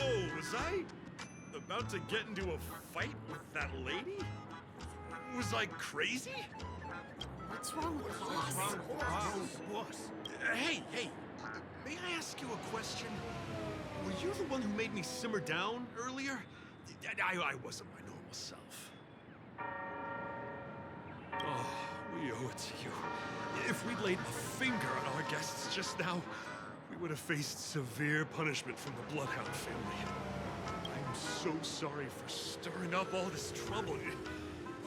Oh, was I about to get into a fight with that lady? Was I crazy? What's wrong with Boss? Hey, may I ask you a question? Were you the one who made me simmer down earlier? I wasn't my normal self. Oh, we owe it to you. If we'd laid a finger on our guests just now, we would have faced severe punishment from the Bloodhound family. I'm so sorry for stirring up all this trouble.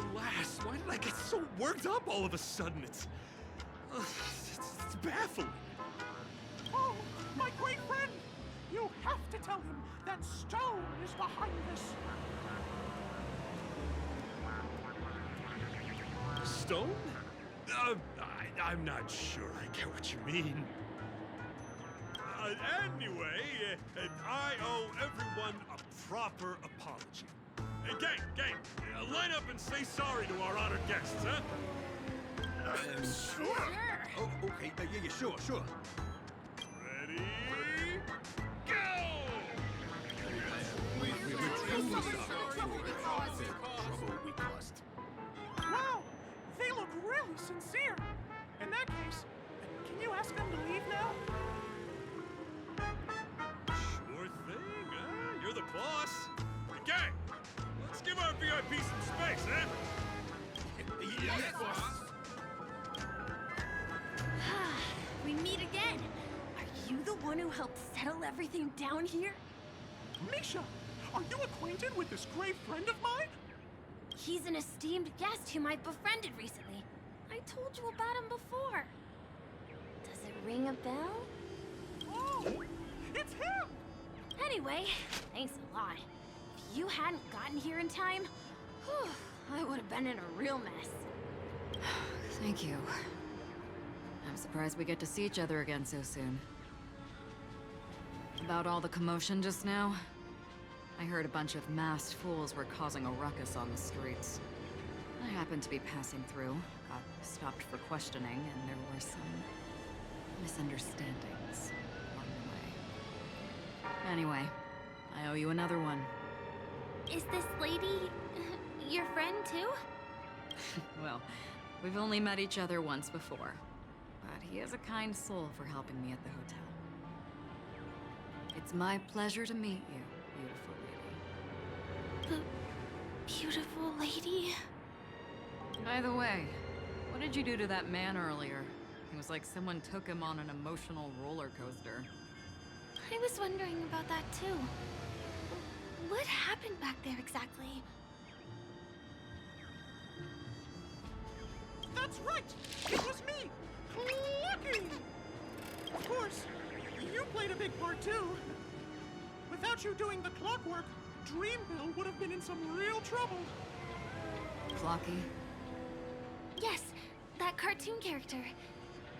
Alas, why did I get so worked up all of a sudden? It's baffling. Oh, my great friend! You have to tell him that Stone is behind this. Stone? I'm not sure I get what you mean. Anyway, I owe everyone a proper apology. Gang, line up and say sorry to our honored guests, huh? Sure. Oh, okay. Yeah, sure. Ready? Wow, they look really sincere. In that case, can you ask them to leave now? Sure thing, huh? You're the boss. Gang, let's give our VIP some space, huh? Yes, boss. We meet again. Are you the one who helped settle everything down here? Misha, are you acquainted with this great friend of mine? He's an esteemed guest whom I befriended recently. I told you about him before. Does it ring a bell? Oh, it's him! Anyway, thanks a lot. If you hadn't gotten here in time, whew, I would have been in a real mess. Thank you. I'm surprised we get to see each other again so soon. About all the commotion just now, I heard a bunch of masked fools were causing a ruckus on the streets. I happened to be passing through, got stopped for questioning, and there were some misunderstandings along the way. Anyway, I owe you another one. Is this lady your friend too? Well, we've only met each other once before, but he is a kind soul for helping me at the hotel. It's my pleasure to meet you, beautiful lady. The beautiful lady? By the way, what did you do to that man earlier? It was like someone took him on an emotional roller coaster. I was wondering about that too. What happened back there exactly? That's right! It was me! Clockie! Of course, you played a big part too. Without you doing the clockwork, Dreamville would have been in some real trouble. Clockie? Yes, that cartoon character.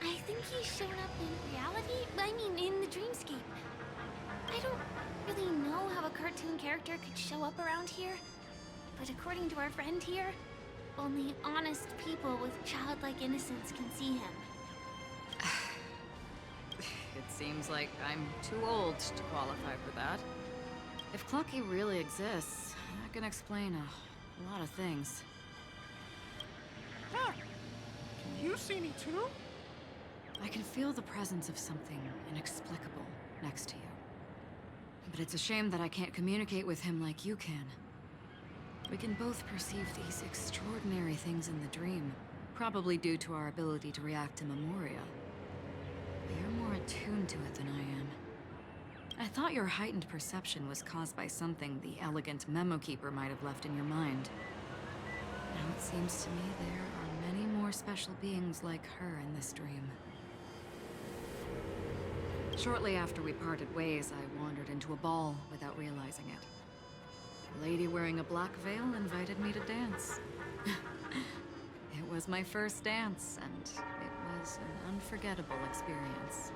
I think he's shown up in reality? I mean, in the Dreamscape. I don't really know how a cartoon character could show up around here, but according to our friend here, only honest people with childlike innocence can see him. It seems like I'm too old to qualify for that. If Clockie really exists, that can explain a lot of things. Huh. Can you see me too? I can feel the presence of something inexplicable next to you. But it's a shame that I can't communicate with him like you can. We can both perceive these extraordinary things in the dream, probably due to our ability to react to memoria. But you're more attuned to it than I am. I thought your heightened perception was caused by something the elegant memo keeper might have left in your mind. Now it seems to me there are many more special beings like her in this dream. Shortly after we parted ways, I wandered into a ball without realizing it. A lady wearing a black veil invited me to dance. It was my first dance, and it was an unforgettable experience.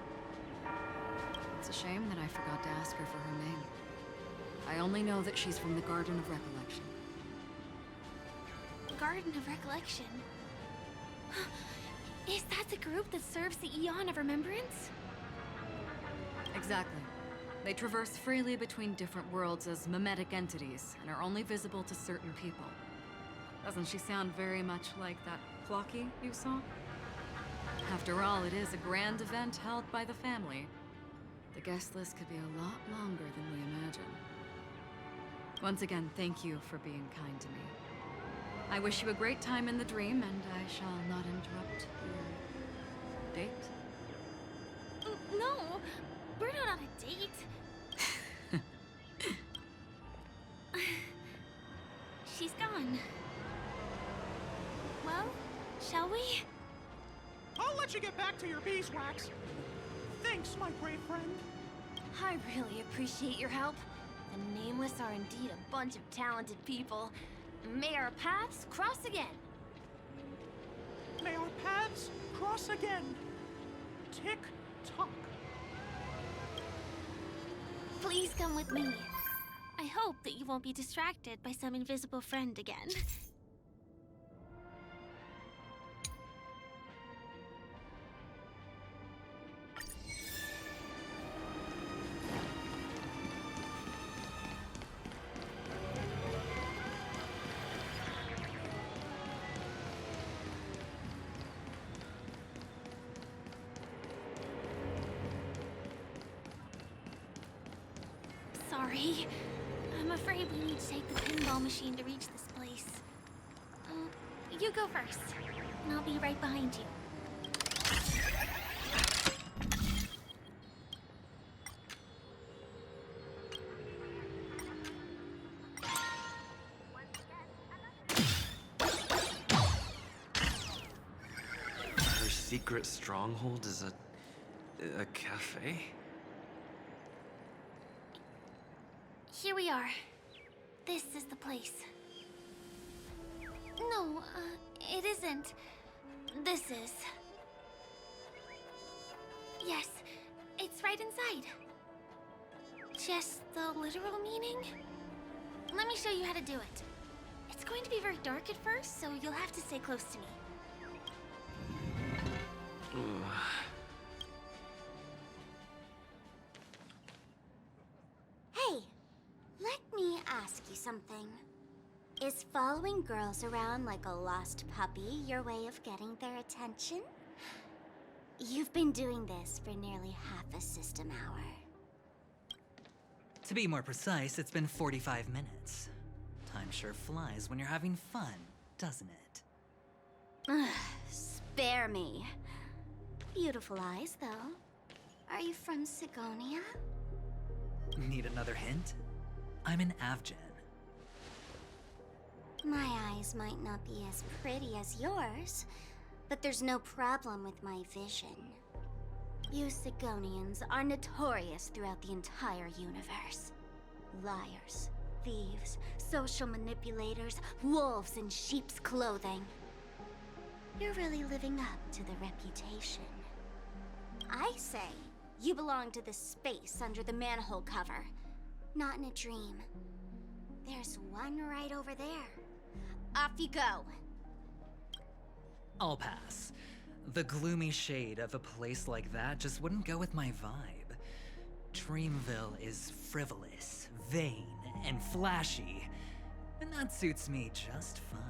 It's a shame that I forgot to ask her for her name. I only know that she's from the Garden of Recollection. Garden of Recollection? Is that the group that serves the Eon of Remembrance? Exactly. They traverse freely between different worlds as mimetic entities and are only visible to certain people. Doesn't she sound very much like that Clockie you saw? After all, it is a grand event held by the family. The guest list could be a lot longer than we imagine. Once again, thank you for being kind to me. I wish you a great time in the dream, and I shall not interrupt your date. No, we're not on a date. She's gone. Well, shall we? I'll let you get back to your beeswax. Thanks, my brave friend. I really appreciate your help. The Nameless are indeed a bunch of talented people. May our paths cross again. May our paths cross again. Tick-tock. Please come with me. I hope that you won't be distracted by some invisible friend again. Sorry. I'm afraid we need to take the pinball machine to reach this place. You go first, and I'll be right behind you. Her secret stronghold is a cafe? Here we are. This is the place. No, it isn't. This is. Yes, it's right inside. Just the literal meaning? Let me show you how to do it. It's going to be very dark at first, so you'll have to stay close to me. Hey, let me ask you something. Is following girls around like a lost puppy your way of getting their attention? You've been doing this for nearly half a system hour. To be more precise, it's been 45 minutes. Time sure flies when you're having fun, doesn't it? Spare me. Beautiful eyes, though. Are you from Sigonia? Need another hint? I'm an Avgen. My eyes might not be as pretty as yours, but there's no problem with my vision. You Sigonians are notorious throughout the entire universe. Liars, thieves, social manipulators, wolves in sheep's clothing. You're really living up to the reputation. I say, you belong to the space under the manhole cover, not in a dream. There's one right over there. Off you go. I'll pass. The gloomy shade of a place like that just wouldn't go with my vibe. Dreamville is frivolous, vain, and flashy, and that suits me just fine.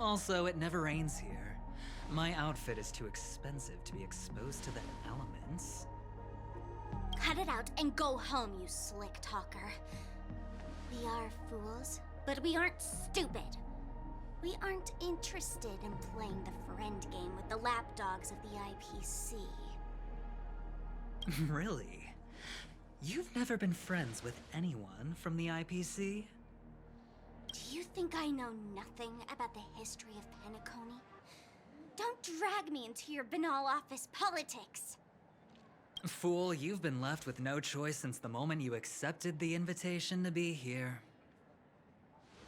Also, it never rains here. My outfit is too expensive to be exposed to the elements. Cut it out and go home, you slick talker. We are fools, but we aren't stupid. We aren't interested in playing the friend game with the lapdogs of the IPC. Really? You've never been friends with anyone from the IPC? Do you think I know nothing about the history of Penacony? Don't drag me into your banal office politics! Fool, you've been left with no choice since the moment you accepted the invitation to be here.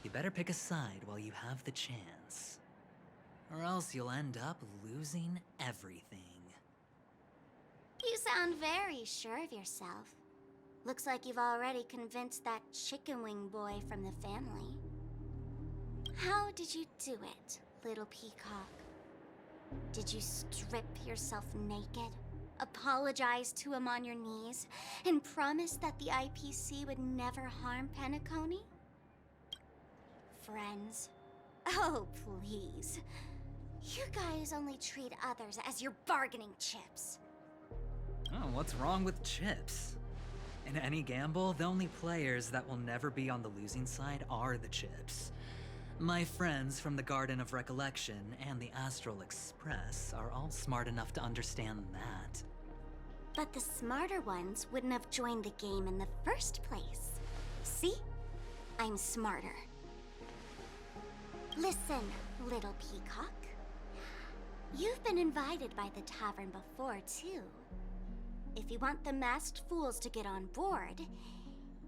You better pick a side while you have the chance. Or else you'll end up losing everything. You sound very sure of yourself. Looks like you've already convinced that chicken wing boy from the family. How did you do it, little peacock? Did you strip yourself naked, apologize to him on your knees, and promise that the IPC would never harm Penacony? Friends? Oh, please. You guys only treat others as your bargaining chips. Oh, what's wrong with chips? In any gamble, the only players that will never be on the losing side are the chips. My friends from the Garden of Recollection and the Astral Express are all smart enough to understand that. But the smarter ones wouldn't have joined the game in the first place. See? I'm smarter. Listen, little peacock. You've been invited by the tavern before, too. If you want the masked fools to get on board,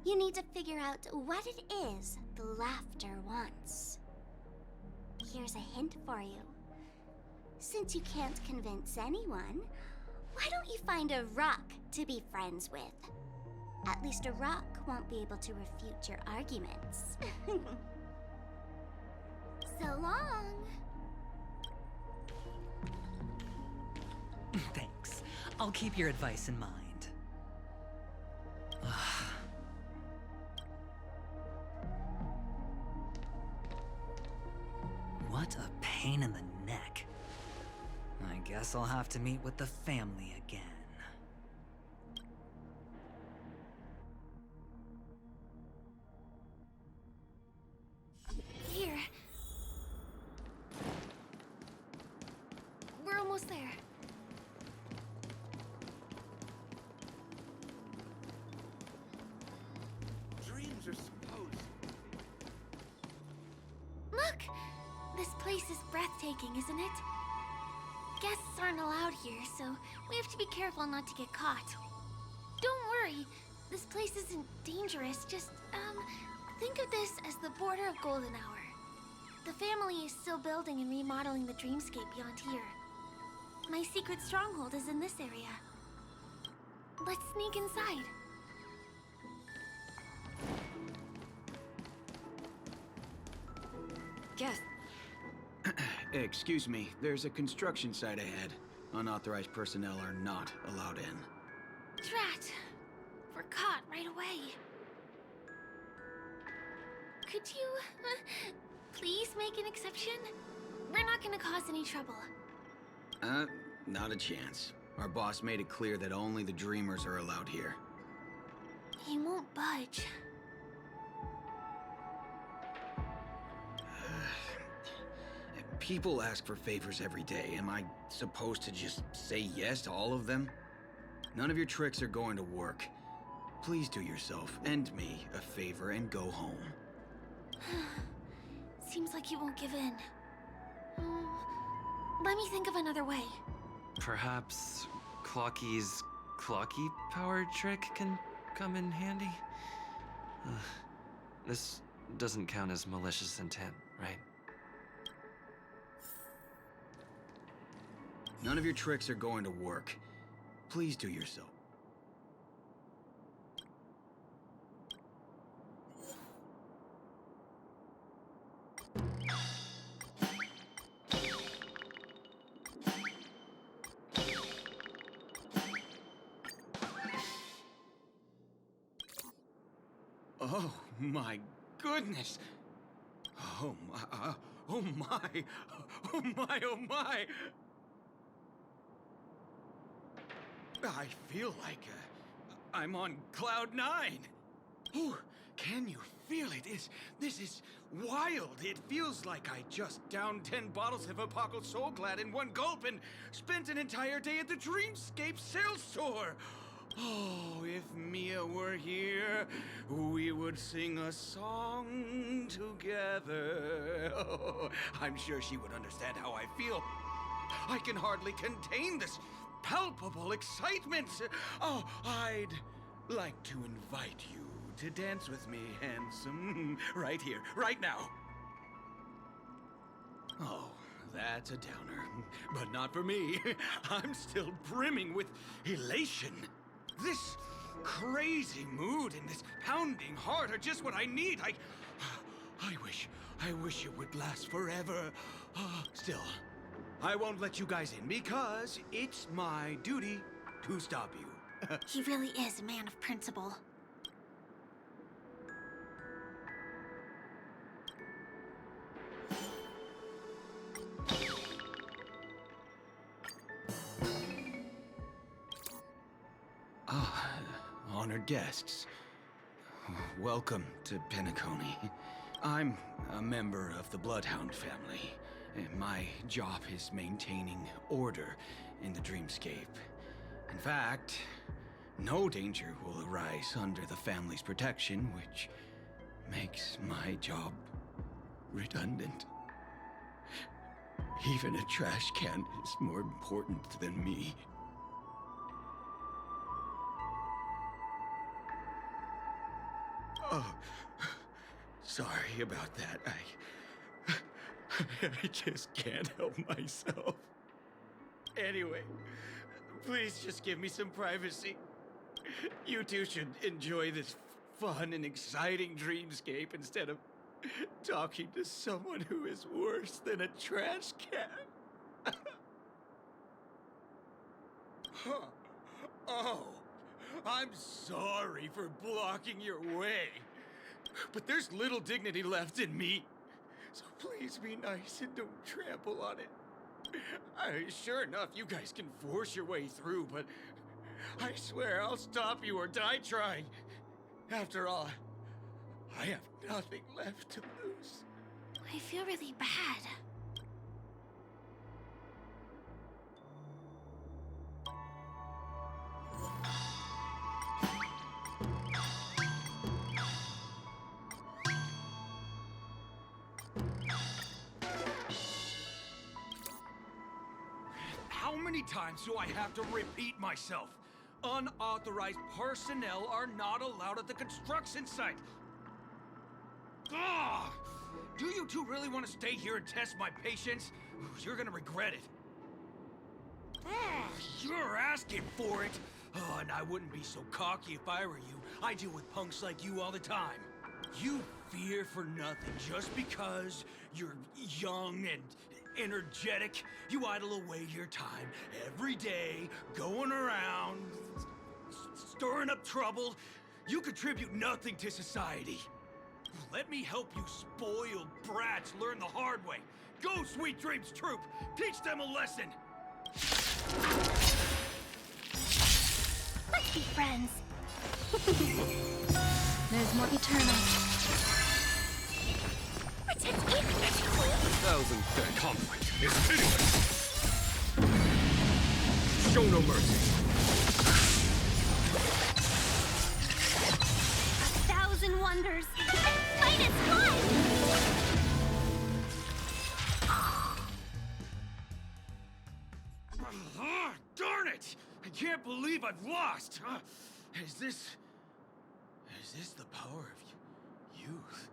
you need to figure out what it is the laughter wants. Here's a hint for you. Since you can't convince anyone, why don't you find a rock to be friends with? At least a rock won't be able to refute your arguments. So long. Thanks. I'll keep your advice in mind. What a pain in the neck. I guess I'll have to meet with the family again. Here. We're almost there. Dreams are supposed. Look! This place is breathtaking, isn't it? Guests aren't allowed here, so we have to be careful not to get caught. Don't worry, this place isn't dangerous, just, think of this as the border of Golden Hour. The family is still building and remodeling the Dreamscape beyond here. My secret stronghold is in this area. Let's sneak inside. Guess. Excuse me, there's a construction site ahead. Unauthorized personnel are not allowed in. Drat! We're caught right away. Could you, please make an exception? We're not gonna cause any trouble. Not a chance. Our boss made it clear that only the Dreamers are allowed here. He won't budge. People ask for favors every day. Am I supposed to just say yes to all of them? None of your tricks are going to work. Please do yourself and me a favor and go home. Seems like you won't give in. Let me think of another way. Perhaps Clockie's Clockie power trick can come in handy? This doesn't count as malicious intent, right? None of your tricks are going to work. Please do yourself. Oh my goodness! Oh my, oh my, oh my, oh my! I feel like I'm on cloud 9. Oh, can you feel it? This is wild. It feels like I just downed 10 bottles of Himeko Soul Glad in one gulp and spent an entire day at the Dreamscape sales store. Oh, if Mia were here, we would sing a song together. Oh, I'm sure she would understand how I feel. I can hardly contain this palpable excitement. Oh, I'd like to invite you to dance with me, handsome. Right here, right now. Oh, that's a downer. But not for me. I'm still brimming with elation. This crazy mood and this pounding heart are just what I need. I wish it would last forever. Still, I won't let you guys in because it's my duty to stop you. He really is a man of principle. Honored guests, welcome to Penacony. I'm a member of the Bloodhound family, and my job is maintaining order in the Dreamscape. In fact, no danger will arise under the family's protection, which makes my job redundant. Even a trash can is more important than me. Oh, sorry about that. I just can't help myself. Anyway, please just give me some privacy. You two should enjoy this fun and exciting dreamscape instead of talking to someone who is worse than a trash can. Huh. Oh. I'm sorry for blocking your way, but there's little dignity left in me. So please be nice and don't trample on it. Sure enough, you guys can force your way through, but I swear I'll stop you or die trying. After all, I have nothing left to lose. I feel really bad. How many times do I have to repeat myself? Unauthorized personnel are not allowed at the construction site. Ugh! Do you two really want to stay here and test my patience? You're gonna regret it. You're asking for it. Oh, and I wouldn't be so cocky if I were you. I deal with punks like you all the time. You fear for nothing just because you're young and energetic. You idle away your time every day, going around, stirring up trouble. You contribute nothing to society. Let me help you spoiled brats learn the hard way. Go, Sweet Dreams Troop! Teach them a lesson! Let's be friends. There's more eternal. So, 1,000. That conflict is pitiless. Show no mercy. 1,000 wonders. Fight is fun! Darn it! I can't believe I've lost! Is this the power of youth?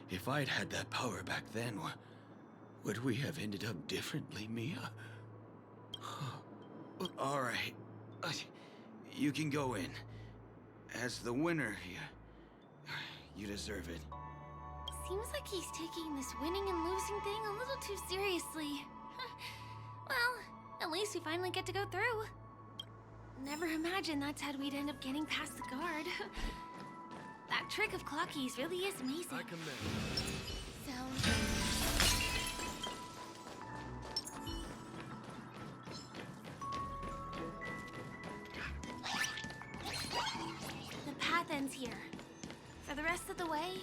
If I'd had that power back then, would we have ended up differently, Mia? Alright. You can go in. As the winner, you deserve it. Seems like he's taking this winning and losing thing a little too seriously. Well, at least we finally get to go through. Never imagined that's how we'd end up getting past the guard. That trick of Clockie's really is amazing. I commend. Sounds The path ends here. For the rest of the way,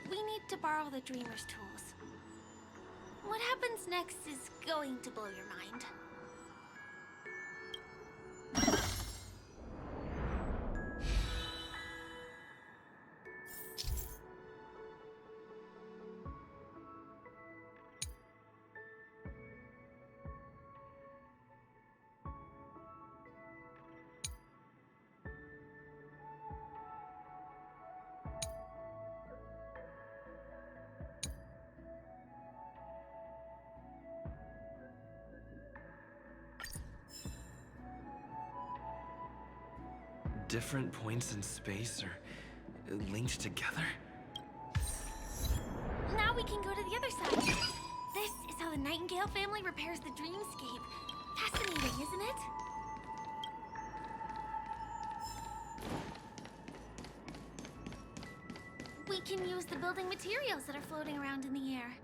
we need to borrow the Dreamer's tools. What happens next is going to blow your mind. Different points in space are linked together? Now we can go to the other side. This is how the Nightingale family repairs the Dreamscape. Fascinating, isn't it? We can use the building materials that are floating around in the air.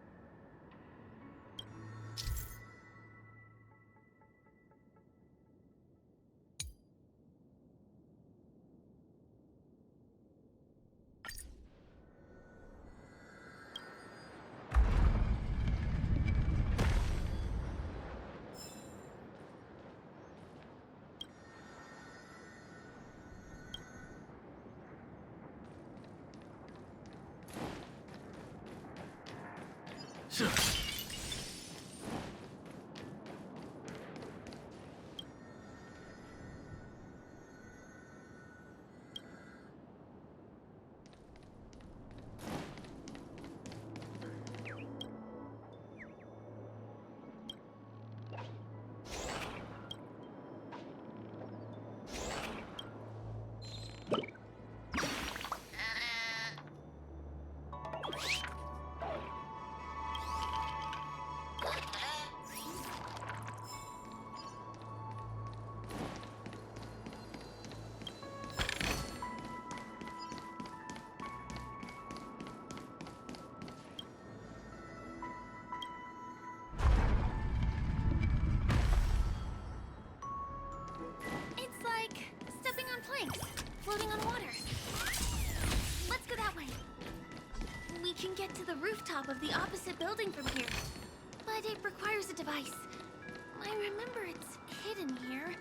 Floating on water. Let's go that way. We can get to the rooftop of the opposite building from here, but it requires a device. I remember it's hidden here.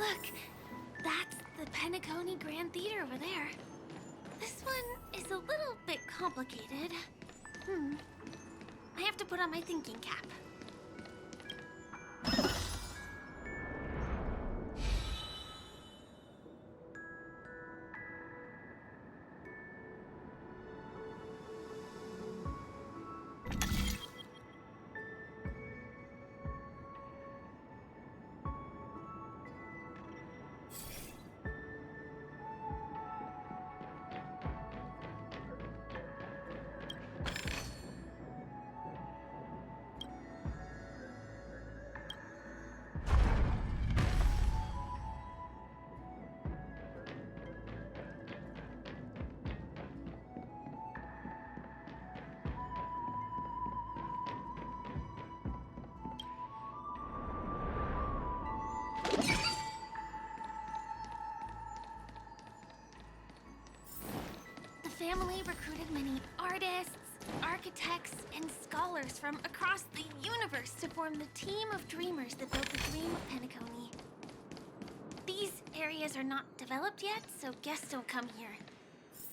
Look, that's the Penacony Grand Theater over there. This one is a little bit complicated. I have to put on my thinking cap. The family recruited many artists, architects, and scholars from across the universe to form the team of dreamers that built the dream of Penacony. These areas are not developed yet, so guests don't come here.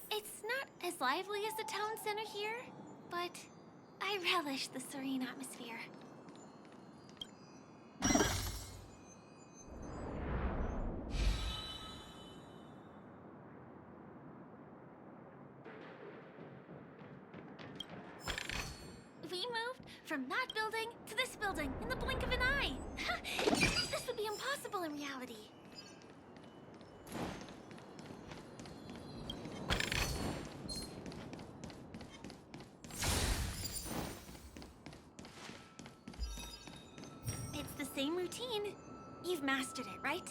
It's not as lively as the town center here, but I relish the serene atmosphere. We moved from that building to this building in the blink of an eye. This would be impossible in reality. It's the same routine. You've mastered it, right?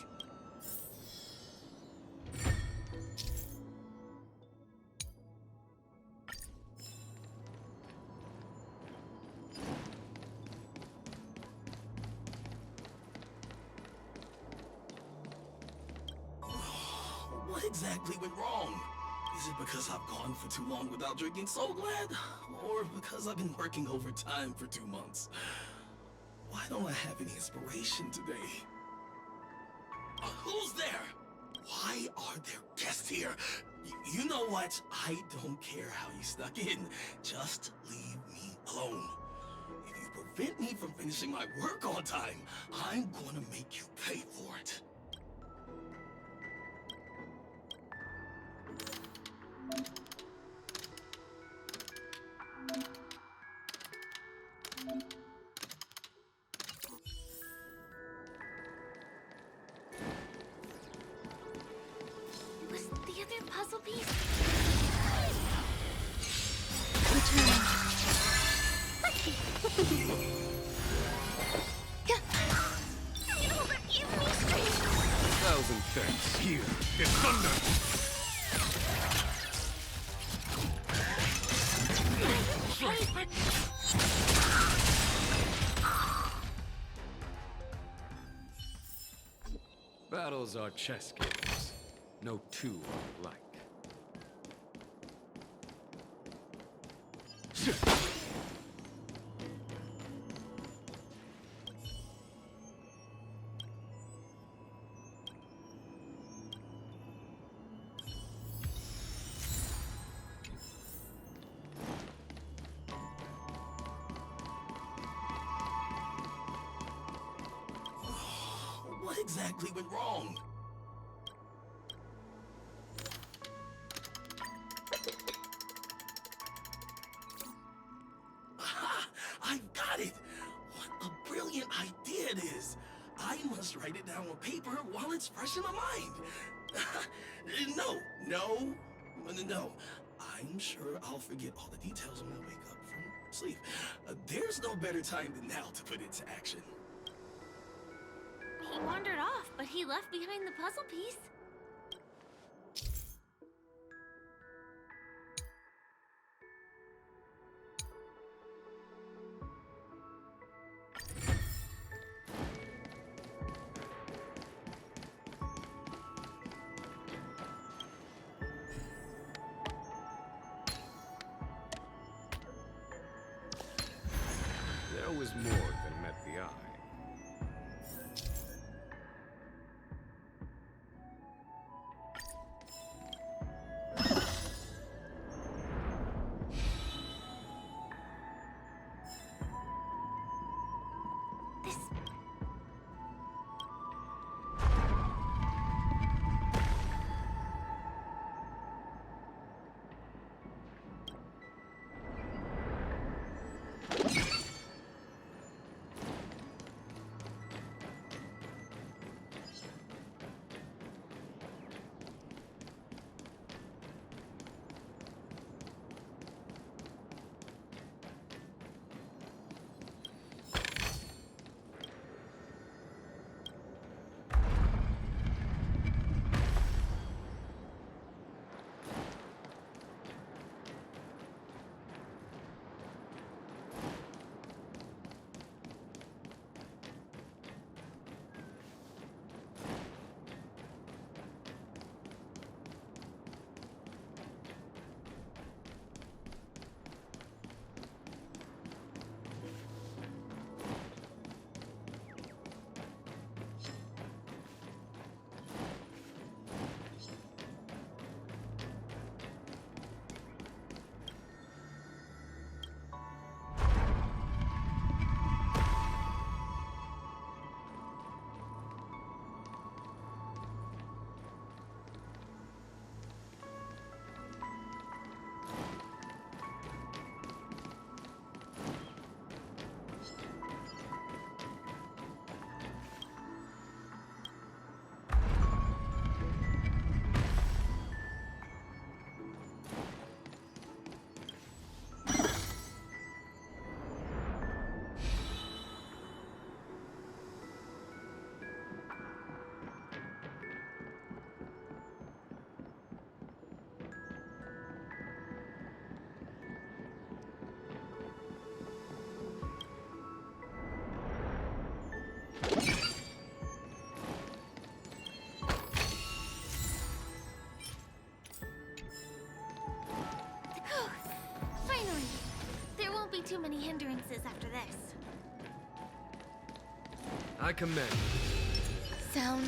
What exactly went wrong? Is it because I've gone for too long without drinking So Glad? Or because I've been working overtime for 2 months? Why don't I have any inspiration today? Who's there? Why are there guests here? You know what? I don't care how you snuck in. Just leave me alone. If you prevent me from finishing my work on time, I'm gonna make you pay for it. Was the other puzzle piece? Thousand thanks. Here, it's thunder! Battles are chess games. No two are alike. What exactly went wrong? Aha! I've got it! What a brilliant idea it is! I must write it down on paper while it's fresh in my mind. No. I'm sure I'll forget all the details when I wake up from sleep. There's no better time than now to put it to action. He wandered off, but he left behind the puzzle piece. There was more than met the eye. I commend. Sound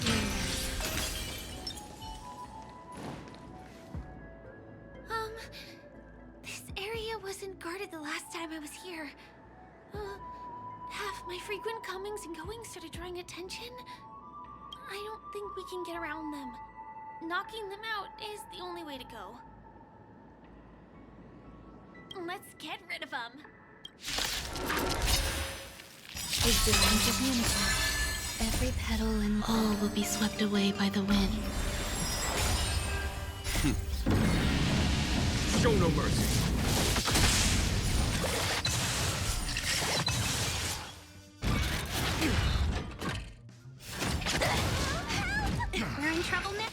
this area wasn't guarded the last time I was here. Have my frequent comings and goings started drawing attention? I don't think we can get around them. Knocking them out is the only way to go. Let's get rid of them. Existence of Himeko. Every petal and all will be swept away by the wind. Show no mercy. We're in trouble now.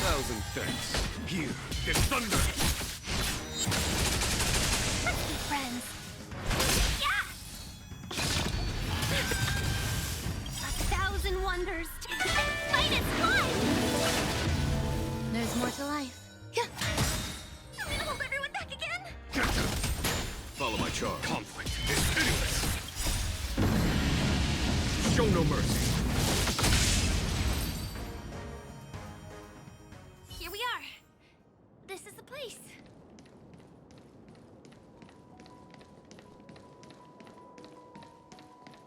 Thousand thanks. Here, in thunder. Let's be friends. Yeah! 1,000 wonders. Fight its climb! There's more to life. I'm gonna hold everyone back again. Follow my charge. Conflict is pitiless. Show no mercy. Here we are. This is the place.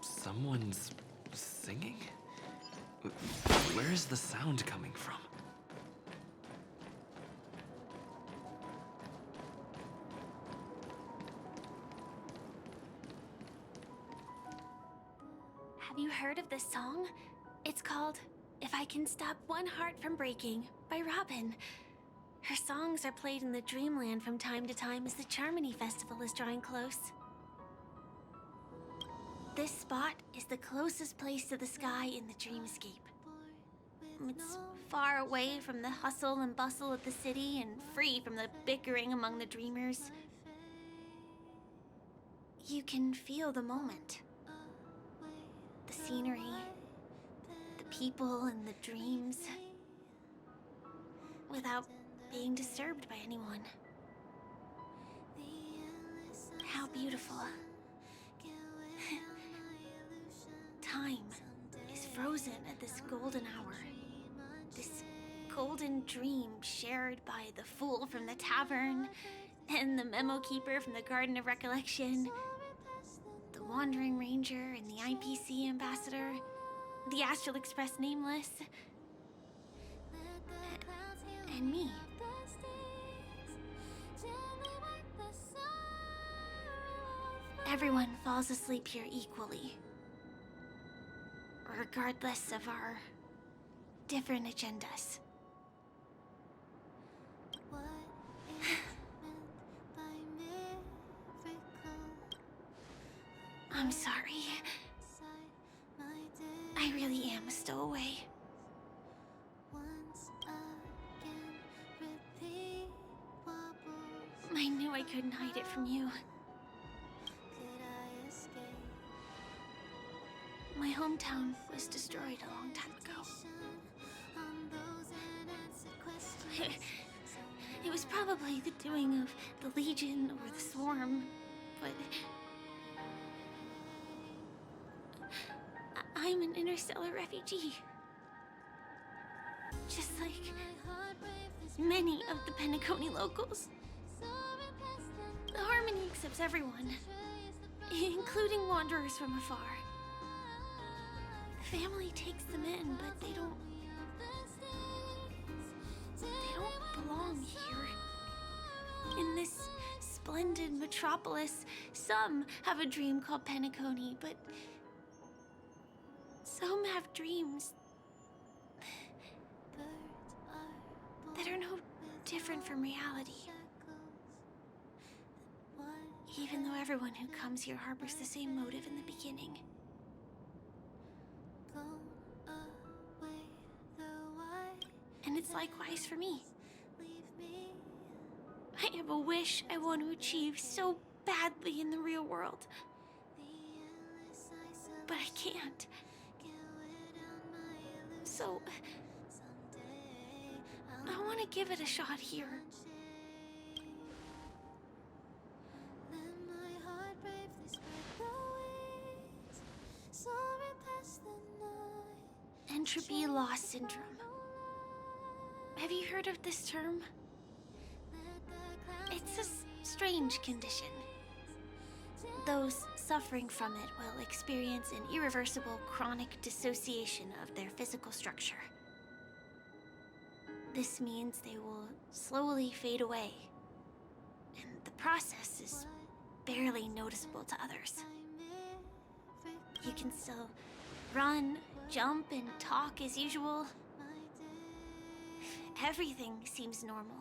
Someone's singing? Where is the sound coming from? Have you heard of this song? It's called If I Can Stop One Heart from Breaking by Robin. Her songs are played in the Dreamland from time to time as the Charmony Festival is drawing close. This spot is the closest place to the sky in the Dreamscape. It's far away from the hustle and bustle of the city and free from the bickering among the dreamers. You can feel the moment. The scenery, the people and the dreams, without being disturbed by anyone. How beautiful. Time is frozen at this golden hour. This golden dream shared by the fool from the tavern, and the memo keeper from the Garden of Recollection, the Wandering Ranger and the IPC ambassador, the Astral Express nameless, and me. Everyone falls asleep here equally, regardless of our different agendas. I'm sorry. I really am a stowaway. I knew I couldn't hide it from you. My hometown was destroyed a long time ago. It was probably the doing of the Legion or the Swarm, but I'm an interstellar refugee. Just like many of the Penacony locals. The Harmony accepts everyone, including wanderers from afar. The family takes them in, but they don't belong here. In this splendid metropolis, some have a dream called Penacony, but some have dreams that are no different from reality. Even though everyone who comes here harbors the same motive in the beginning. And it's likewise for me. I have a wish I want to achieve so badly in the real world. But I can't. So, I want to give it a shot here. Entropy loss syndrome. Have you heard of this term? It's a strange condition. Those suffering from it will experience an irreversible chronic dissociation of their physical structure. This means they will slowly fade away, and the process is barely noticeable to others. You can still run, jump, and talk as usual. Everything seems normal.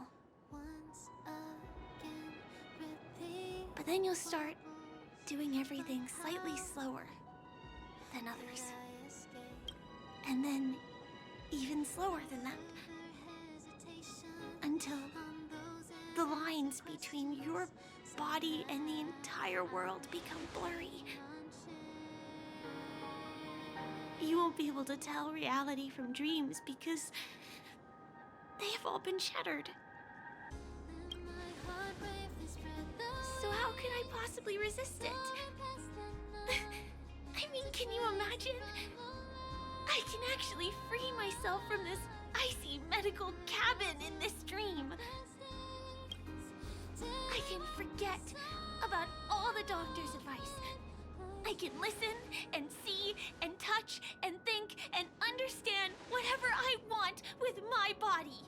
But then you'll start doing everything slightly slower than others. And then even slower than that. Until the lines between your body and the entire world become blurry. You won't be able to tell reality from dreams because they have all been shattered. So how could I possibly resist it? I mean, can you imagine? I can actually free myself from this icy medical cabin in this dream. I can forget about all the doctor's advice. I can listen and see and touch and think and understand whatever I want with my body.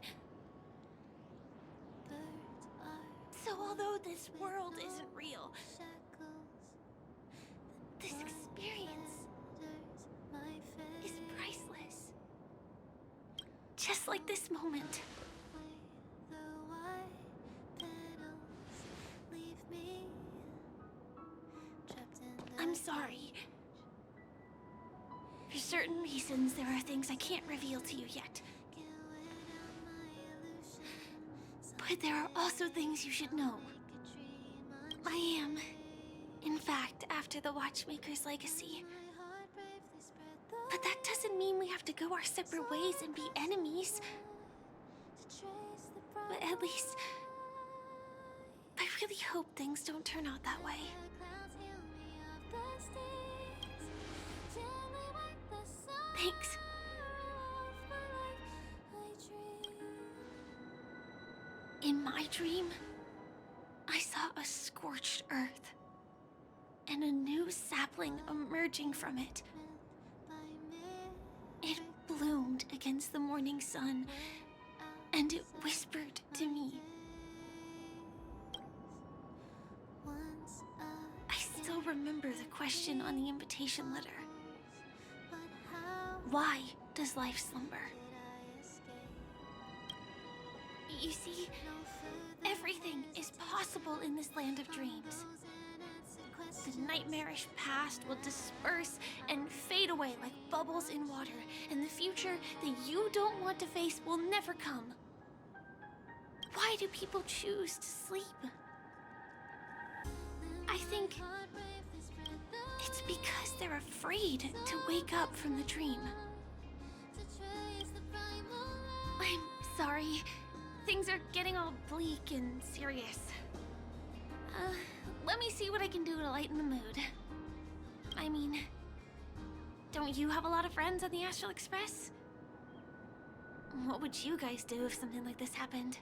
So although this world isn't real, this experience is priceless. Just like this moment. I'm sorry. For certain reasons, there are things I can't reveal to you yet. But there are also things you should know. I am, in fact, after the Watchmaker's legacy. But that doesn't mean we have to go our separate ways and be enemies. But at least, I really hope things don't turn out that way. Thanks. In my dream, I saw a scorched earth and a new sapling emerging from it. It bloomed against the morning sun, and it whispered to me. I still remember the question on the invitation letter. Why does life slumber? You see, everything is possible in this land of dreams. The nightmarish past will disperse and fade away like bubbles in water, and the future that you don't want to face will never come. Why do people choose to sleep? I think it's because they're afraid to wake up from the dream. I'm sorry. Things are getting all bleak and serious. Let me see what I can do to lighten the mood. I mean, don't you have a lot of friends on the Astral Express? What would you guys do if something like this happened?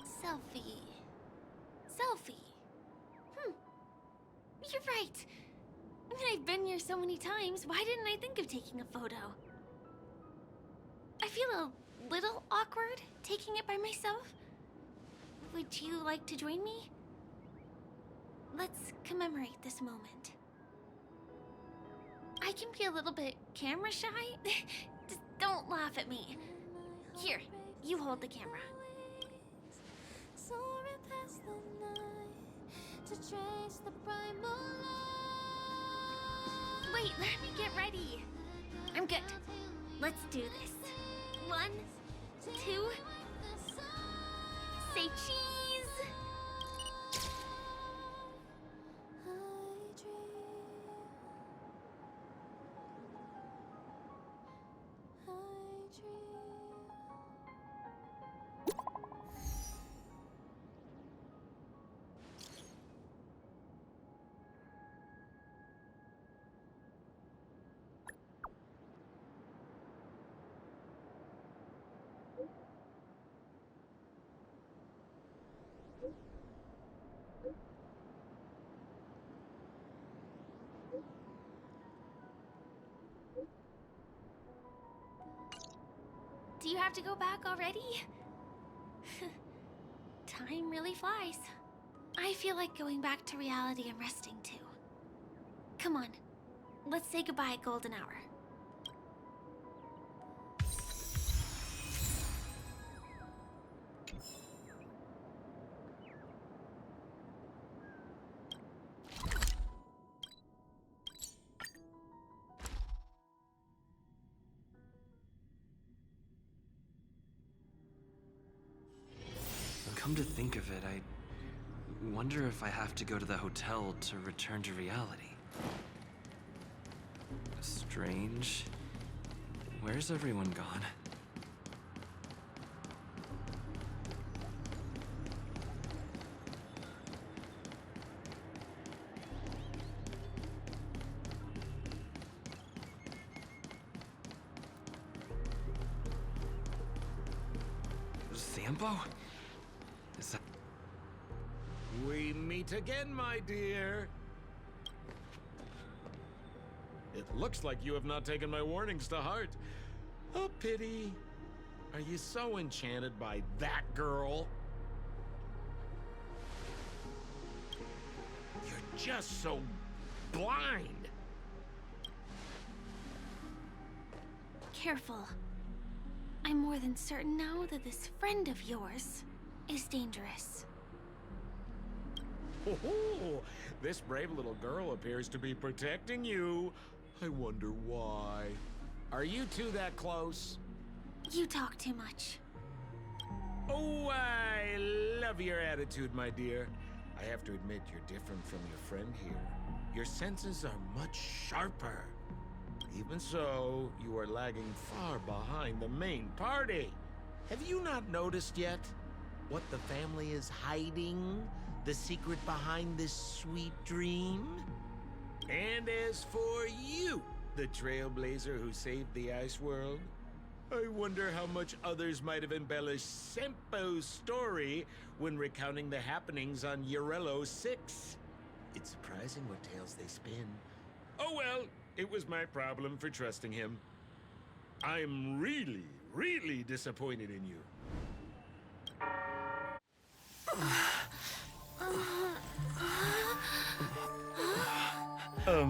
Selfie. You're right. I mean, I've been here so many times. Why didn't I think of taking a photo? I feel a little awkward taking it by myself. Would you like to join me? Let's commemorate this moment. I can be a little bit camera shy. Just don't laugh at me. Here, you hold the camera. Wait, let me get ready. I'm good. Let's do this. 1, 2, say cheese! Do you have to go back already? Time really flies. I feel like going back to reality and resting too. Come on, let's say goodbye at Golden Hour. Come to think of it, I wonder if I have to go to the hotel to return to reality. Strange. Where's everyone gone? Sampo? Is that... We meet again, my dear. It looks like you have not taken my warnings to heart. A pity. Are you so enchanted by that girl? You're just so blind. Careful. I'm more than certain now that this friend of yours is dangerous. Oh, this brave little girl appears to be protecting you. I wonder why. Are you two that close? You talk too much. Oh, I love your attitude, my dear. I have to admit you're different from your friend here. Your senses are much sharper. Even so, you are lagging far behind the main party. Have you not noticed yet what the family is hiding? The secret behind this sweet dream? And as for you, the Trailblazer who saved the ice world, I wonder how much others might have embellished Sampo's story when recounting the happenings on Yarello 6. It's surprising what tales they spin. Oh well, it was my problem for trusting him. I'm really, really disappointed in you.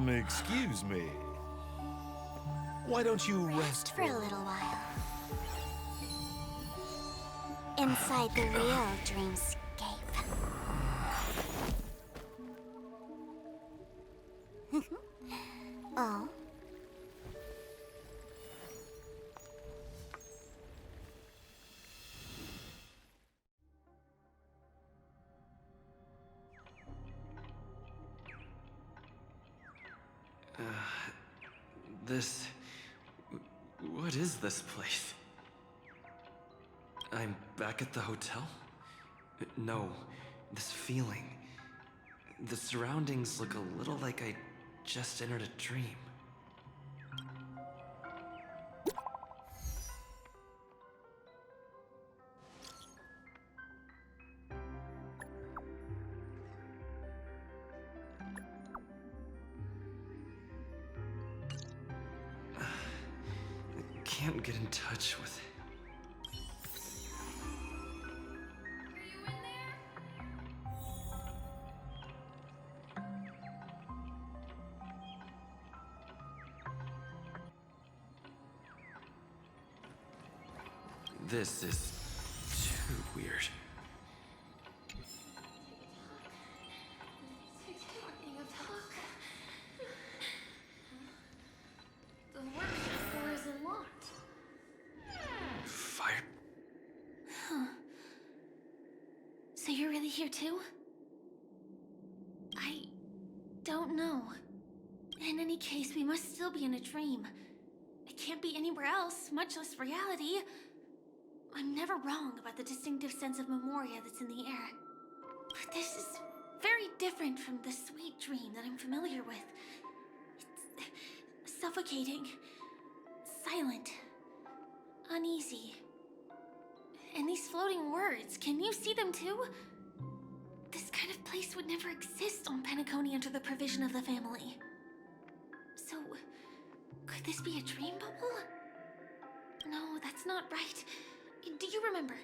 Excuse me. Why don't you rest For a little while. Inside the real dreamscape. Oh? What is this place? I'm back at the hotel? No, this feeling. The surroundings look a little like I just entered a dream. Can't get in touch with it. This is too weird. The workshop door isn't locked. Fire. Huh. So you're really here too? I don't know. In any case, we must still be in a dream. It can't be anywhere else, much less reality. I'm never wrong about the distinctive sense of memoria that's in the air. But this is very different from the sweet dream that I'm familiar with. It's suffocating, silent, uneasy. And these floating words, can you see them too? This kind of place would never exist on Penacony under the provision of the family. So, could this be a dream bubble? No, that's not right. Do you remember,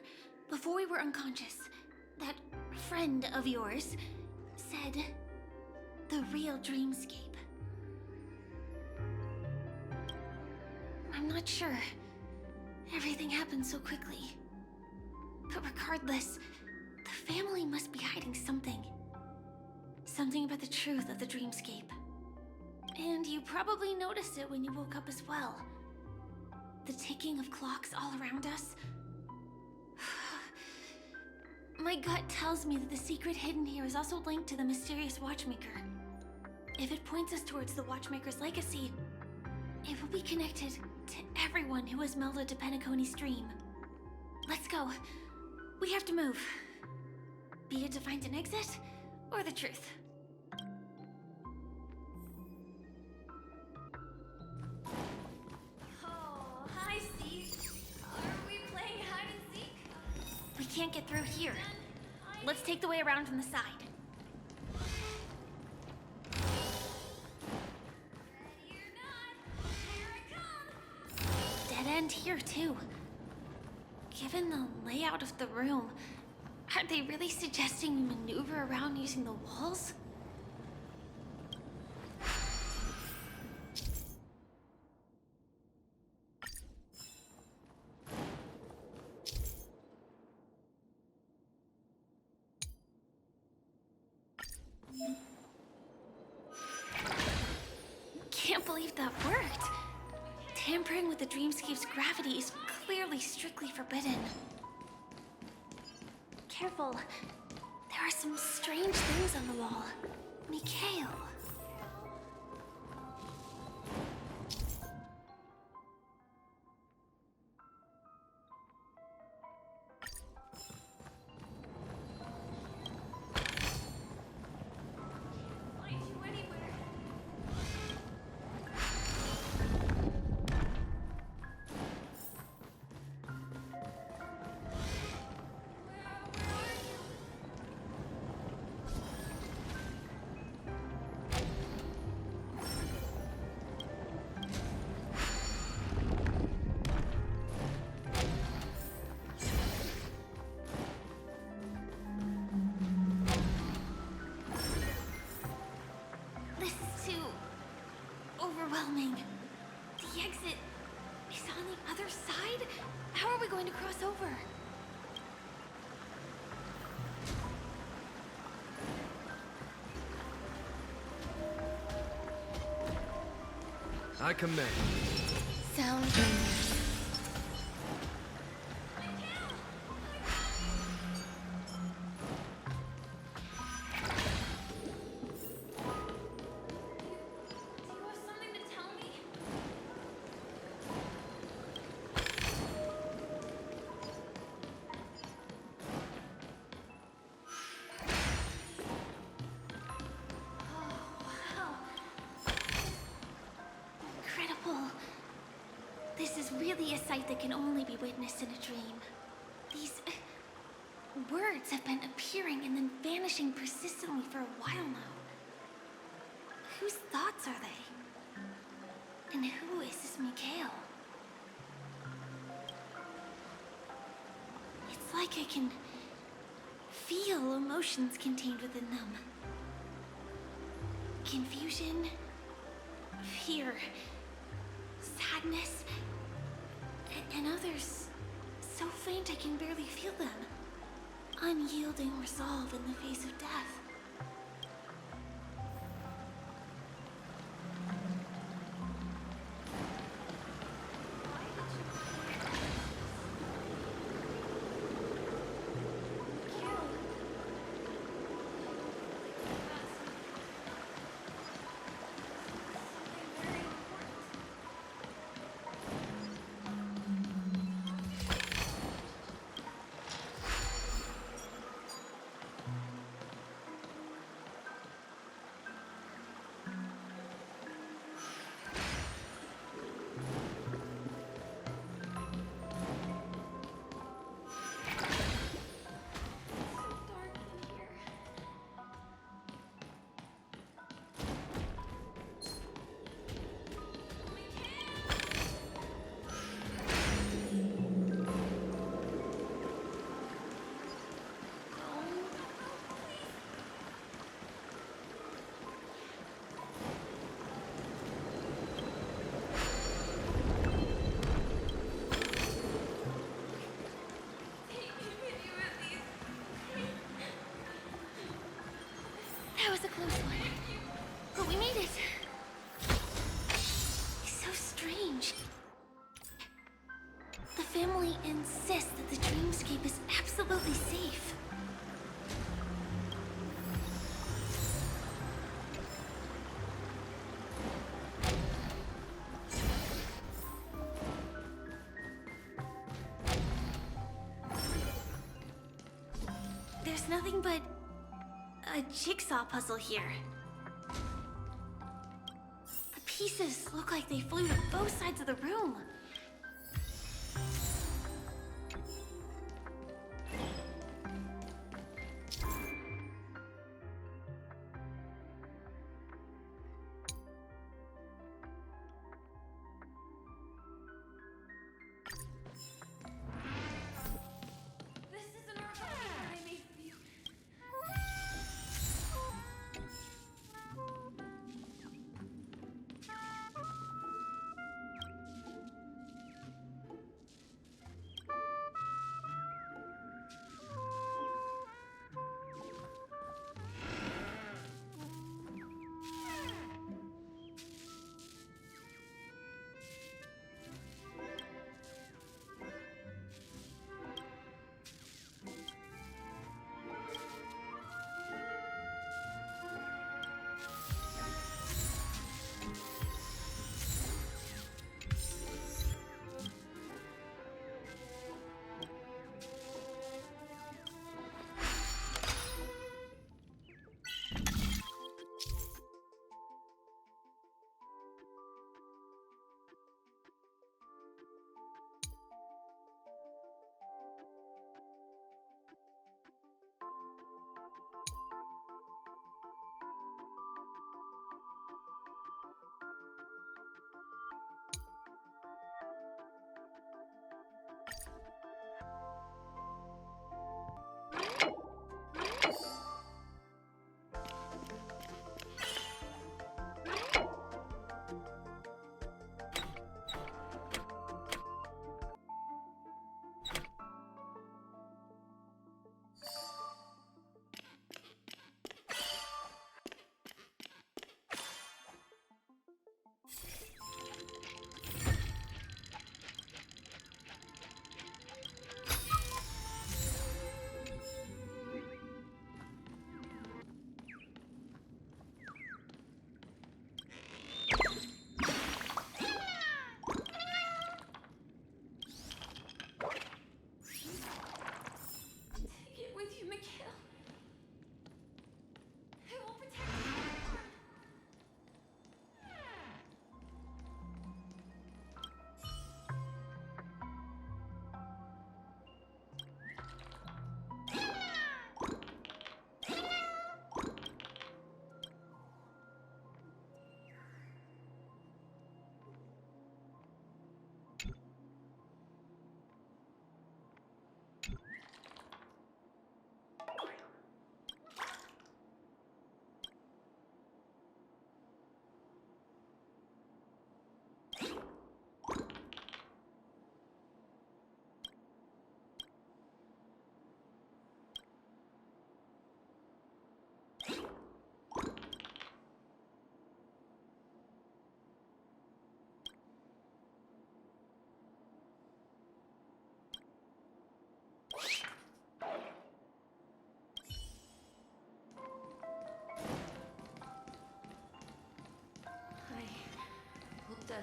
before we were unconscious, that friend of yours said the real dreamscape? I'm not sure. Everything happened so quickly. But regardless, the family must be hiding something. Something about the truth of the dreamscape. And you probably noticed it when you woke up as well. The ticking of clocks all around us. My gut tells me that the secret hidden here is also linked to the mysterious Watchmaker. If it points us towards the Watchmaker's legacy, it will be connected to everyone who has melded to Penacony's dream. Let's go. We have to move. Be it to find an exit, or the truth. Oh, hi, Steve. Are we playing hide and seek? We can't get through here. Let's take the way around from the side. Dead end here, too. Given the layout of the room, are they really suggesting we maneuver around using the walls? Can't believe that worked. Tampering with the dreamscape's gravity is clearly strictly forbidden. Careful. There are some strange things on the wall. Mikhail. Overwhelming. The exit is on the other side? How are we going to cross over? I command. Sound dangerous. This is really a sight that can only be witnessed in a dream. These words have been appearing and then vanishing persistently for a while now. Whose thoughts are they? And who is this Mikhail? It's like I can feel emotions contained within them. Confusion, fear, sadness, and others so faint I can barely feel them. Unyielding resolve in the face of death. That was a close one. But we made it. It's so strange. The family insists that the dreamscape is absolutely safe. There's nothing but a jigsaw puzzle here. The pieces look like they flew to both sides of the room.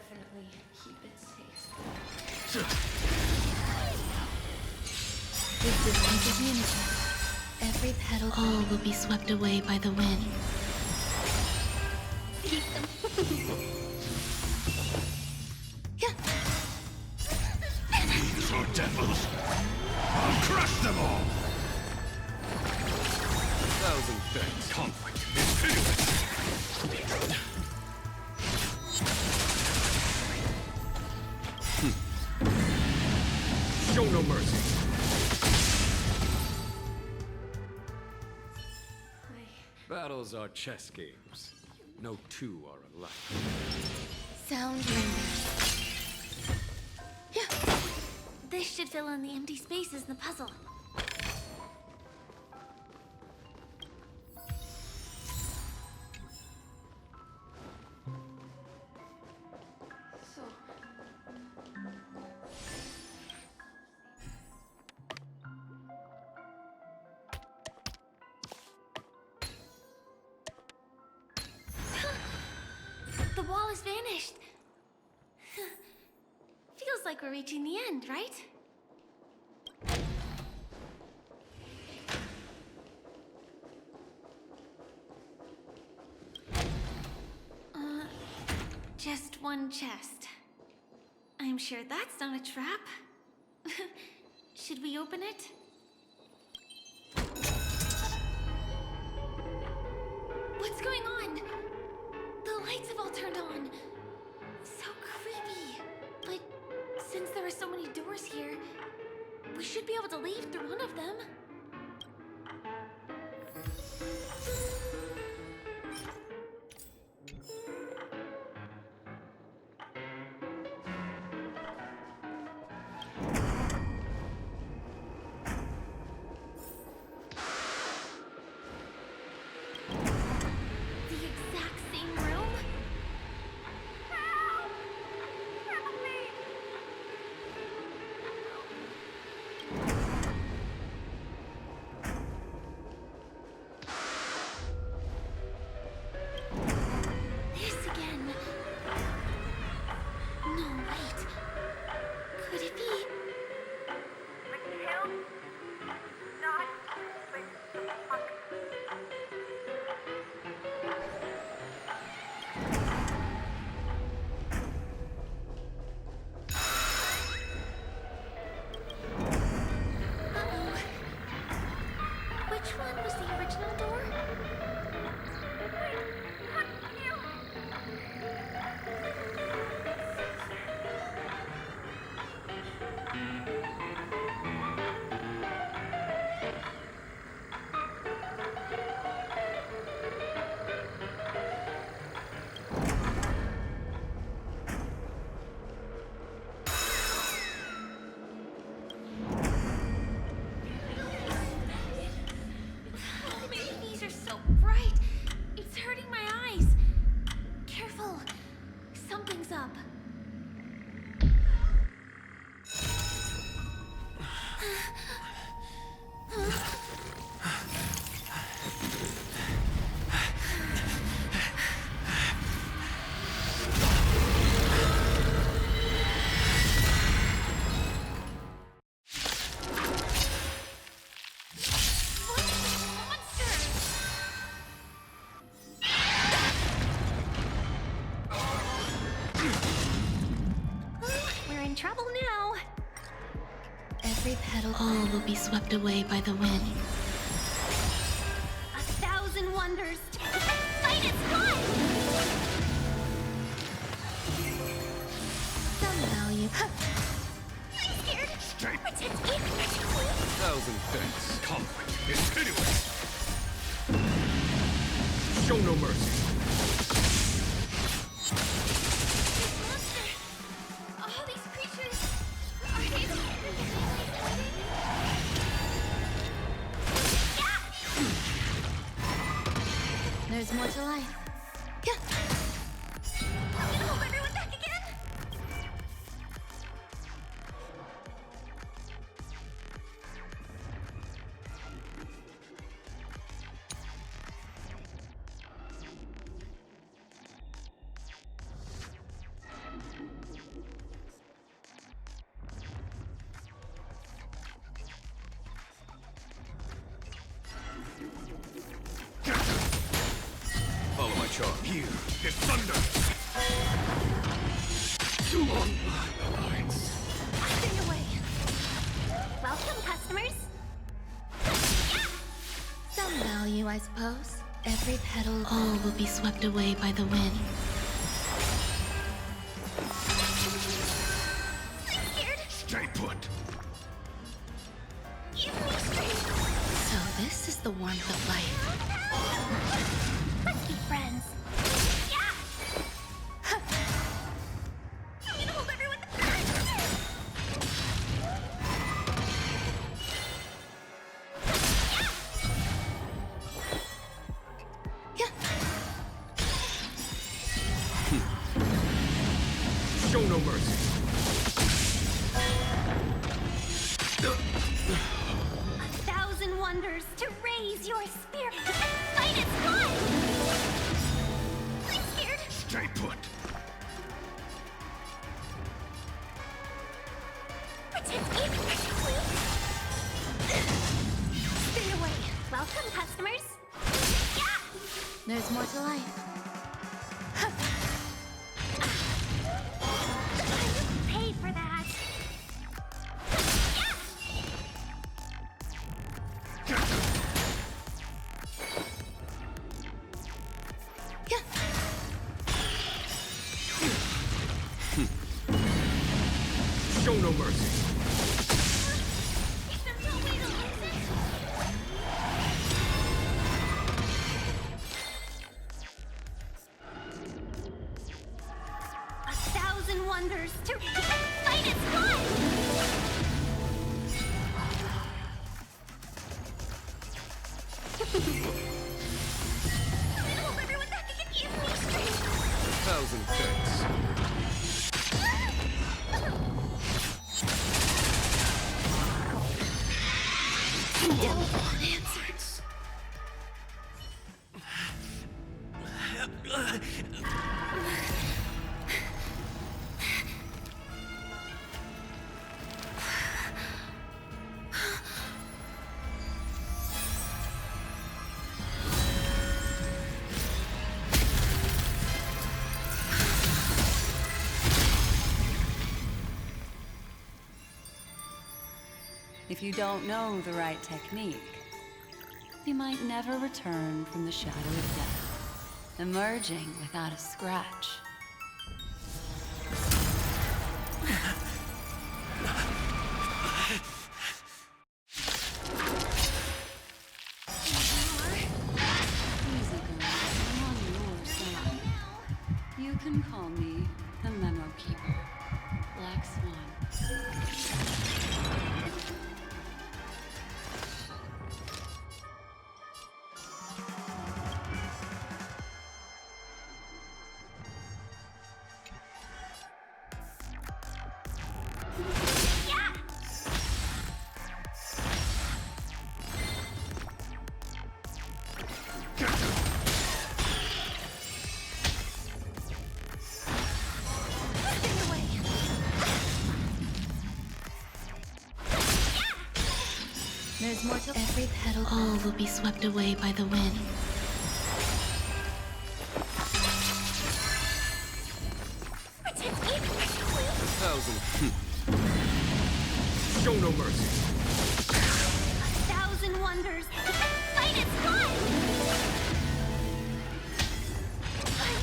definitely keep it safe. With the sense of Himeko, every petal all will be swept away by the wind. These are devils! I'll crush them all! Thousand thanks. Conflict is pitiless! Show no mercy. Battles are chess games. No two are alike. Sound wonders. Yeah. This should fill in the empty spaces in the puzzle. The wall has vanished. Feels like we're reaching the end, right? Just one chest. I'm sure that's not a trap. Should we open it? What's going on? The lights have all turned on. So creepy. But since there are so many doors here, we should be able to leave through one of them. Trouble now. Every petal all will be swept away by the wind. 1,000 wonders. Fight is fun! Somehow you... I'm scared. Stay. Protect me. Thousand thanks. Conflict is pitiless. Show no mercy. There's more to life. Yeah. I'm gonna hold everyone back again. Misha, here is thunder! Too long lines. Stay away. Welcome, customers. Some value, I suppose. Every petal, all will be swept away by the wind. I'm scared. Stay put. Give me strength. So this is the warmth of life. Let's be friends. Yeah. I'm gonna hold everyone back. Show no mercy. 1,000 wonders to raise your spirit and fight its blood. I'm scared. Stay put. Protect me, please. Stay away. Welcome, customers. Yeah. There's more to life. Pay for that. Show no mercy. There's no way to lose it. A 1,000 wonders to fight its blood. I hope everyone back can give me strength. 1,000 thanks. Answers. If you don't know the right technique, you might never return from the shadow of death, emerging without a scratch. Easy, girl. I'm on your side. You can call me the Memo Keeper, Black Swan. There's more to every petal, all will be swept away by the wind. Protect me, please. 1,000. Show no mercy. 1,000 wonders to fight its blood.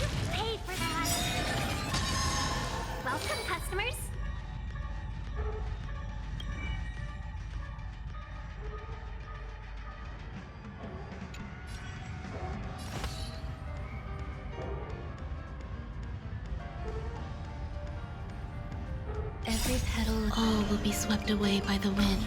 You paid for that. Welcome, customers. Every petal, all will be swept away by the wind.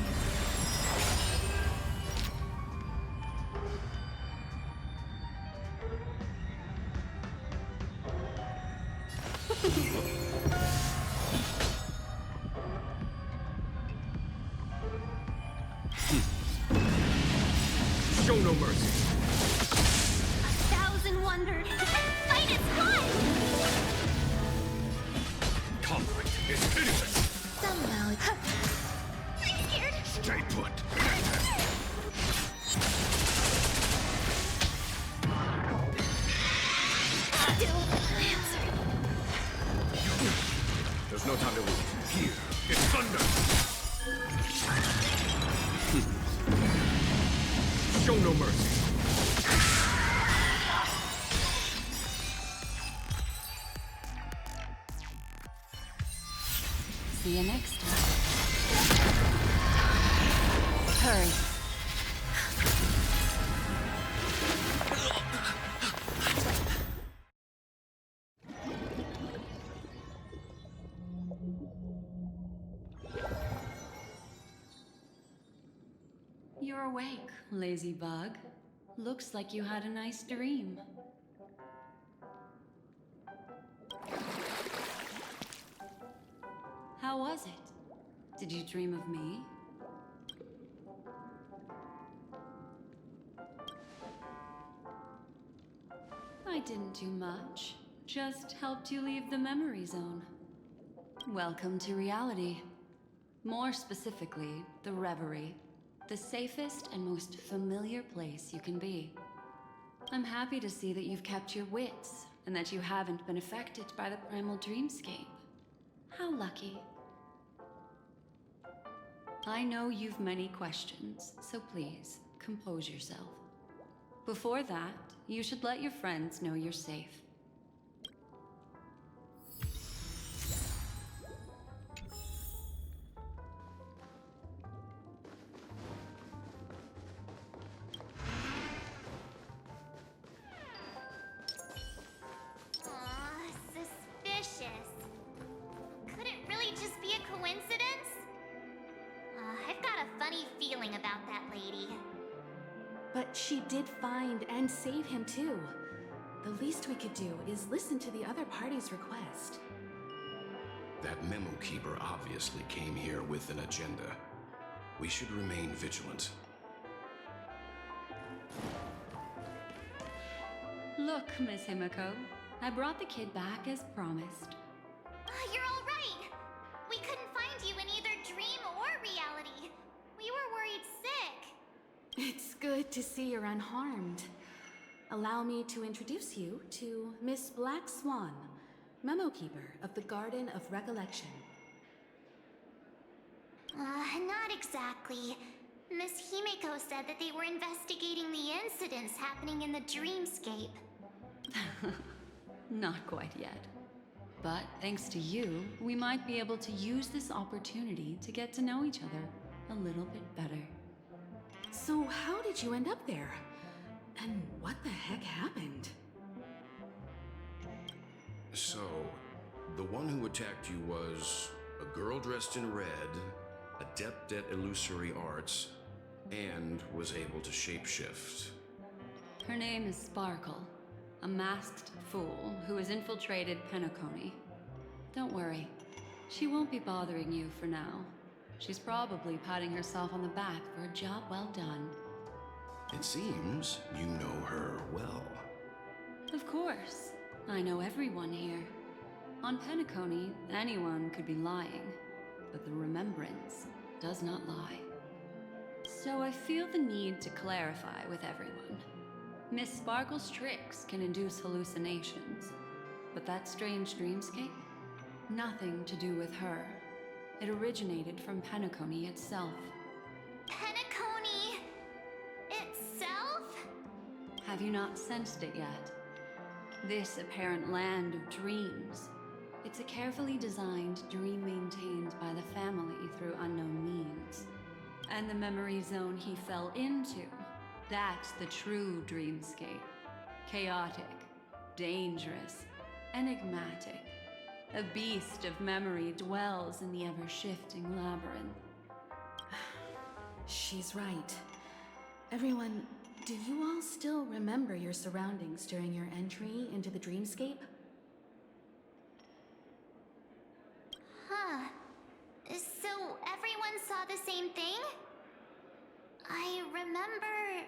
Show no mercy. 1,000 wonders to fight its blood. Conflict is hideous. Somehow, I'm scared. Stay put. Don't answer. There's no time to lose. Here, it's thunder! Show no mercy. See you next time. Hurry. You're awake, lazy bug. Looks like you had a nice dream. How was it? Did you dream of me? I didn't do much. Just helped you leave the memory zone. Welcome to reality. More specifically, the Reverie. The safest and most familiar place you can be. I'm happy to see that you've kept your wits, and that you haven't been affected by the primal dreamscape. How lucky. I know you've many questions, so please, compose yourself. Before that, you should let your friends know you're safe. She did find and save him too. The least we could do is listen to the other party's request. That memo keeper obviously came here with an agenda. We should remain vigilant. Look, Miss Himeko, I brought the kid back as promised. You're all right. We couldn't find you in either dream or reality. We were worried sick. It's good to see you're unharmed. Allow me to introduce you to Miss Black Swan, memo keeper of the Garden of Recollection. Not exactly. Miss Himeko said that they were investigating the incidents happening in the dreamscape. Not quite yet. But thanks to you, we might be able to use this opportunity to get to know each other a little bit better. So how did you end up there? And what the heck happened? So, the one who attacked you was a girl dressed in red, adept at illusory arts, and was able to shapeshift. Her name is Sparkle, a masked fool who has infiltrated Penacony. Don't worry, she won't be bothering you for now. She's probably patting herself on the back for a job well done. It seems you know her well. Of course. I know everyone here. On Penacony, anyone could be lying, but the remembrance does not lie. So I feel the need to clarify with everyone. Miss Sparkle's tricks can induce hallucinations, but that strange dreamscape? Nothing to do with her. It originated from Penacony itself. Penacony itself? Have you not sensed it yet? This apparent land of dreams. It's a carefully designed dream maintained by the family through unknown means. And the memory zone he fell into, that's the true dreamscape. Chaotic, dangerous, enigmatic. A beast of memory dwells in the ever-shifting labyrinth. She's right. Everyone, do you all still remember your surroundings during your entry into the dreamscape? Huh. So everyone saw the same thing? I remember...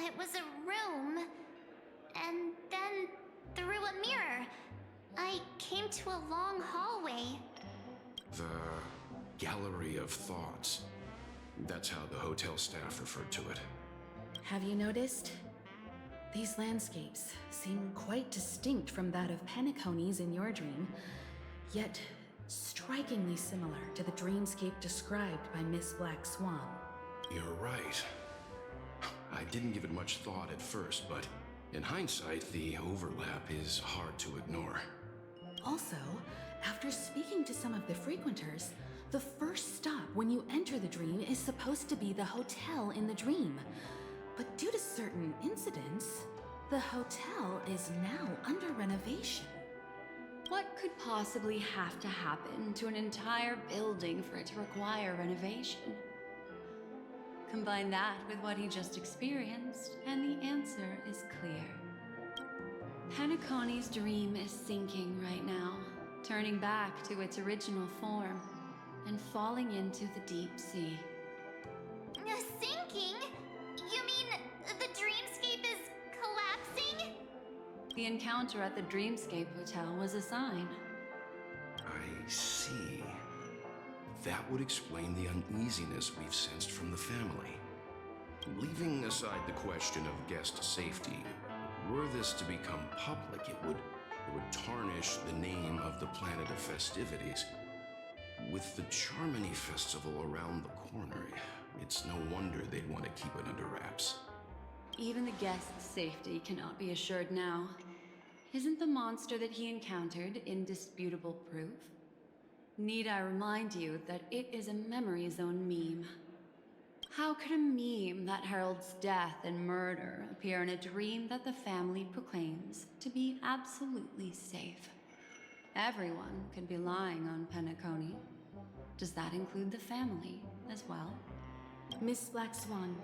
it was a room. And then, through a mirror, I came to a long hallway. The Gallery of Thoughts. That's how the hotel staff referred to it. Have you noticed? These landscapes seem quite distinct from that of Penacony's in your dream, yet strikingly similar to the dreamscape described by Miss Black Swan. You're right. I didn't give it much thought at first, but in hindsight, the overlap is hard to ignore. Also, after speaking to some of the frequenters, the first stop when you enter the dream is supposed to be the hotel in the dream. But due to certain incidents, the hotel is now under renovation. What could possibly have to happen to an entire building for it to require renovation? Combine that with what he just experienced, and the answer is clear. Penacony's dream is sinking right now, turning back to its original form, and falling into the deep sea. Sinking? You mean the dreamscape is collapsing? The encounter at the Dreamscape Hotel was a sign. I see. That would explain the uneasiness we've sensed from the family. Leaving aside the question of guest safety, were this to become public, it would tarnish the name of the planet of festivities. With the Charmony Festival around the corner, it's no wonder they'd want to keep it under wraps. Even the guest's safety cannot be assured now. Isn't the monster that he encountered indisputable proof? Need I remind you that it is a memory zone meme? How could a meme that heralds death and murder appear in a dream that the family proclaims to be absolutely safe? Everyone could be lying on Penacony. Does that include the family as well? Miss Black Swan,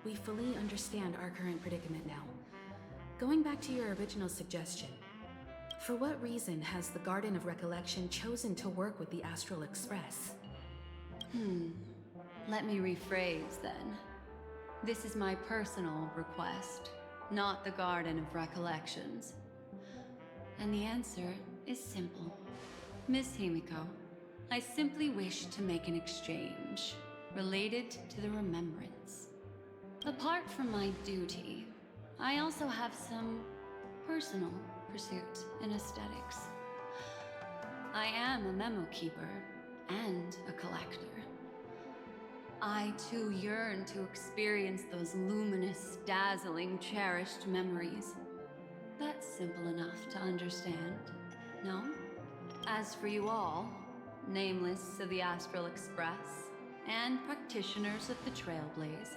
we fully understand our current predicament now. Going back to your original suggestion, for what reason has the Garden of Recollection chosen to work with the Astral Express? Let me rephrase then. This is my personal request, not the Garden of Recollections. And the answer is simple. Miss Himiko, I simply wish to make an exchange related to the remembrance. Apart from my duty, I also have some personal pursuit in aesthetics. I am a memo keeper and a collector. I too yearn to experience those luminous, dazzling, cherished memories. That's simple enough to understand, no? As for you all, nameless of the Astral Express and practitioners of the Trailblaze,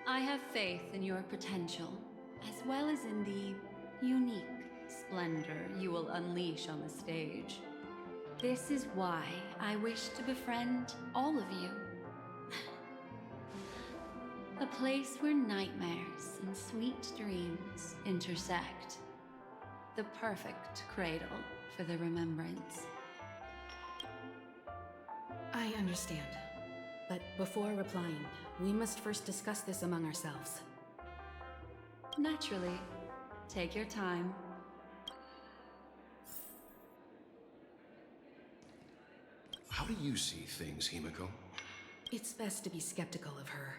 I have faith in your potential, as well as in the unique splendor you will unleash on the stage. This is why I wish to befriend all of you. A place where nightmares and sweet dreams intersect. The perfect cradle for the remembrance. I understand. But before replying, we must first discuss this among ourselves. Naturally. Take your time. How do you see things, Himeko? It's best to be skeptical of her.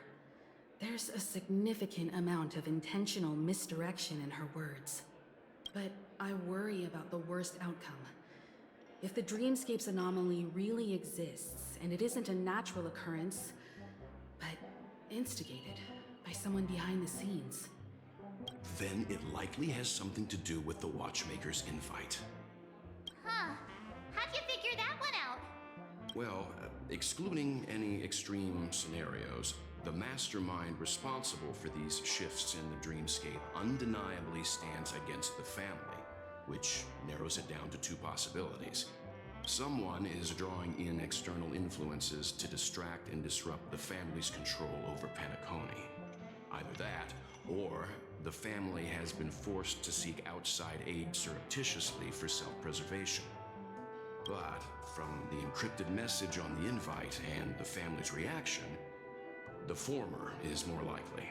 There's a significant amount of intentional misdirection in her words. But I worry about the worst outcome. If the Dreamscape's anomaly really exists, and it isn't a natural occurrence, but instigated by someone behind the scenes, then it likely has something to do with the Watchmaker's invite. Huh. How'd you figure that one out? Well, excluding any extreme scenarios, the mastermind responsible for these shifts in the Dreamscape undeniably stands against the family, which narrows it down to two possibilities. Someone is drawing in external influences to distract and disrupt the family's control over Penacony. Either that, or the family has been forced to seek outside aid surreptitiously for self-preservation. But from the encrypted message on the invite and the family's reaction, the former is more likely.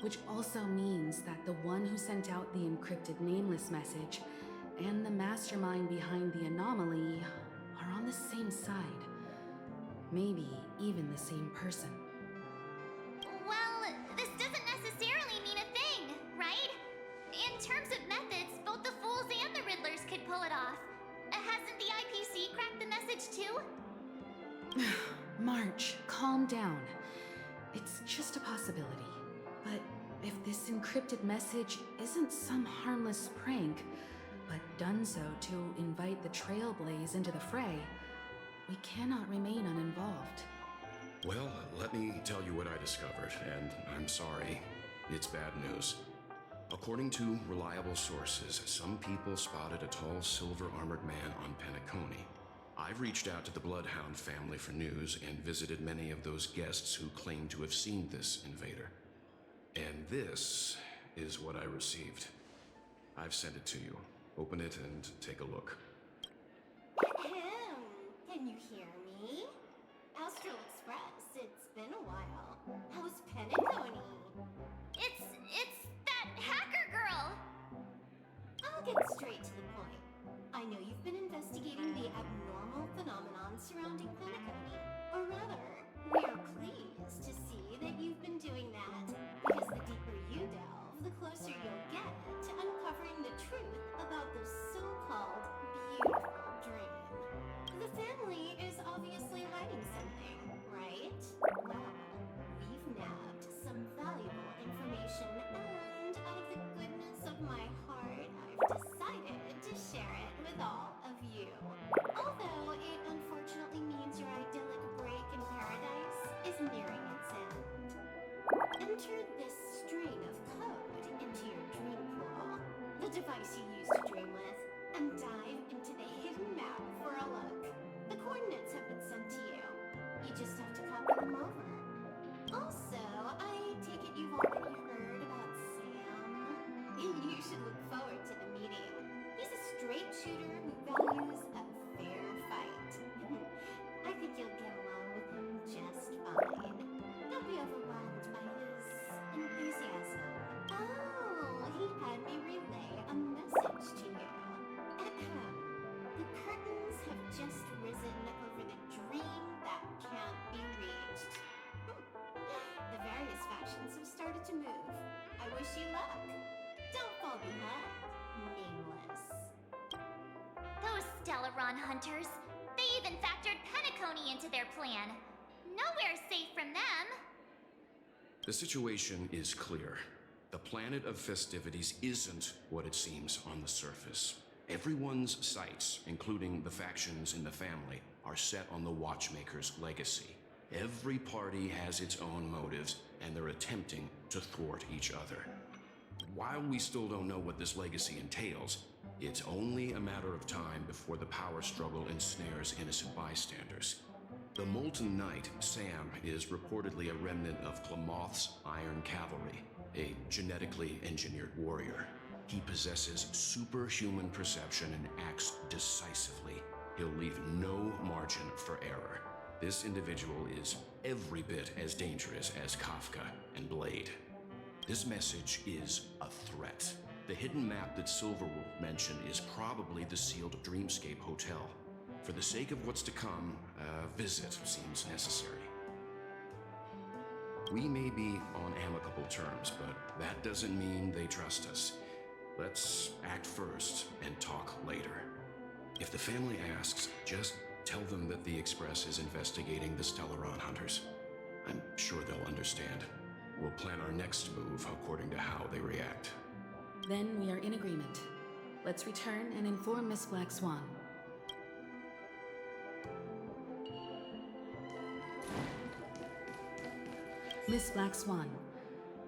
which also means that the one who sent out the encrypted nameless message and the mastermind behind the anomaly are on the same side. Maybe even the same person. Well, this doesn't necessarily mean a thing, right? March, calm down. It's just a possibility. But if this encrypted message isn't some harmless prank, but done so to invite the Trailblaze into the fray, we cannot remain uninvolved. Well, let me tell you what I discovered, and I'm sorry. It's bad news. According to reliable sources, some people spotted a tall silver-armored man on Penacony. I've reached out to the Bloodhound family for news and visited many of those guests who claim to have seen this invader. And this is what I received. I've sent it to you. Open it and take a look. Ahem. Can you hear me? Astral Express, it's been a while. How's Penacony? It's that hacker girl! I'll get straight to the point. I know you've been investigating the abnormal phenomenon surrounding Penacony. Or rather, we are pleased to see that you've been doing that, because the deeper you delve, the closer you'll get to uncovering the truth about the so-called beautiful dream. The family is obviously hiding something, right? Well, we've nabbed some valuable information, and out of the goodness of my heart, I've decided to share it with all of you. Although it unfortunately means your idyllic break in paradise is nearing its end. Enter this string of code into your dream pool, the device you use to dream with, and dive into the hidden map for a look. The coordinates have been sent to you. You just have to copy them over. Also, I take it you've already heard about Sam. You should look forward to the meeting. He's a straight shooter who values a fair fight. I think you'll get along with him just fine. Don't be overwhelmed by his enthusiasm. Oh, he had me relay a message to you. The curtains have just risen over the dream that can't be reached. The various factions have started to move. I wish you luck. Don't fall behind, nameless. Those Stellaron Hunters. They even factored Penacony into their plan. Nowhere safe from them. The situation is clear. The planet of festivities isn't what it seems on the surface. Everyone's sights, including the factions in the family, are set on the Watchmaker's legacy. Every party has its own motives, and they're attempting to thwart each other. While we still don't know what this legacy entails, it's only a matter of time before the power struggle ensnares innocent bystanders. The Molten Knight, Sam, is reportedly a remnant of Klamoth's Iron Cavalry, a genetically engineered warrior. He possesses superhuman perception and acts decisively. He'll leave no margin for error. This individual is every bit as dangerous as Kafka and Blade. This message is a threat. The hidden map that Silverwolf mentioned is probably the sealed Dreamscape hotel. For the sake of what's to come, a visit seems necessary. We may be on amicable terms, but that doesn't mean they trust us. Let's act first and talk later. If the family asks, just tell them that the Express is investigating the Stellaron Hunters. I'm sure they'll understand. We'll plan our next move according to how they react. Then we are in agreement. Let's return and inform Miss Black Swan. Miss Black Swan,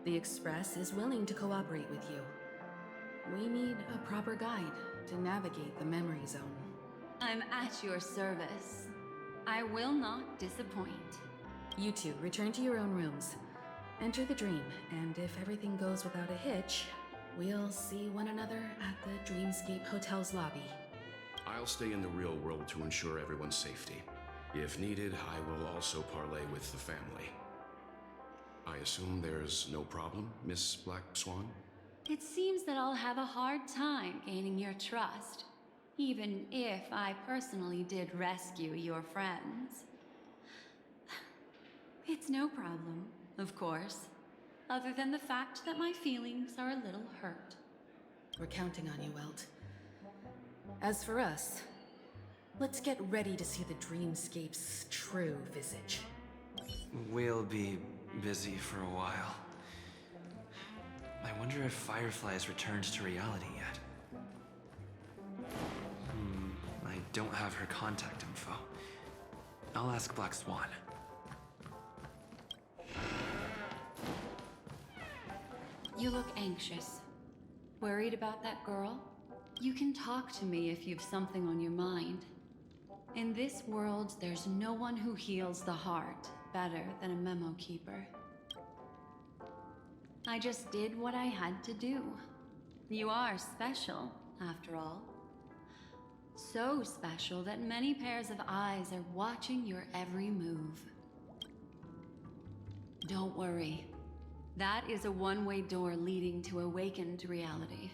the Express is willing to cooperate with you. We need a proper guide to navigate the memory zone. I'm at your service. I will not disappoint. You two, return to your own rooms. Enter the dream, and if everything goes without a hitch, we'll see one another at the Dreamscape Hotel's lobby. I'll stay in the real world to ensure everyone's safety. If needed, I will also parley with the family. I assume there's no problem, Miss Black Swan? It seems that I'll have a hard time gaining your trust, even if I personally did rescue your friends. It's no problem, of course, other than the fact that my feelings are a little hurt. We're counting on you, Welt. As for us, Let's get ready to see the Dreamscape's true visage. We'll be busy for a while. I wonder if Firefly has returned to reality yet. I don't have her contact info. I'll ask Black Swan. You look anxious. Worried about that girl? You can talk to me if you've something on your mind. In this world, there's no one who heals the heart better than a memo keeper. I just did what I had to do. You are special, after all. So special that many pairs of eyes are watching your every move. Don't worry. That is a one-way door leading to awakened reality.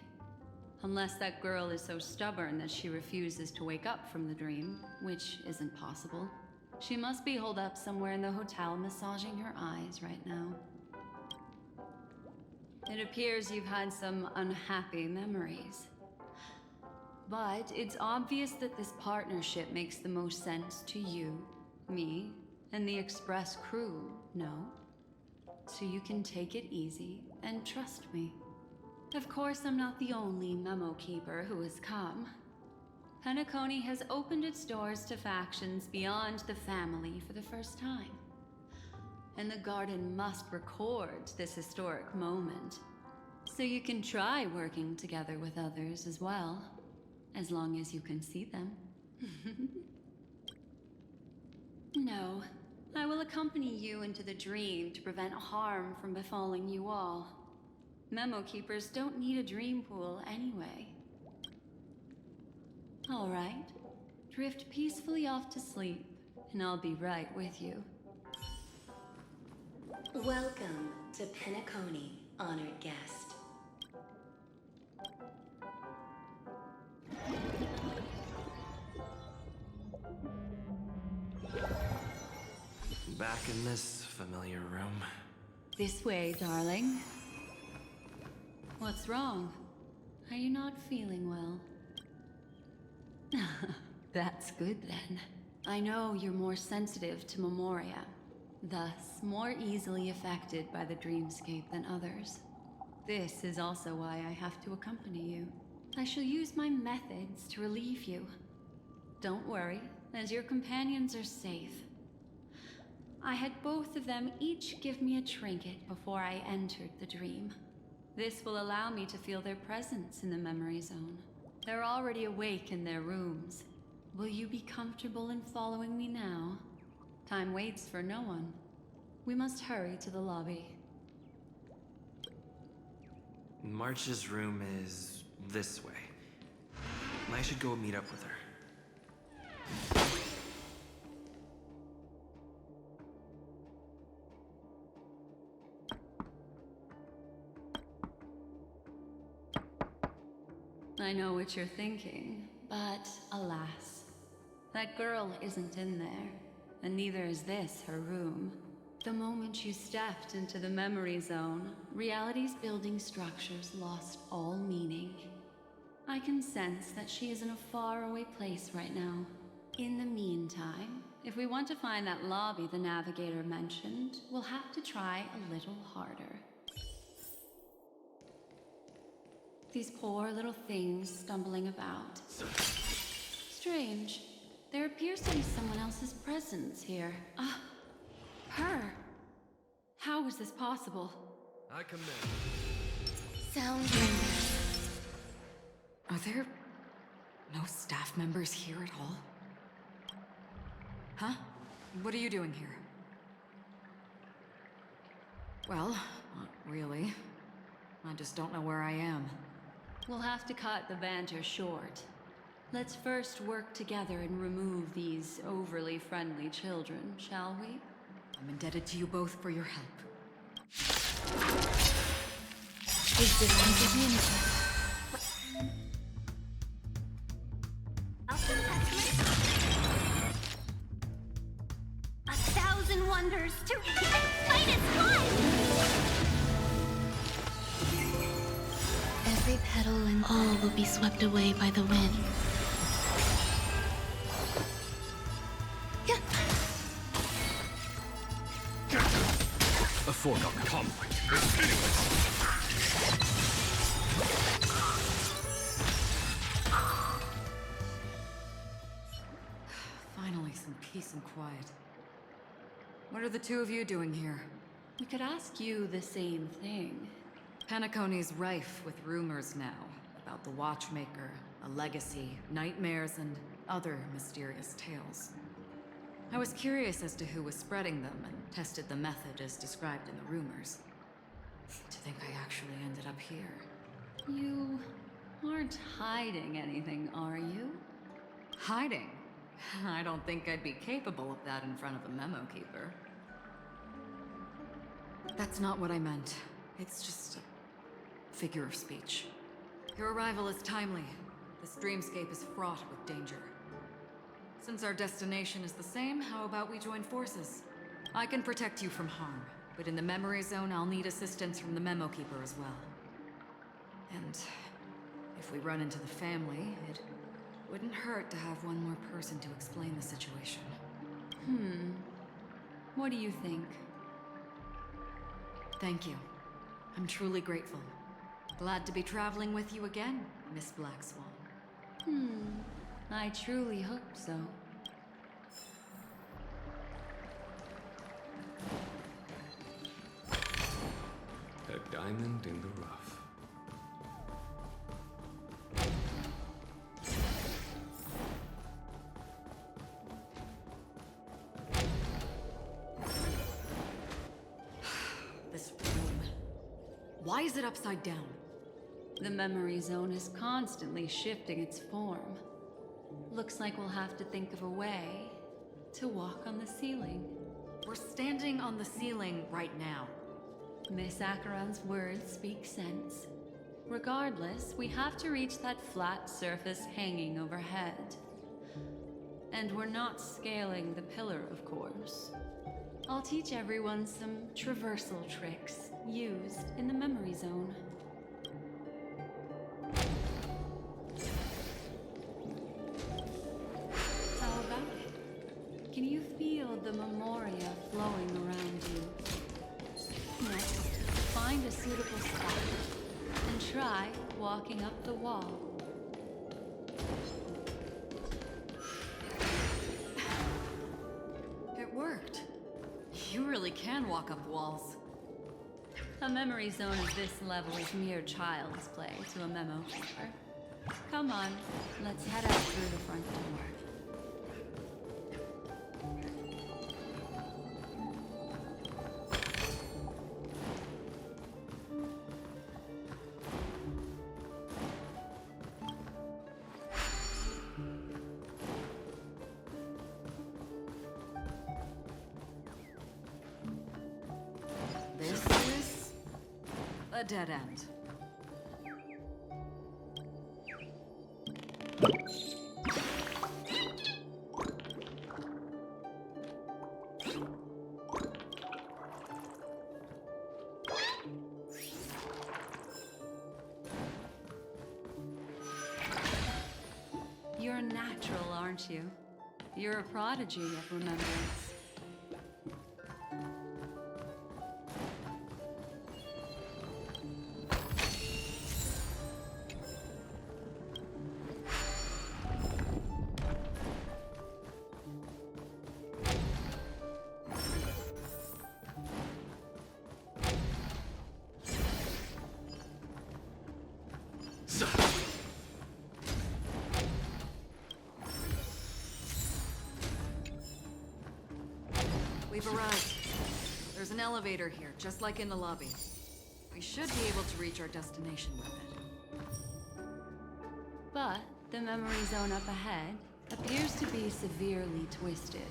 Unless that girl is so stubborn that she refuses to wake up from the dream, which isn't possible. She must be holed up somewhere in the hotel massaging her eyes right now. It appears you've had some unhappy memories. But it's obvious that this partnership makes the most sense to you, me, and the Express crew, no? So you can take it easy and trust me. Of course, I'm not the only memo keeper who has come. Penacony has opened its doors to factions beyond the family for the first time. And the Garden must record this historic moment. So you can try working together with others as well, as long as you can see them. No, I will accompany you into the dream to prevent harm from befalling you all. Memo keepers don't need a dream pool anyway. All right, drift peacefully off to sleep, and I'll be right with you. Welcome to Penacony, honored guest. Back in this familiar room. This way, darling. What's wrong? Are you not feeling well? That's good then. I know you're more sensitive to Memoria, thus more easily affected by the Dreamscape than others. This is also why I have to accompany you. I shall use my methods to relieve you. Don't worry, as your companions are safe. I had both of them each give me a trinket before I entered the dream. This will allow me to feel their presence in the memory zone. They're already awake in their rooms. Will you be comfortable in following me now? Time waits for no one. We must hurry to the lobby. March's room is this way. I should go meet up with her. I know what you're thinking, but alas, that girl isn't in there, and neither is this her room. The moment you stepped into the memory zone, reality's building structures lost all meaning. I can sense that she is in a faraway place right now. In the meantime, if we want to find that lobby the navigator mentioned, we'll have to try a little harder. These poor little things stumbling about. Strange. There appears to be someone else's presence here. Her. How is this possible? I commend. Sound members. Are there no staff members here at all? Huh? What are you doing here? Well, not really. I just don't know where I am. We'll have to cut the banter short. Let's first work together and remove these overly friendly children, shall we? I'm indebted to you both for your help. Is this Himeko? A thousand wonders to fight its life! Every petal and all will be swept away by the wind. foregone conflict. Continuous! Finally, some peace and quiet. What are the two of you doing here? We could ask you the same thing. Penacony's rife with rumors now about the Watchmaker, a legacy, nightmares, and other mysterious tales. I was curious as to who was spreading them and tested the method as described in the rumors. To think I actually ended up here. You aren't hiding anything, are you? Hiding? I don't think I'd be capable of that in front of a memo keeper. That's not what I meant. It's just a figure of speech. Your arrival is timely. This dreamscape is fraught with danger. Since our destination is the same, how about we join forces? I can protect you from harm, but in the memory zone, I'll need assistance from the memo keeper as well. And if we run into the family, it wouldn't hurt to have one more person to explain the situation. What do you think? Thank you. I'm truly grateful. Glad to be traveling with you again, Miss Black Swan. I truly hope so. A diamond in the rough. This room. Why is it upside down? The memory zone is constantly shifting its form. Looks like we'll have to think of a way to walk on the ceiling. We're standing on the ceiling right now. Miss Acheron's words speak sense. Regardless, we have to reach that flat surface hanging overhead. And we're not scaling the pillar, of course. I'll teach everyone some traversal tricks used in the memory zone. How about it? Can you feel the memoria flowing around you? Next, find a suitable spot and try walking up the wall. It worked. You really can walk up walls. A memory zone of this level is mere child's play to a memo keeper. Come on, let's head out through the front door. This is a dead end. You're natural, aren't you? You're a prodigy of remembrance. We've arrived. There's an elevator here, just like in the lobby. We should be able to reach our destination with it. But the memory zone up ahead appears to be severely twisted.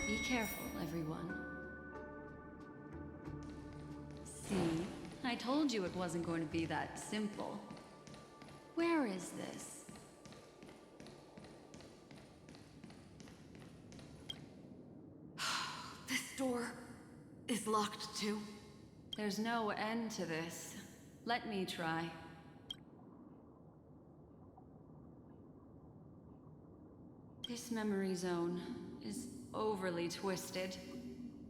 Be careful, everyone. See? I told you it wasn't going to be that simple. Where is this? This door is locked too. There's no end to this. Let me try. This memory zone is overly twisted.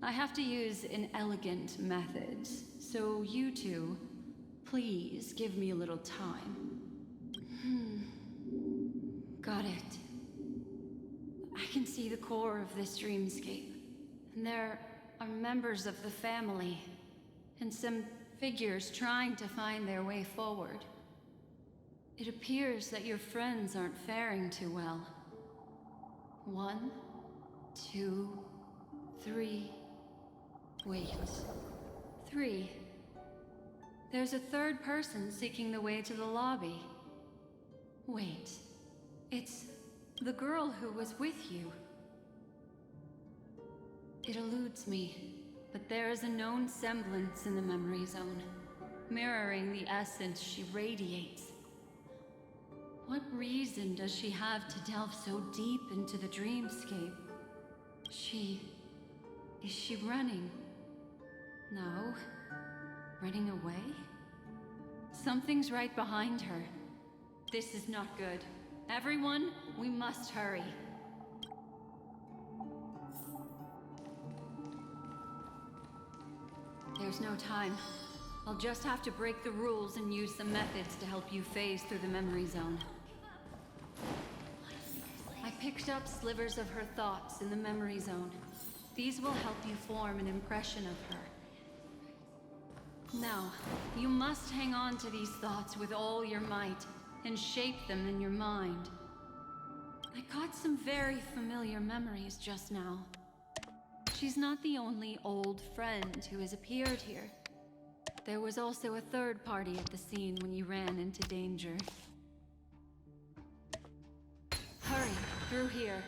I have to use inelegant methods, so you two, please give me a little time. Got it. I can see the core of this dreamscape, and there are members of the family, and some figures trying to find their way forward. It appears that your friends aren't faring too well. 1, 2, 3. Wait. 3. There's a third person seeking the way to the lobby. Wait. It's the girl who was with you. It eludes me, but there is a known semblance in the memory zone, mirroring the essence she radiates. What reason does she have to delve so deep into the dreamscape? Is she running? No. Running away? Something's right behind her. This is not good. Everyone, we must hurry. There's no time. I'll just have to break the rules and use some methods to help you phase through the memory zone. I picked up slivers of her thoughts in the memory zone. These will help you form an impression of her. Now, you must hang on to these thoughts with all your might and shape them in your mind. I got some very familiar memories just now. She's not the only old friend who has appeared here. There was also a third party at the scene when you ran into danger. Hurry, through here.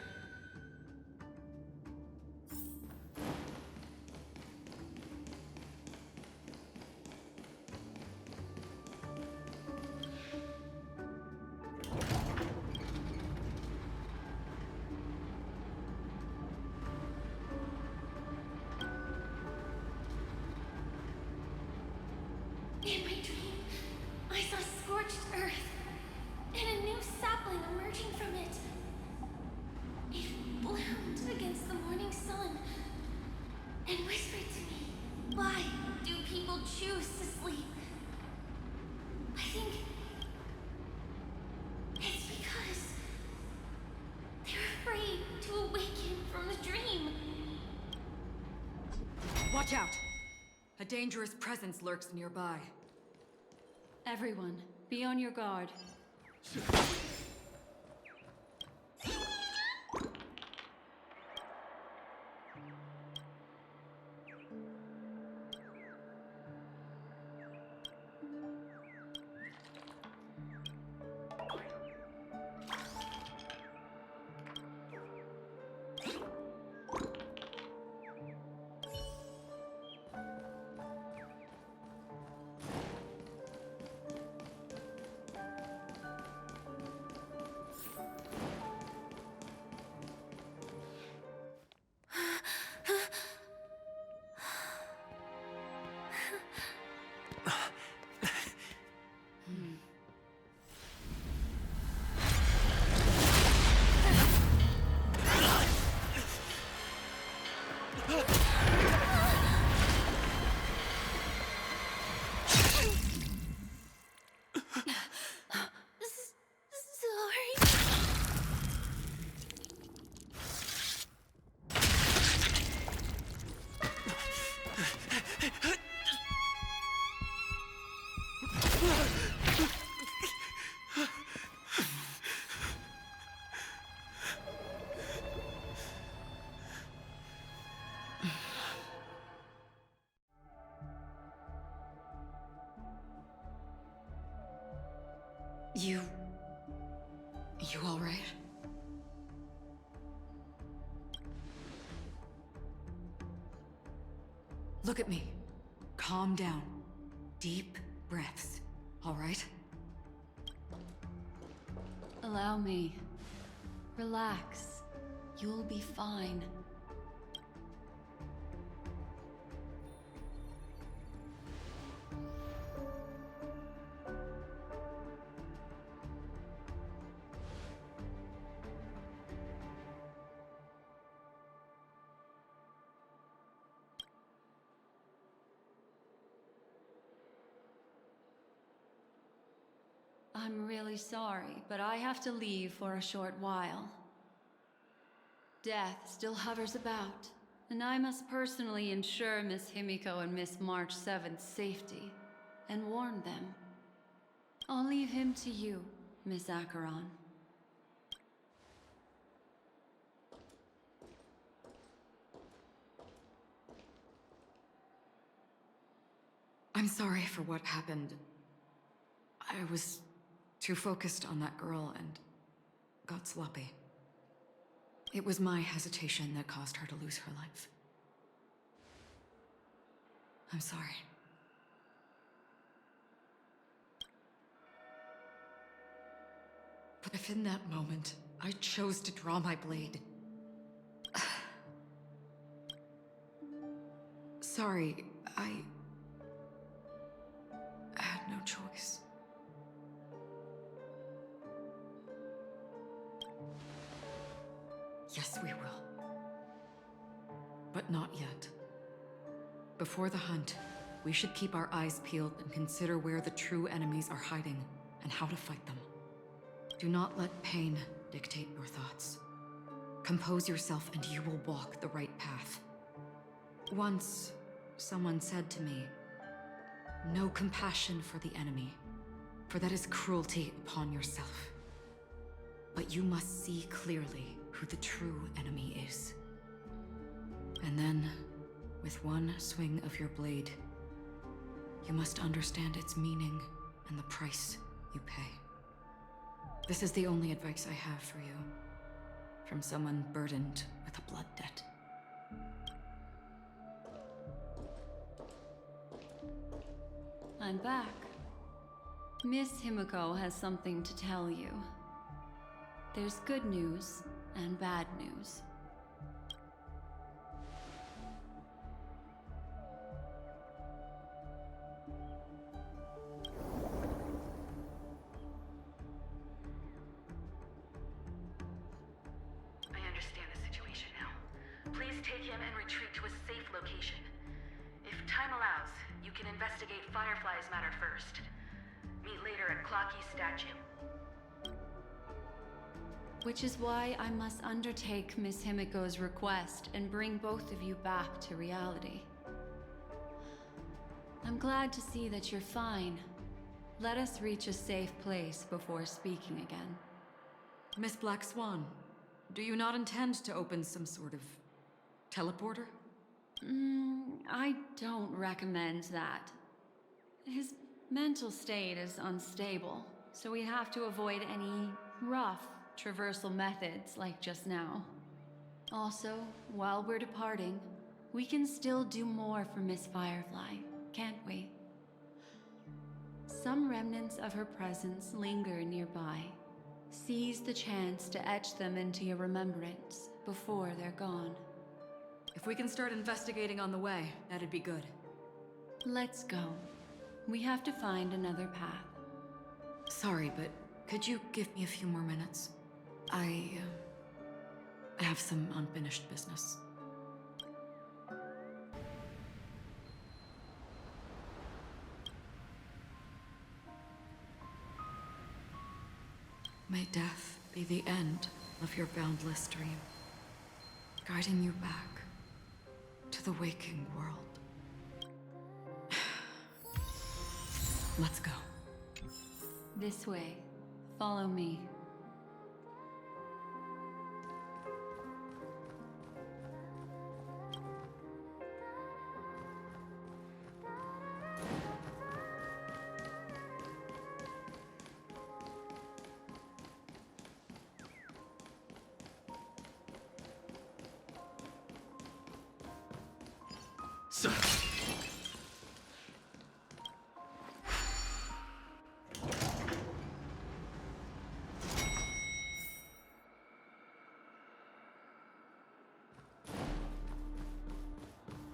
In my dream, I saw scorched earth and a new sapling emerging from it. It bloomed against the morning sun and whispered to me, "Why do people choose to sleep?" I think it's because they're afraid to awaken from the dream. Watch out! A dangerous presence lurks nearby. Everyone, be on your guard. You all right? Look at me. Calm down. Deep breaths, all right? Allow me. Relax. You'll be fine. I'm really sorry, but I have to leave for a short while. Death still hovers about, and I must personally ensure Miss Himiko and Miss March 7th's safety, and warn them. I'll leave him to you, Miss Acheron. I'm sorry for what happened. I was too focused on that girl and got sloppy. It was my hesitation that caused her to lose her life. I'm sorry. But if in that moment I chose to draw my blade... Sorry, I had no choice. Yes, we will. But not yet. Before the hunt, we should keep our eyes peeled and consider where the true enemies are hiding and how to fight them. Do not let pain dictate your thoughts. Compose yourself and you will walk the right path. Once, someone said to me, "No compassion for the enemy, for that is cruelty upon yourself. But you must see clearly who the true enemy is. And then, with one swing of your blade, you must understand its meaning and the price you pay." This is the only advice I have for you, from someone burdened with a blood debt. I'm back. Miss Himiko has something to tell you. There's good news and bad news. I understand the situation now. Please take him and retreat to a safe location. If time allows, you can investigate Firefly's matter first. Meet later at Clockie's statue. Which is why I must undertake Miss Himiko's request and bring both of you back to reality. I'm glad to see that you're fine. Let us reach a safe place before speaking again. Miss Black Swan, do you not intend to open some sort of teleporter? I don't recommend that. His mental state is unstable, so we have to avoid any rough traversal methods like just now. Also, while we're departing, we can still do more for Miss Firefly, can't we? Some remnants of her presence linger nearby. Seize the chance to etch them into your remembrance before they're gone. If we can start investigating on the way, that'd be good. Let's go. We have to find another path. Sorry, but could you give me a few more minutes? I have some unfinished business. May death be the end of your boundless dream, guiding you back to the waking world. Let's go. This way. Follow me.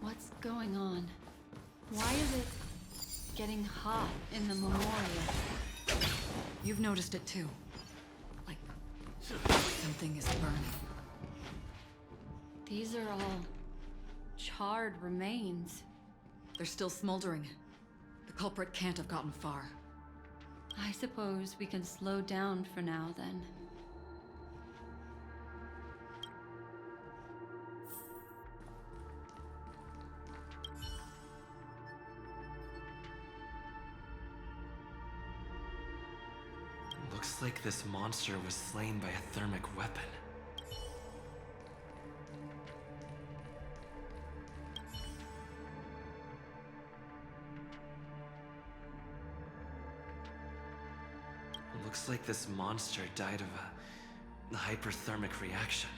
What's going on? Why is it getting hot in the memorial? You've noticed it too. Like something is burning. These are all charred remains. They're still smoldering. The culprit can't have gotten far. I suppose we can slow down for now, then. Looks like this monster was slain by a thermic weapon. Looks like this monster died of a hyperthermic reaction.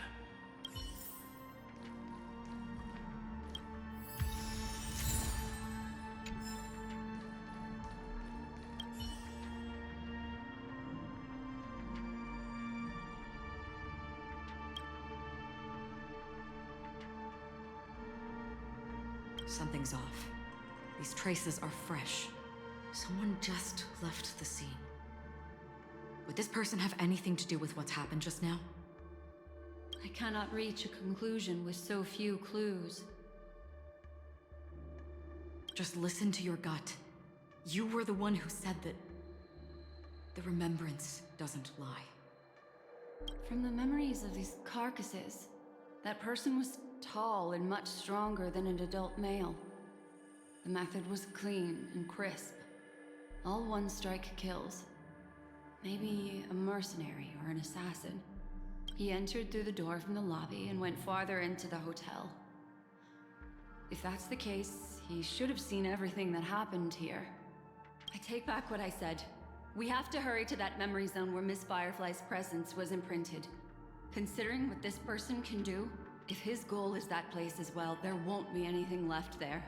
Something's off. These traces are fresh. Someone just left the scene. Would this person have anything to do with what's happened just now? I cannot reach a conclusion with so few clues. Just listen to your gut. You were the one who said that the remembrance doesn't lie. From the memories of these carcasses, that person was tall and much stronger than an adult male. The method was clean and crisp. All one-strike kills. Maybe a mercenary or an assassin. He entered through the door from the lobby and went farther into the hotel. If that's the case, he should have seen everything that happened here. I take back what I said. We have to hurry to that memory zone where Miss Firefly's presence was imprinted. Considering what this person can do, if his goal is that place as well, there won't be anything left there.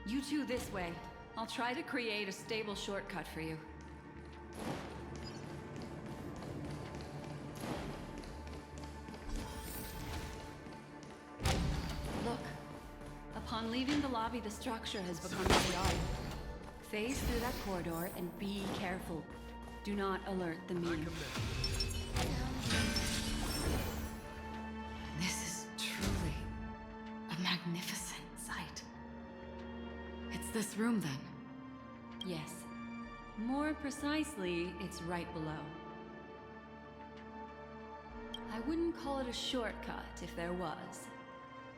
You two this way. I'll try to create a stable shortcut for you. Look. Upon leaving the lobby, the structure has become chaotic. Phase through that corridor and be careful. Do not alert the medium. This is truly a magnificent sight. It's this room, then? Yes. More precisely, it's right below. I wouldn't call it a shortcut if there was.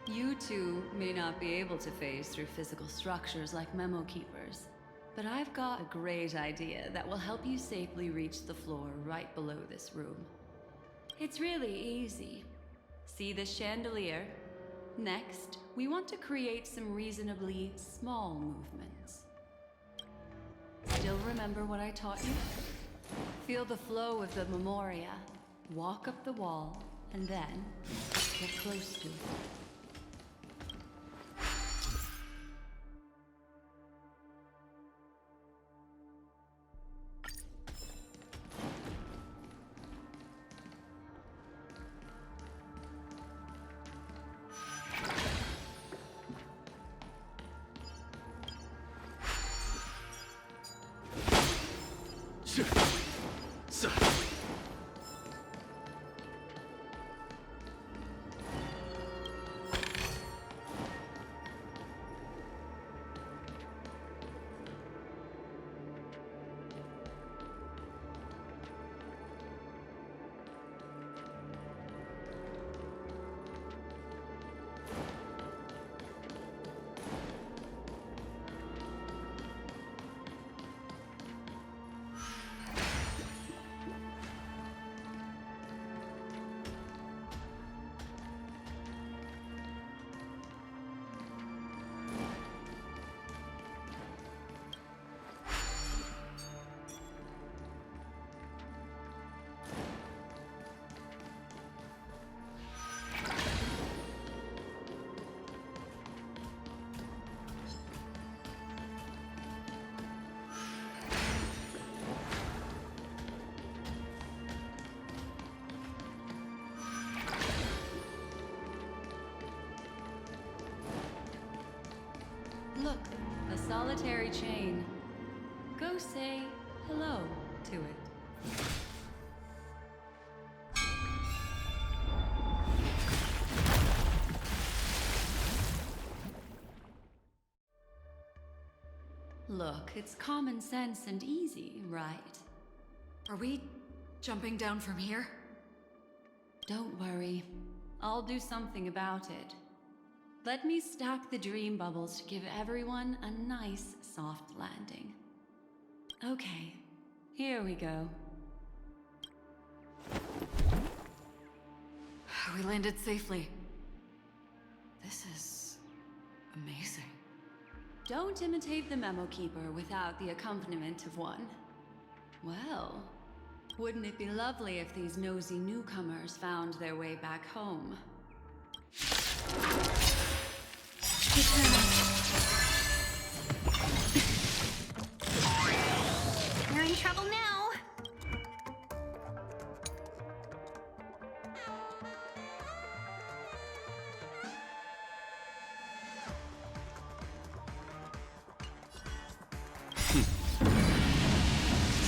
You two may not be able to phase through physical structures like memo keepers, but I've got a great idea that will help you safely reach the floor right below this room. It's really easy. See this chandelier? Next, we want to create some reasonably small movements. Still remember what I taught you? Feel the flow of the memoria, walk up the wall, and then get close to it. Look, a solitary chain. Go say hello to it. Look, it's common sense and easy, right? Are we jumping down from here? Don't worry. I'll do something about it. Let me stack the dream bubbles to give everyone a nice, soft landing. Okay, here we go. We landed safely. This is amazing. Don't imitate the Memo Keeper without the accompaniment of one. Well, wouldn't it be lovely if these nosy newcomers found their way back home? You're in trouble now.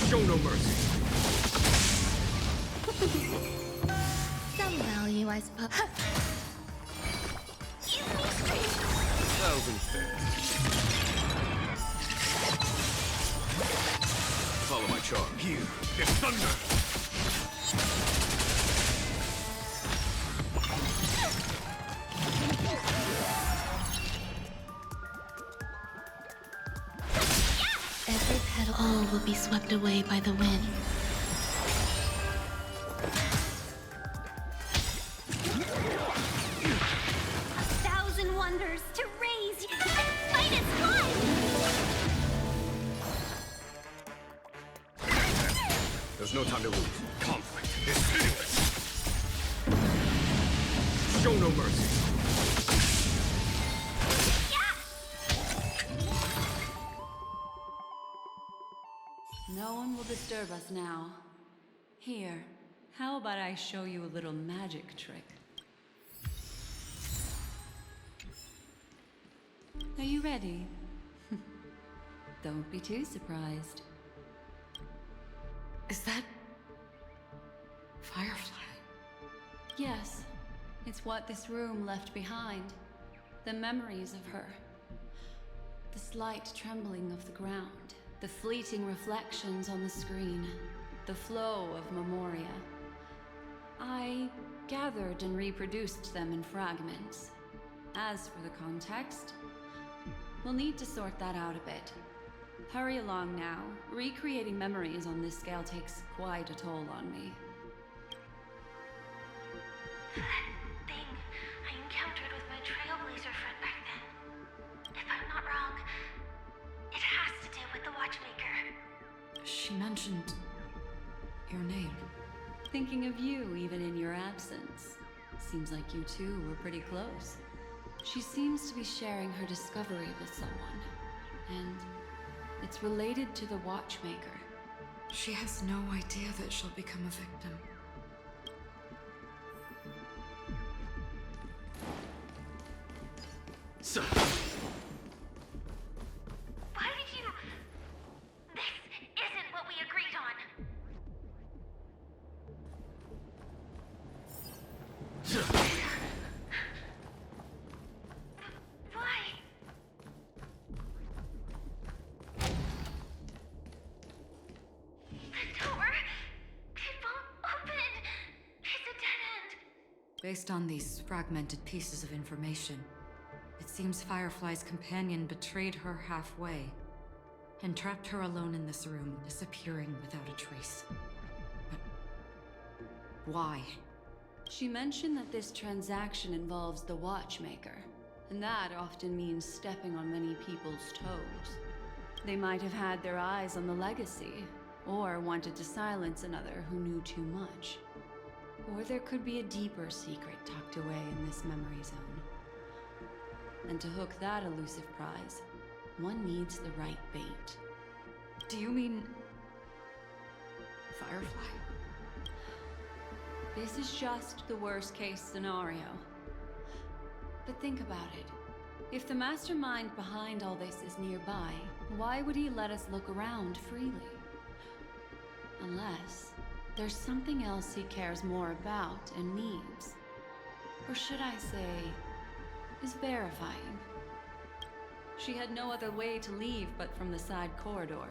Show no mercy. Some value, I suppose. Thousand fair. Follow my charm. Here, it's thunder! Every petal, all will be swept away by the wind. A thousand wonders to raise and fight as one! There's no time to lose. Conflict is pitiless! Show no mercy. No one will disturb us now. Here, how about I show you a little magic trick? Are you ready? Don't be too surprised. Is that... Firefly? Yes, it's what this room left behind. The memories of her. The slight trembling of the ground. The fleeting reflections on the screen. The flow of memoria. I gathered and reproduced them in fragments. As for the context, we'll need to sort that out a bit. Hurry along now. Recreating memories on this scale takes quite a toll on me. That thing I encountered with my Trailblazer friend back then. If I'm not wrong, it has to do with the Watchmaker. She mentioned... your name. Thinking of you even in your absence. Seems like you two were pretty close. She seems to be sharing her discovery with someone. And it's related to the Watchmaker. She has no idea that she'll become a victim. So. Why did you... This isn't what we agreed on. Why? The door... it won't open. It's a dead end. Based on these fragmented pieces of information, it seems Firefly's companion betrayed her halfway and trapped her alone in this room, disappearing without a trace. But why? She mentioned that this transaction involves the Watchmaker, and that often means stepping on many people's toes. They might have had their eyes on the legacy, or wanted to silence another who knew too much. Or there could be a deeper secret tucked away in this memory zone. And to hook that elusive prize, one needs the right bait. Do you mean... Firefly? This is just the worst-case scenario. But think about it. If the mastermind behind all this is nearby, why would he let us look around freely? Unless there's something else he cares more about and needs. Or should I say, is verifying. She had no other way to leave but from the side corridor.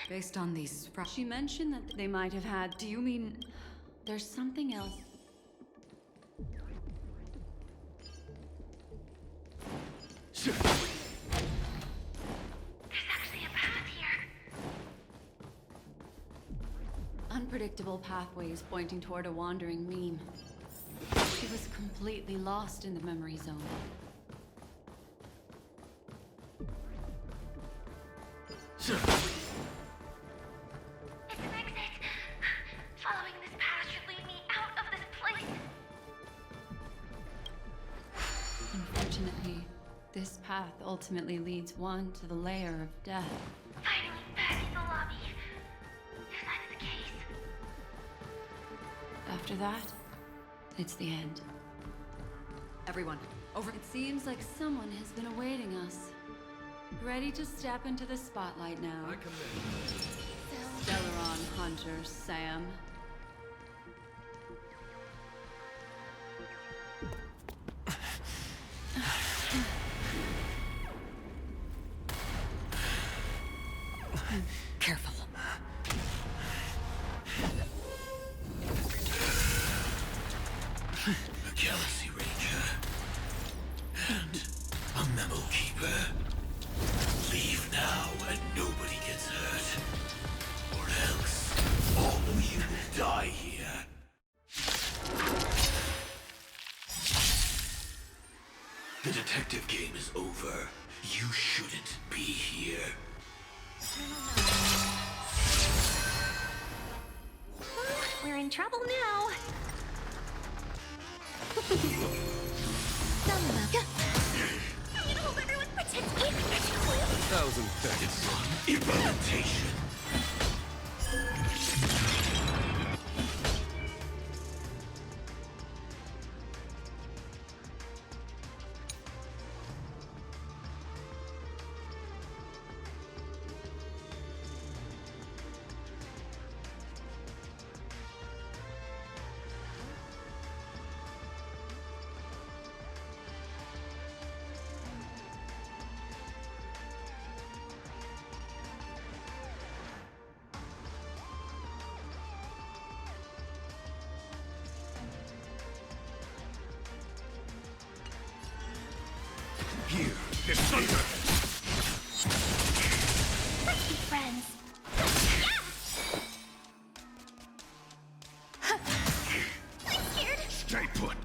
Based on these She mentioned that they might have had... Do you mean... There's something else? There's actually a path here. Unpredictable pathways pointing toward a wandering meme. She was completely lost in the memory zone. Following this path should lead me out of this place. Unfortunately, this path ultimately leads one to the lair of death. Finally back in the lobby. If that's the case. After that, it's the end. Everyone, over. It seems like someone has been awaiting us. Ready to step into the spotlight now. I commit. Stellaron Hunter, Sam. Careful. A Galaxy Ranger. And a Memo Keeper. Leave now and nobody gets hurt. Or else, all of you will die here. The detective game is over. You shouldn't be here. We're in trouble now. I need to hope everyone pretends it. 1,000 thanks. Implementation. Here is thunder! Let's be friends. I'm scared. Stay put!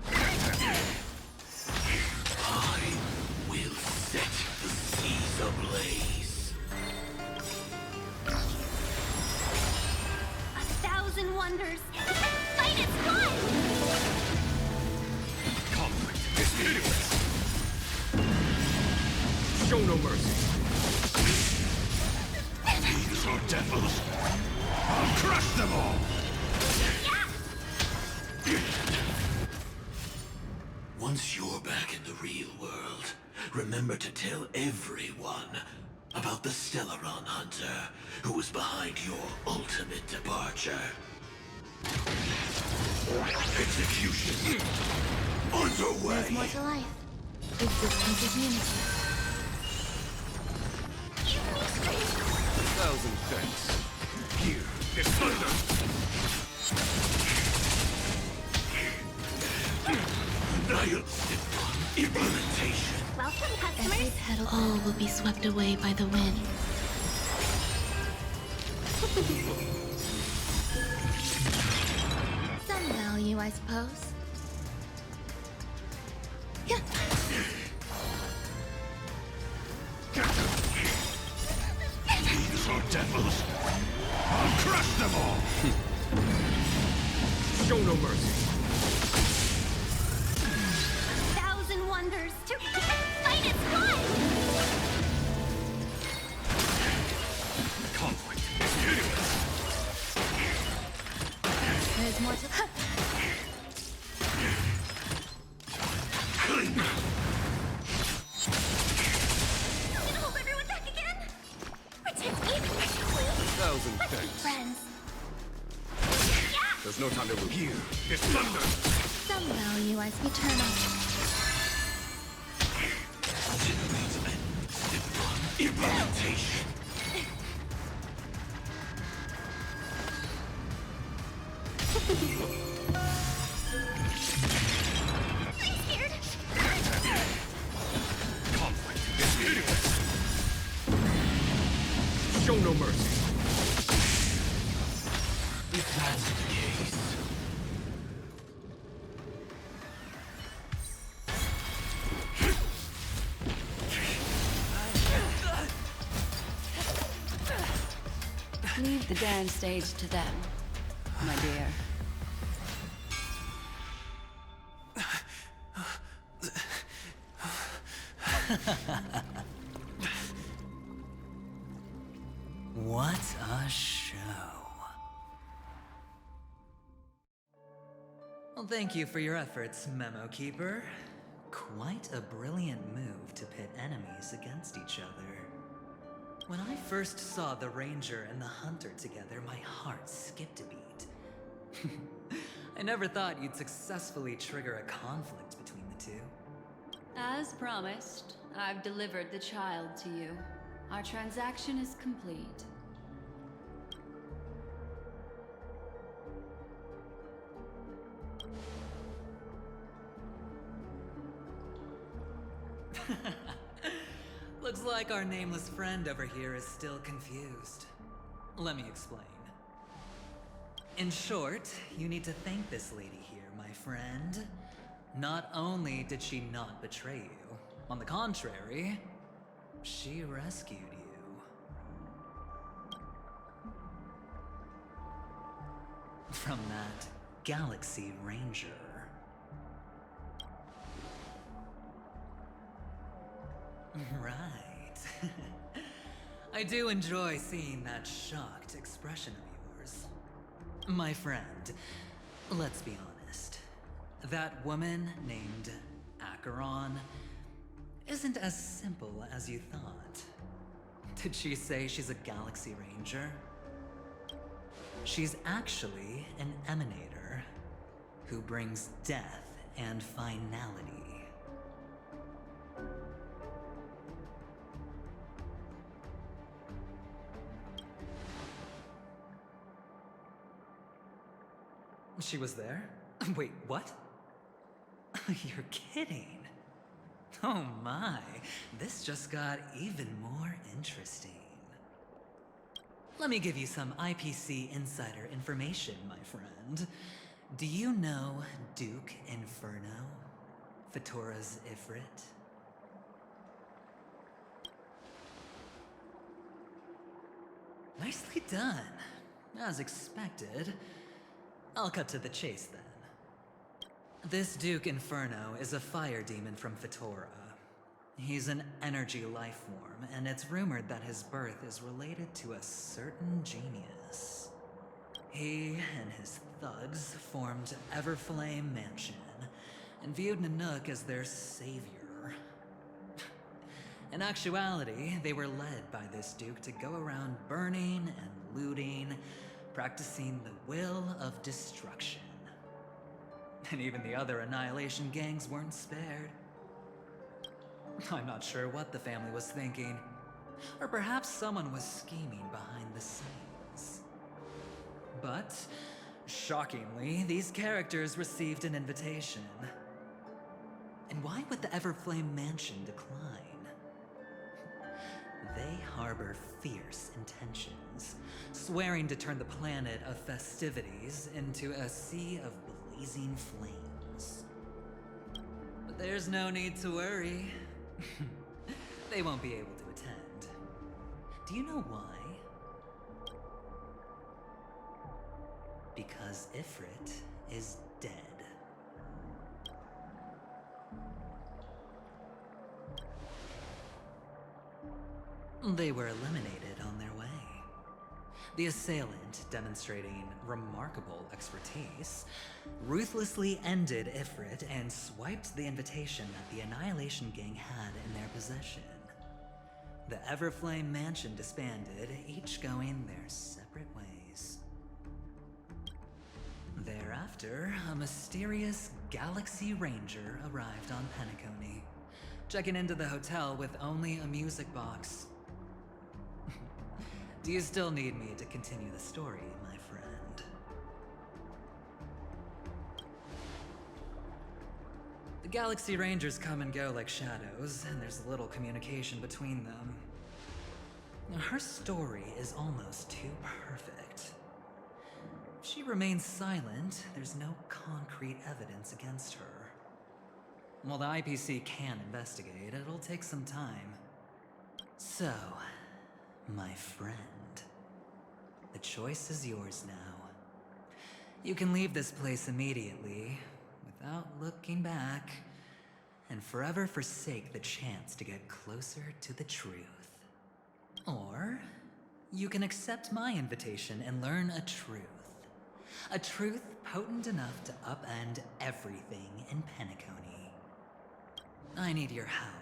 I will set the seas ablaze. 1,000 wonders. Fight is fun! Conflict is pitiless! Show no mercy! These are devils! I'll crush them all! Once you're back in the real world, remember to tell everyone about the Stellaron Hunter who was behind your ultimate departure. Execution underway. There's more to life. Existence is unity. 1,000 thanks. Here is thunder! Implementation. Welcome, Every customers. petal, all will be swept away by the wind. Some value, I suppose. Yeah. These are devils! I'll crush them all! Show no mercy! 1,000 wonders. Fight is fun! Conflict is pitiless! There's more to... Clean. I'm gonna hold everyone back again. Pretend it. 1,000 Let's be thanks. friends. Yeah! There's no time to lose. Here is thunder! Some value as eternal. Implementation. Conflict is hideous! Show no mercy. If that's the case. Leave the dance stage to them, my dear. What a show. Well, thank you for your efforts, Memo Keeper. Quite a brilliant move to pit enemies against each other. When I first saw the Ranger and the Hunter together, my heart skipped a beat. I never thought you'd successfully trigger a conflict between the two. As promised, I've delivered the child to you. Our transaction is complete. Looks like our nameless friend over here is still confused. Let me explain. In short, you need to thank this lady here, my friend. Not only did she not betray you, on the contrary, she rescued you. From that Galaxy Ranger. Right. I do enjoy seeing that shocked expression of yours. My friend, let's be honest. That woman named Acheron isn't as simple as you thought. Did she say she's a Galaxy Ranger? She's actually an emanator who brings death and finality. She was there? Wait, what? You're kidding. Oh my, this just got even more interesting. Let me give you some IPC insider information, my friend. Do you know Duke Inferno? Fatora's Ifrit? Nicely done. As expected. I'll cut to the chase then. This Duke Inferno is a fire demon from Fatora. He's an energy life form, and it's rumored that his birth is related to a certain genius. He and his thugs formed Everflame Mansion, and viewed Nanook as their savior. In actuality, they were led by this Duke to go around burning and looting, practicing the will of destruction. And even the other Annihilation gangs weren't spared. I'm not sure what the family was thinking. Or perhaps someone was scheming behind the scenes. But, shockingly, these characters received an invitation. And why would the Everflame Mansion decline? They harbor fierce intentions, swearing to turn the planet of festivities into a sea of blazing flames. But there's no need to worry. They won't be able to attend. Do you know why? Because Ifrit is dead. They were eliminated on their way. The assailant, demonstrating remarkable expertise, ruthlessly ended Ifrit and swiped the invitation that the Annihilation Gang had in their possession. The Everflame Mansion disbanded, each going their separate ways. Thereafter, a mysterious Galaxy Ranger arrived on Penacony, checking into the hotel with only a music box. Do you still need me to continue the story, my friend? The Galaxy Rangers come and go like shadows, and there's little communication between them. Now, her story is almost too perfect. If she remains silent, there's no concrete evidence against her. While the IPC can investigate, it'll take some time. So, my friend, the choice is yours now. You can leave this place immediately, without looking back, and forever forsake the chance to get closer to the truth. Or, you can accept my invitation and learn a truth. A truth potent enough to upend everything in Penacony. I need your help,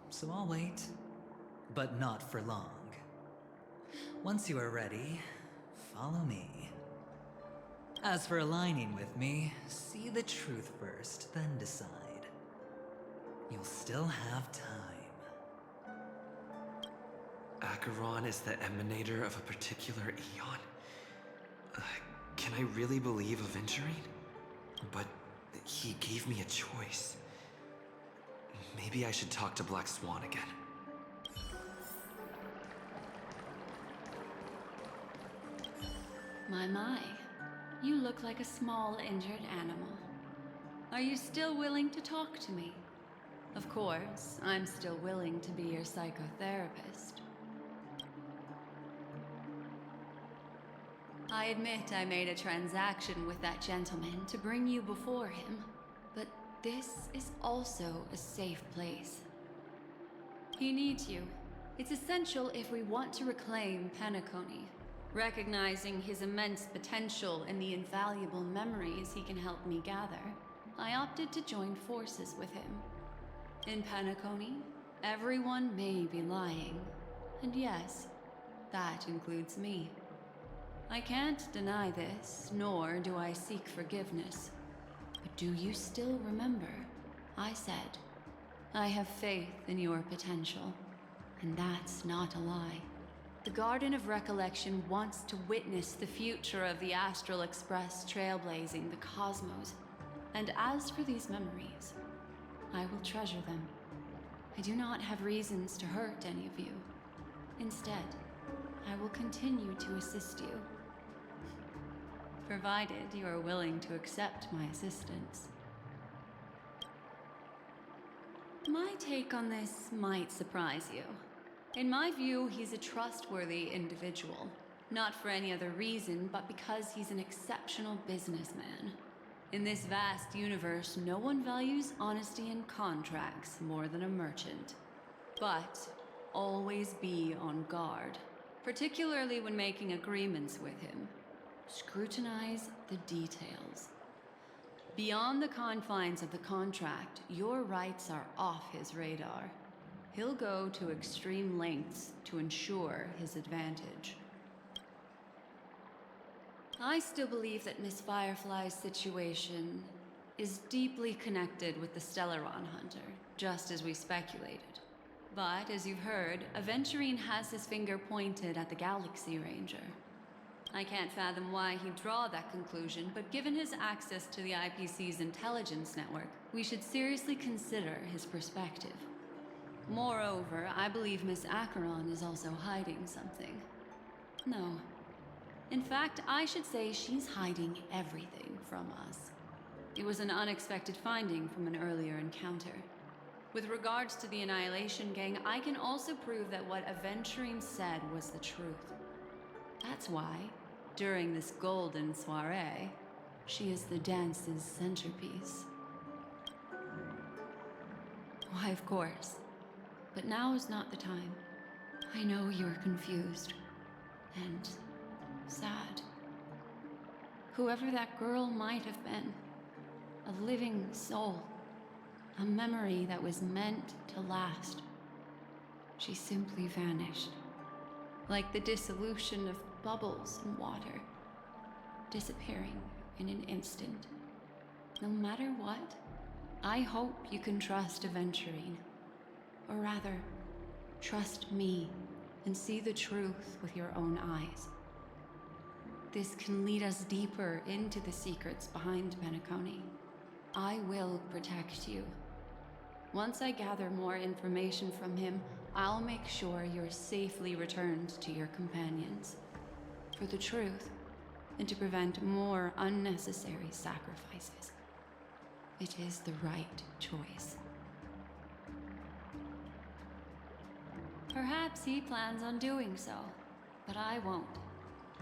so I'll wait, but not for long. Once you are ready, follow me. As for aligning with me, see the truth first, then decide. You'll still have time. Acheron is the emanator of a particular eon? Can I really believe Aventurine? But he gave me a choice. Maybe I should talk to Black Swan again. My. You look like a small injured animal. Are you still willing to talk to me? Of course, I'm still willing to be your psychotherapist. I admit I made a transaction with that gentleman to bring you before him, but this is also a safe place. He needs you. It's essential if we want to reclaim Penacony. Recognizing his immense potential and the invaluable memories he can help me gather, I opted to join forces with him. In Penacony, everyone may be lying, and yes, that includes me. I can't deny this, nor do I seek forgiveness. But do you still remember? I said, I have faith in your potential, and that's not a lie. The Garden of Recollection wants to witness the future of the Astral Express trailblazing the cosmos. And as for these memories, I will treasure them. I do not have reasons to hurt any of you. Instead, I will continue to assist you. Provided you are willing to accept my assistance. My take on this might surprise you. In my view, he's a trustworthy individual. Not for any other reason, but because he's an exceptional businessman. In this vast universe, no one values honesty in contracts more than a merchant. But always be on guard, particularly when making agreements with him. Scrutinize the details. Beyond the confines of the contract, your rights are off his radar. He'll go to extreme lengths to ensure his advantage. I still believe that Miss Firefly's situation is deeply connected with the Stellaron Hunter, just as we speculated. But, as you've heard, Aventurine has his finger pointed at the Galaxy Ranger. I can't fathom why he'd draw that conclusion, but given his access to the IPC's intelligence network, we should seriously consider his perspective. Moreover, I believe Miss Acheron is also hiding something. No. In fact, I should say she's hiding everything from us. It was an unexpected finding from an earlier encounter. With regards to the Annihilation Gang, I can also prove that what Aventurine said was the truth. That's why, during this golden soiree, she is the dance's centerpiece. Why, of course. But now is not the time. I know you're confused. And sad. Whoever that girl might have been. A living soul. A memory that was meant to last. She simply vanished. Like the dissolution of bubbles in water. Disappearing in an instant. No matter what, I hope you can trust Aventurine. Or rather, trust me and see the truth with your own eyes. This can lead us deeper into the secrets behind Penacony. I will protect you. Once I gather more information from him, I'll make sure you're safely returned to your companions. For the truth, and to prevent more unnecessary sacrifices. It is the right choice. Perhaps he plans on doing so, but I won't.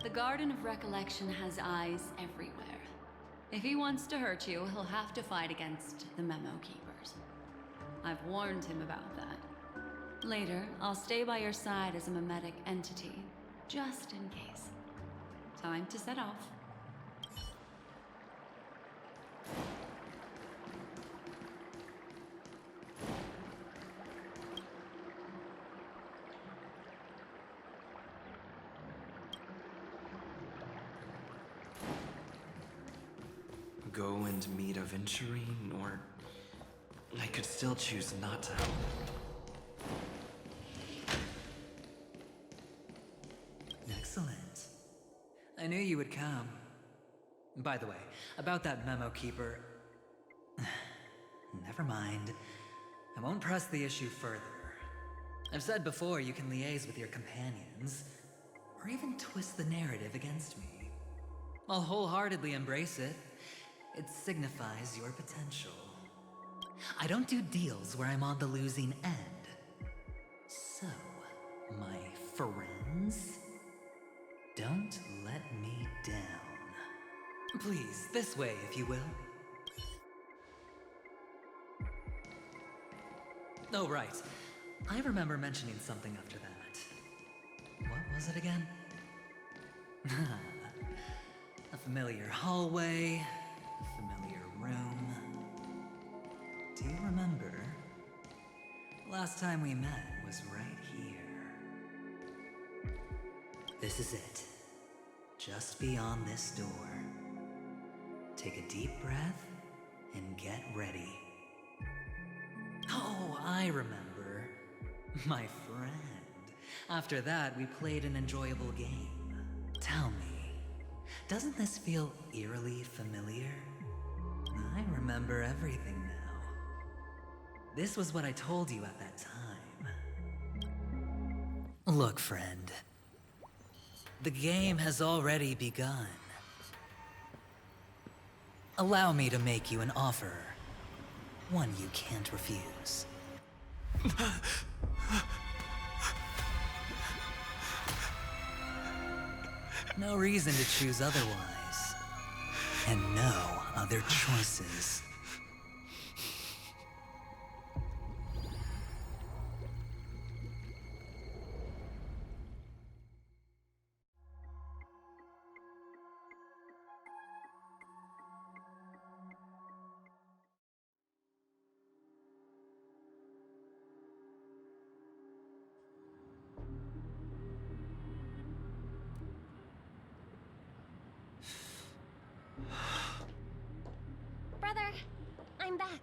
The Garden of Recollection has eyes everywhere. If he wants to hurt you, he'll have to fight against the Memo Keepers. I've warned him about that. Later, I'll stay by your side as a memetic entity, just in case. Time to set off. Go and meet Aventurine, or I could still choose not to help. Excellent. I knew you would come. By the way, about that memo keeper... Never mind. I won't press the issue further. I've said before you can liaise with your companions, or even twist the narrative against me. I'll wholeheartedly embrace it. It signifies your potential. I don't do deals where I'm on the losing end. So, my friends, don't let me down. Please, this way, if you will. Oh, right. I remember mentioning something after that. What was it again? A familiar hallway, a familiar room. Do you remember? Last time we met was right here. This is it. Just beyond this door. Take a deep breath and get ready. Oh, I remember. My friend. After that, we played an enjoyable game. Tell me, doesn't this feel eerily familiar? I remember everything now. This was what I told you at that time. Look, friend. The game has already begun. Allow me to make you an offer. One you can't refuse. No reason to choose otherwise. And no other choices. Brother, I'm back.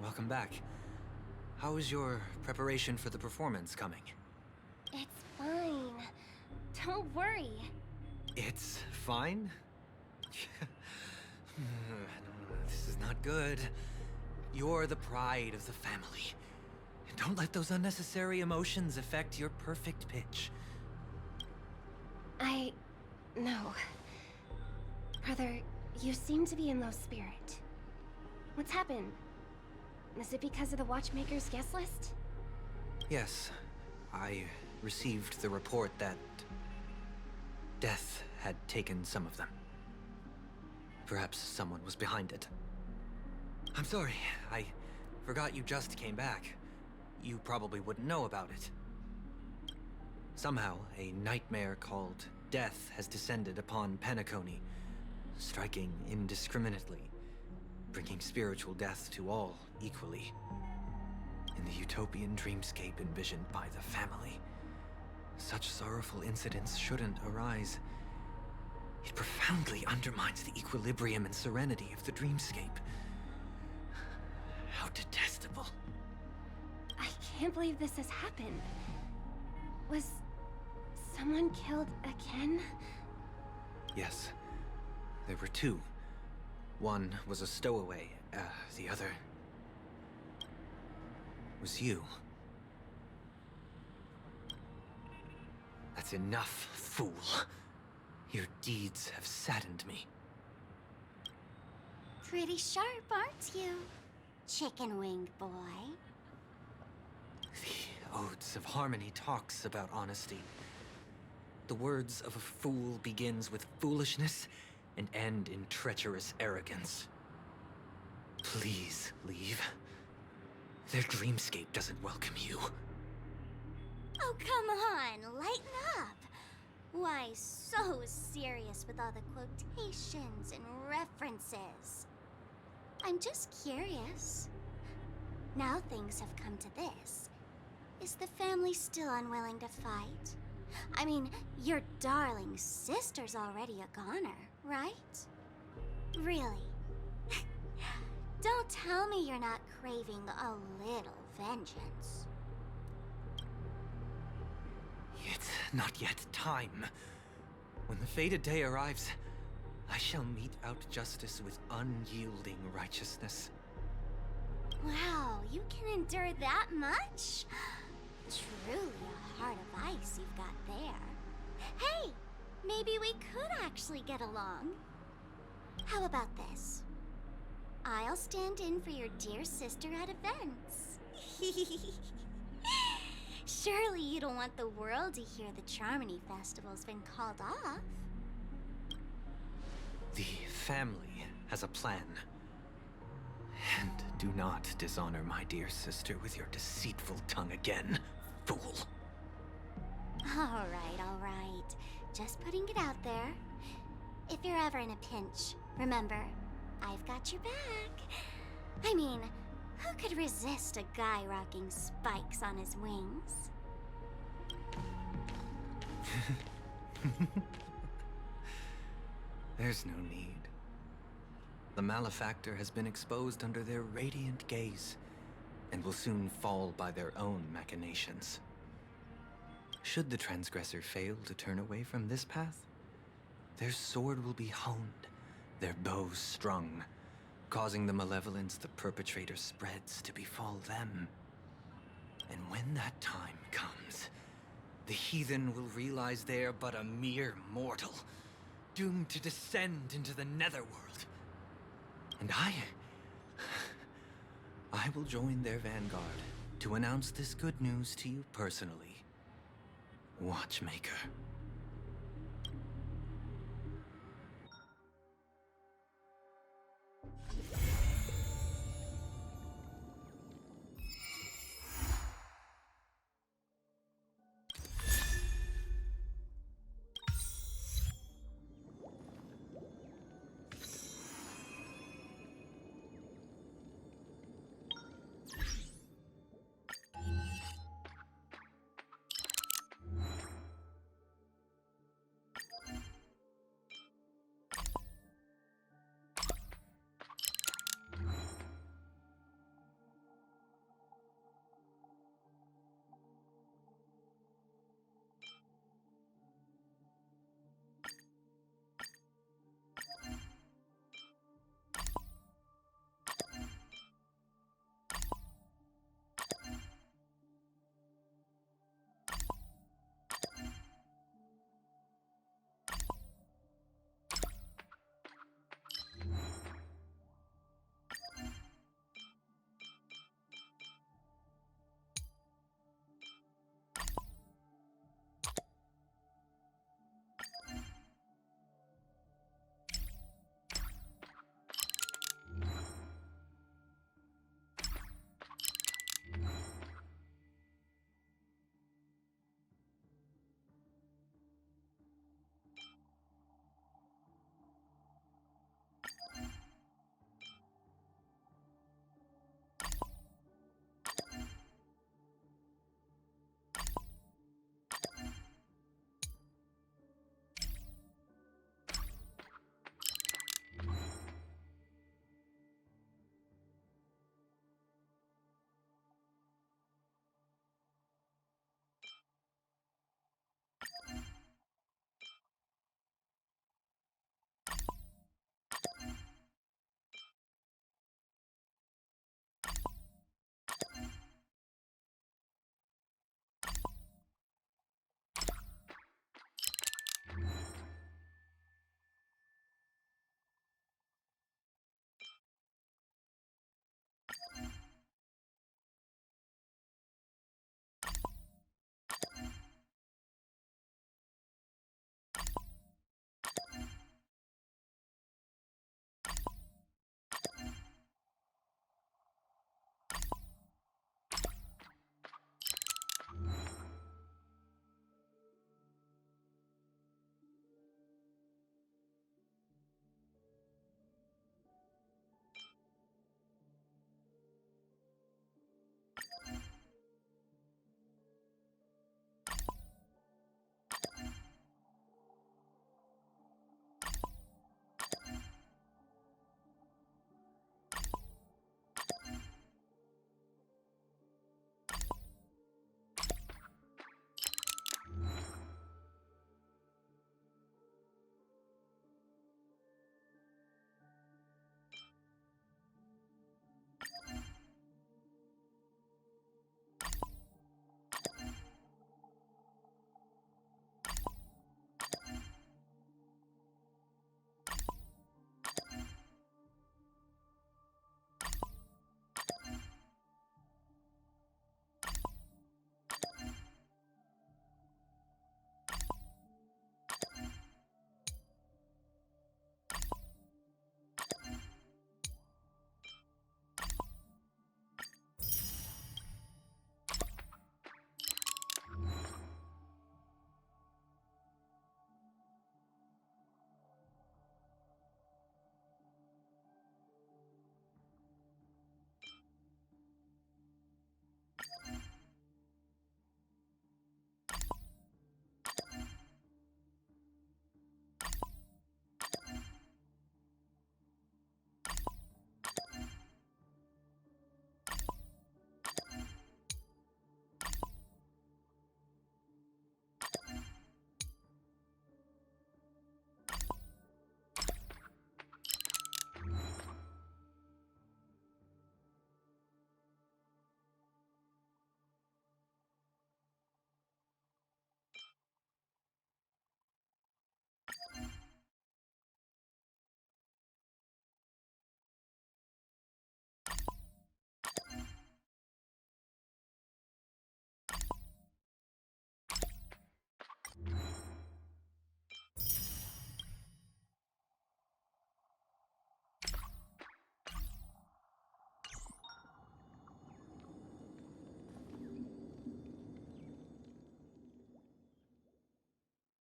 Welcome back. How is your preparation for the performance coming? It's fine. Don't worry. It's fine? This is not good. You're the pride of the family. Don't let those unnecessary emotions affect your perfect pitch. No. Brother, you seem to be in low spirit. What's happened? Is it because of the Watchmaker's guest list? Yes, I received the report that Death had taken some of them. Perhaps someone was behind it. I'm sorry, I forgot you just came back. You probably wouldn't know about it. Somehow, a nightmare called Death has descended upon Penacony, striking indiscriminately, bringing spiritual death to all equally. In the utopian dreamscape envisioned by the family, such sorrowful incidents shouldn't arise. It profoundly undermines the equilibrium and serenity of the dreamscape. How detestable. I can't believe this has happened. Was someone killed again? Yes. There were two. One was a stowaway. The other was you. That's enough, fool. Your deeds have saddened me. Pretty sharp, aren't you, chicken-winged boy? The Odes of Harmony talks about honesty. The words of a fool begins with foolishness and end in treacherous arrogance. Please leave. Their dreamscape doesn't welcome you. Oh, come on, lighten up. Why so serious with all the quotations and references? I'm just curious. Now things have come to this. Is the family still unwilling to fight? I mean, your darling sister's already a goner, right? Really? Don't tell me you're not craving a little vengeance. It's not yet time. When the fated day arrives, I shall mete out justice with unyielding righteousness. Wow, you can endure that much? Truly a heart of ice you've got there. Hey, maybe we could actually get along. How about this? I'll stand in for your dear sister at events. Surely you don't want the world to hear the Charmony Festival's been called off. The family has a plan. And do not dishonor my dear sister with your deceitful tongue again, fool. All right. Just putting it out there. If you're ever in a pinch, remember, I've got your back. I mean, who could resist a guy rocking spikes on his wings? There's no need. The malefactor has been exposed under their radiant gaze, and will soon fall by their own machinations. Should the transgressor fail to turn away from this path, their sword will be honed, their bows strung, causing the malevolence the perpetrator spreads to befall them. And when that time comes, the heathen will realize they are but a mere mortal, doomed to descend into the netherworld. And I will join their vanguard to announce this good news to you personally, Watchmaker.